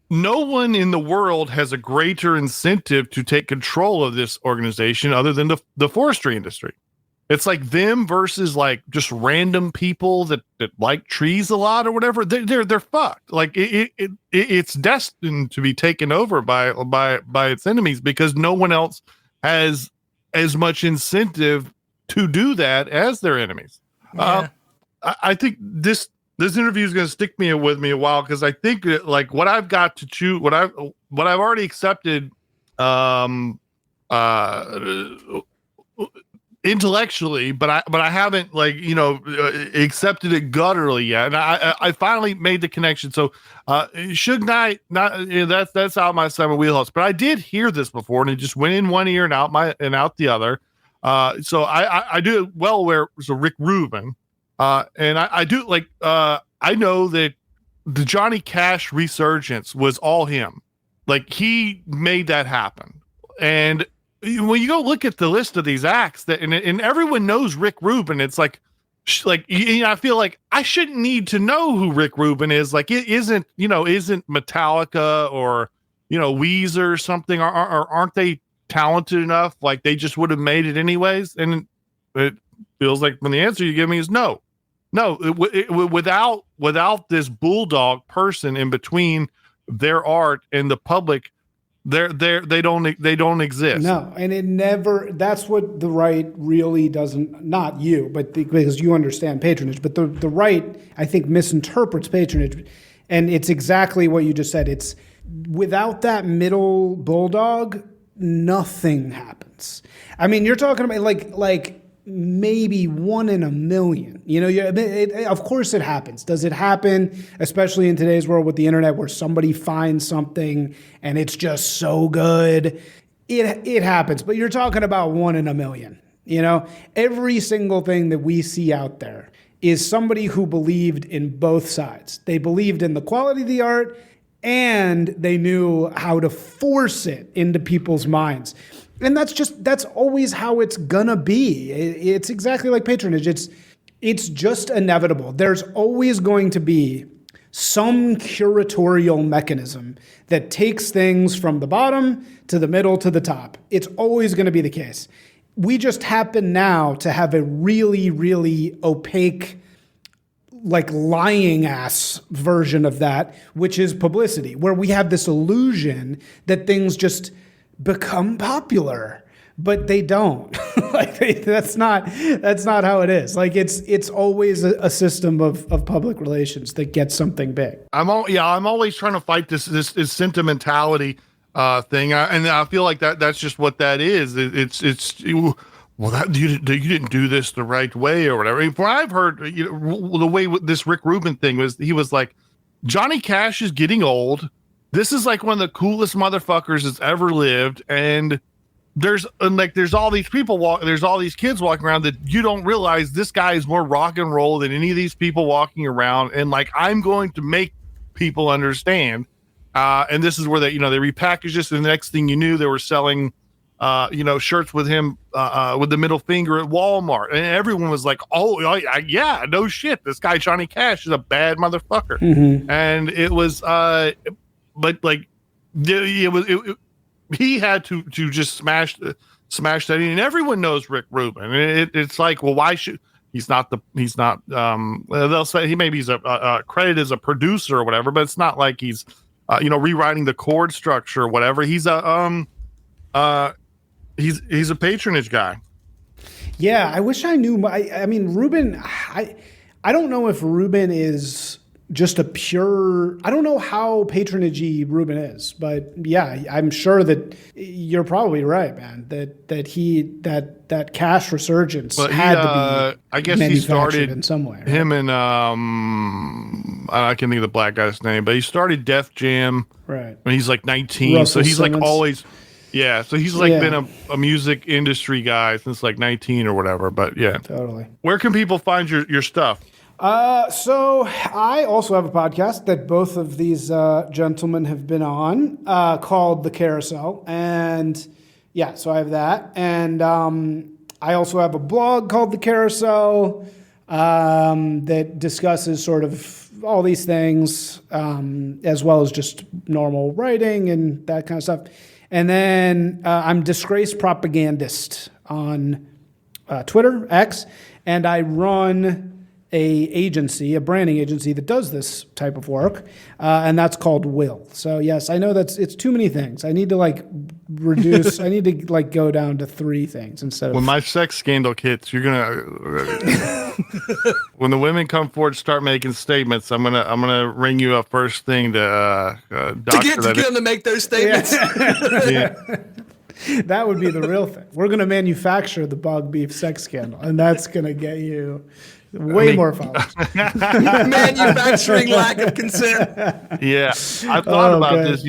A: No one in the world has a greater incentive to take control of this organization other than the forestry industry. It's like them versus like just random people that like trees a lot or whatever. They're fucked. Like it's destined to be taken over by its enemies because no one else has as much incentive to do that as their enemies. Yeah. I think this interview is going to stick with me a while because I think that, like, what I've got to choose, what I've already accepted, intellectually, but I haven't accepted it gutturally yet, and I finally made the connection. So Suge Knight, that's out my summer wheelhouse, but I did hear this before, and it just went in one ear and out the other. So I do well aware. So Rick Rubin, and I do like I know that the Johnny Cash resurgence was all him. Like he made that happen, and when you go look at the list of these acts and everyone knows Rick Rubin, it's like I feel like I shouldn't need to know who Rick Rubin is. Like it isn't Metallica or Weezer or something, or aren't they talented enough? Like they just would have made it anyways. And it feels like when the answer you give me is no, without this bulldog person in between their art and the public, they don't exist.
C: No, and it never. That's what the right really doesn't. Not you, but because you understand patronage. But the right, I think, misinterprets patronage, and it's exactly what you just said. It's without that middle bulldog, nothing happens. I mean, you're talking about like maybe 1 in a million. Of course it happens. Does it happen, especially in today's world with the internet, where somebody finds something and it's just so good? It happens, but you're talking about 1 in a million. Every single thing that we see out there is somebody who believed in both sides. They believed in the quality of the art, and they knew how to force it into people's minds. And that's always how it's gonna be. It's exactly like patronage. It's just inevitable. There's always going to be some curatorial mechanism that takes things from the bottom to the middle to the top. It's always going to be the case. We just happen now to have a really, really opaque, like lying ass version of that, which is publicity, where we have this illusion that things just become popular, but they don't. That's not how it is. Like it's always a system of public relations that gets something big.
A: I'm always trying to fight this sentimentality thing, and I feel like that's just what that is. Well, that you didn't do this the right way or whatever. From what I've heard, the way this Rick Rubin thing was, he was like, Johnny Cash is getting old. This is like one of the coolest motherfuckers that's ever lived, and there's all these people there's all these kids walking around that you don't realize this guy is more rock and roll than any of these people walking around, and like, I'm going to make people understand. And this is where they repackaged this, and the next thing you knew, they were selling shirts with him with the middle finger at Walmart, and everyone was like, oh yeah, no shit, this guy Johnny Cash is a bad motherfucker.
C: Mm-hmm.
A: And it was but like he had to just smash that, and everyone knows Rick Rubin. It's like, well, why should he's not they'll say he's a credited as a producer or whatever, but it's not like he's rewriting the chord structure or whatever. He's a he's a patronage guy.
C: Yeah, I wish I knew. I mean, Rubin. I don't know if Rubin is just a pure. I don't know how patronagey Rubin is, but yeah, I'm sure that you're probably right, man. That Cash resurgence had to be. I guess he started in some way. Right?
A: Him and I can't think of the black guy's name, but he started Def Jam
C: right
A: when he's like 19.
C: Russell
A: so he's
C: Simmons.
A: like always. Yeah, so he's like been a music industry guy since like 19 or whatever. But yeah,
C: totally.
A: Where can people find your stuff?
C: So I also have a podcast that both of these gentlemen have been on called The Carousel. And yeah, so I have that. And I also have a blog called The Carousel that discusses sort of all these things as well as just normal writing and that kind of stuff. And then I'm Disgraced Propagandist on Twitter, X, and I run a branding agency that does this type of work, and that's called Will. So yes, I know it's too many things. I need to reduce. I need to go down to 3 things instead of.
A: When my sex scandal hits, you're gonna. When the women come forward, start making statements. I'm gonna ring you up first thing to
B: get them to make those statements.
A: Yeah.
C: That would be the real thing. We're gonna manufacture the bog beef sex scandal, and that's gonna get you. More followers.
B: Manufacturing lack of consent.
A: Yeah, I've thought about this.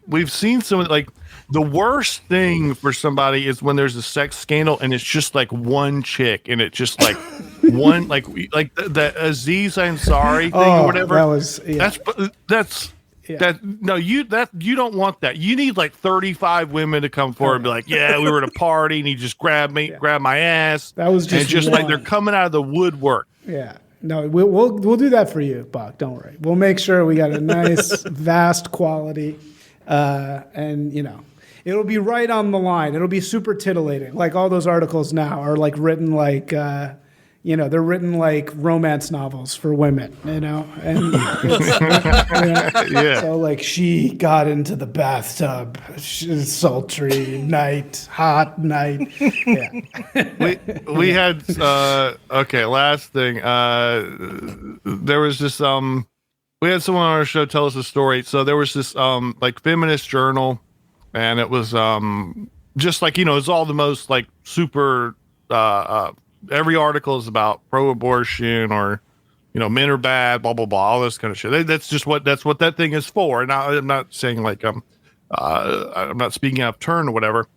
A: We've seen some like the worst thing for somebody is when there's a sex scandal and it's just like one chick and it's just like one like the Aziz Ansari thing or whatever.
C: That was
A: that's. Yeah. You don't want that. You need like 35 women to come forward and be like, yeah, we were at a party and he just grabbed my ass.
C: That was just
A: like they're coming out of the woodwork.
C: Yeah. No, we'll do that for you, Buck. Don't worry. We'll make sure we got a nice, vast quality, and it'll be right on the line. It'll be super titillating. Like all those articles now are like written like. They're written like romance novels for women, and
A: yeah.
C: So like she got into the bathtub, sultry night, hot night. Yeah.
A: we had last thing. There was this we had someone on our show tell us a story. So there was this like feminist journal, and it was just like it's all the most like super every article is about pro-abortion or, men are bad, blah, blah, blah, all this kind of shit. That's what that thing is for. And I'm not saying like, I'm not speaking out of turn or whatever.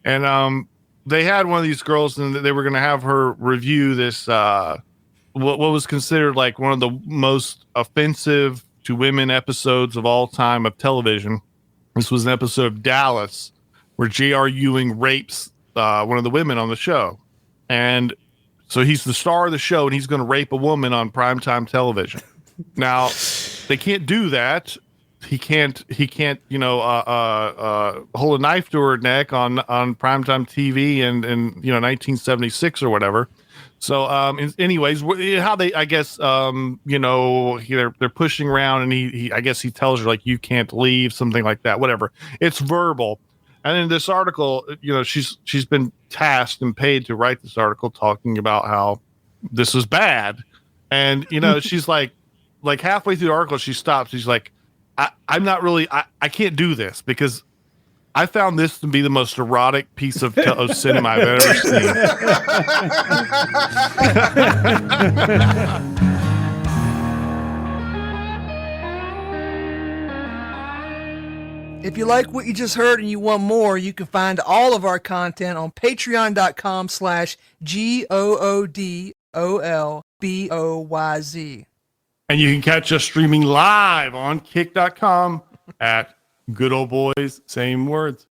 A: And they had one of these girls and they were going to have her review this, what was considered like one of the most offensive to women episodes of all time of television. This was an episode of Dallas where J.R. Ewing rapes one of the women on the show. And so he's the star of the show, and he's going to rape a woman on primetime television. Now, they can't do that. He can't, hold a knife to her neck on primetime TV in 1976 or whatever. So, anyways, how they, I guess, they're pushing around, and he, I guess he tells her, like, you can't leave, something like that, whatever. It's verbal. And in this article, she's been tasked and paid to write this article talking about how this is bad. And, she's like halfway through the article, she stops. She's like, I'm not really, I can't do this because I found this to be the most erotic piece of cinema I've ever seen.
B: If you like what you just heard and you want more, you can find all of our content on patreon.com/GOODOLBOYZ.
A: And you can catch us streaming live on kick.com at Good Old Boys, same words.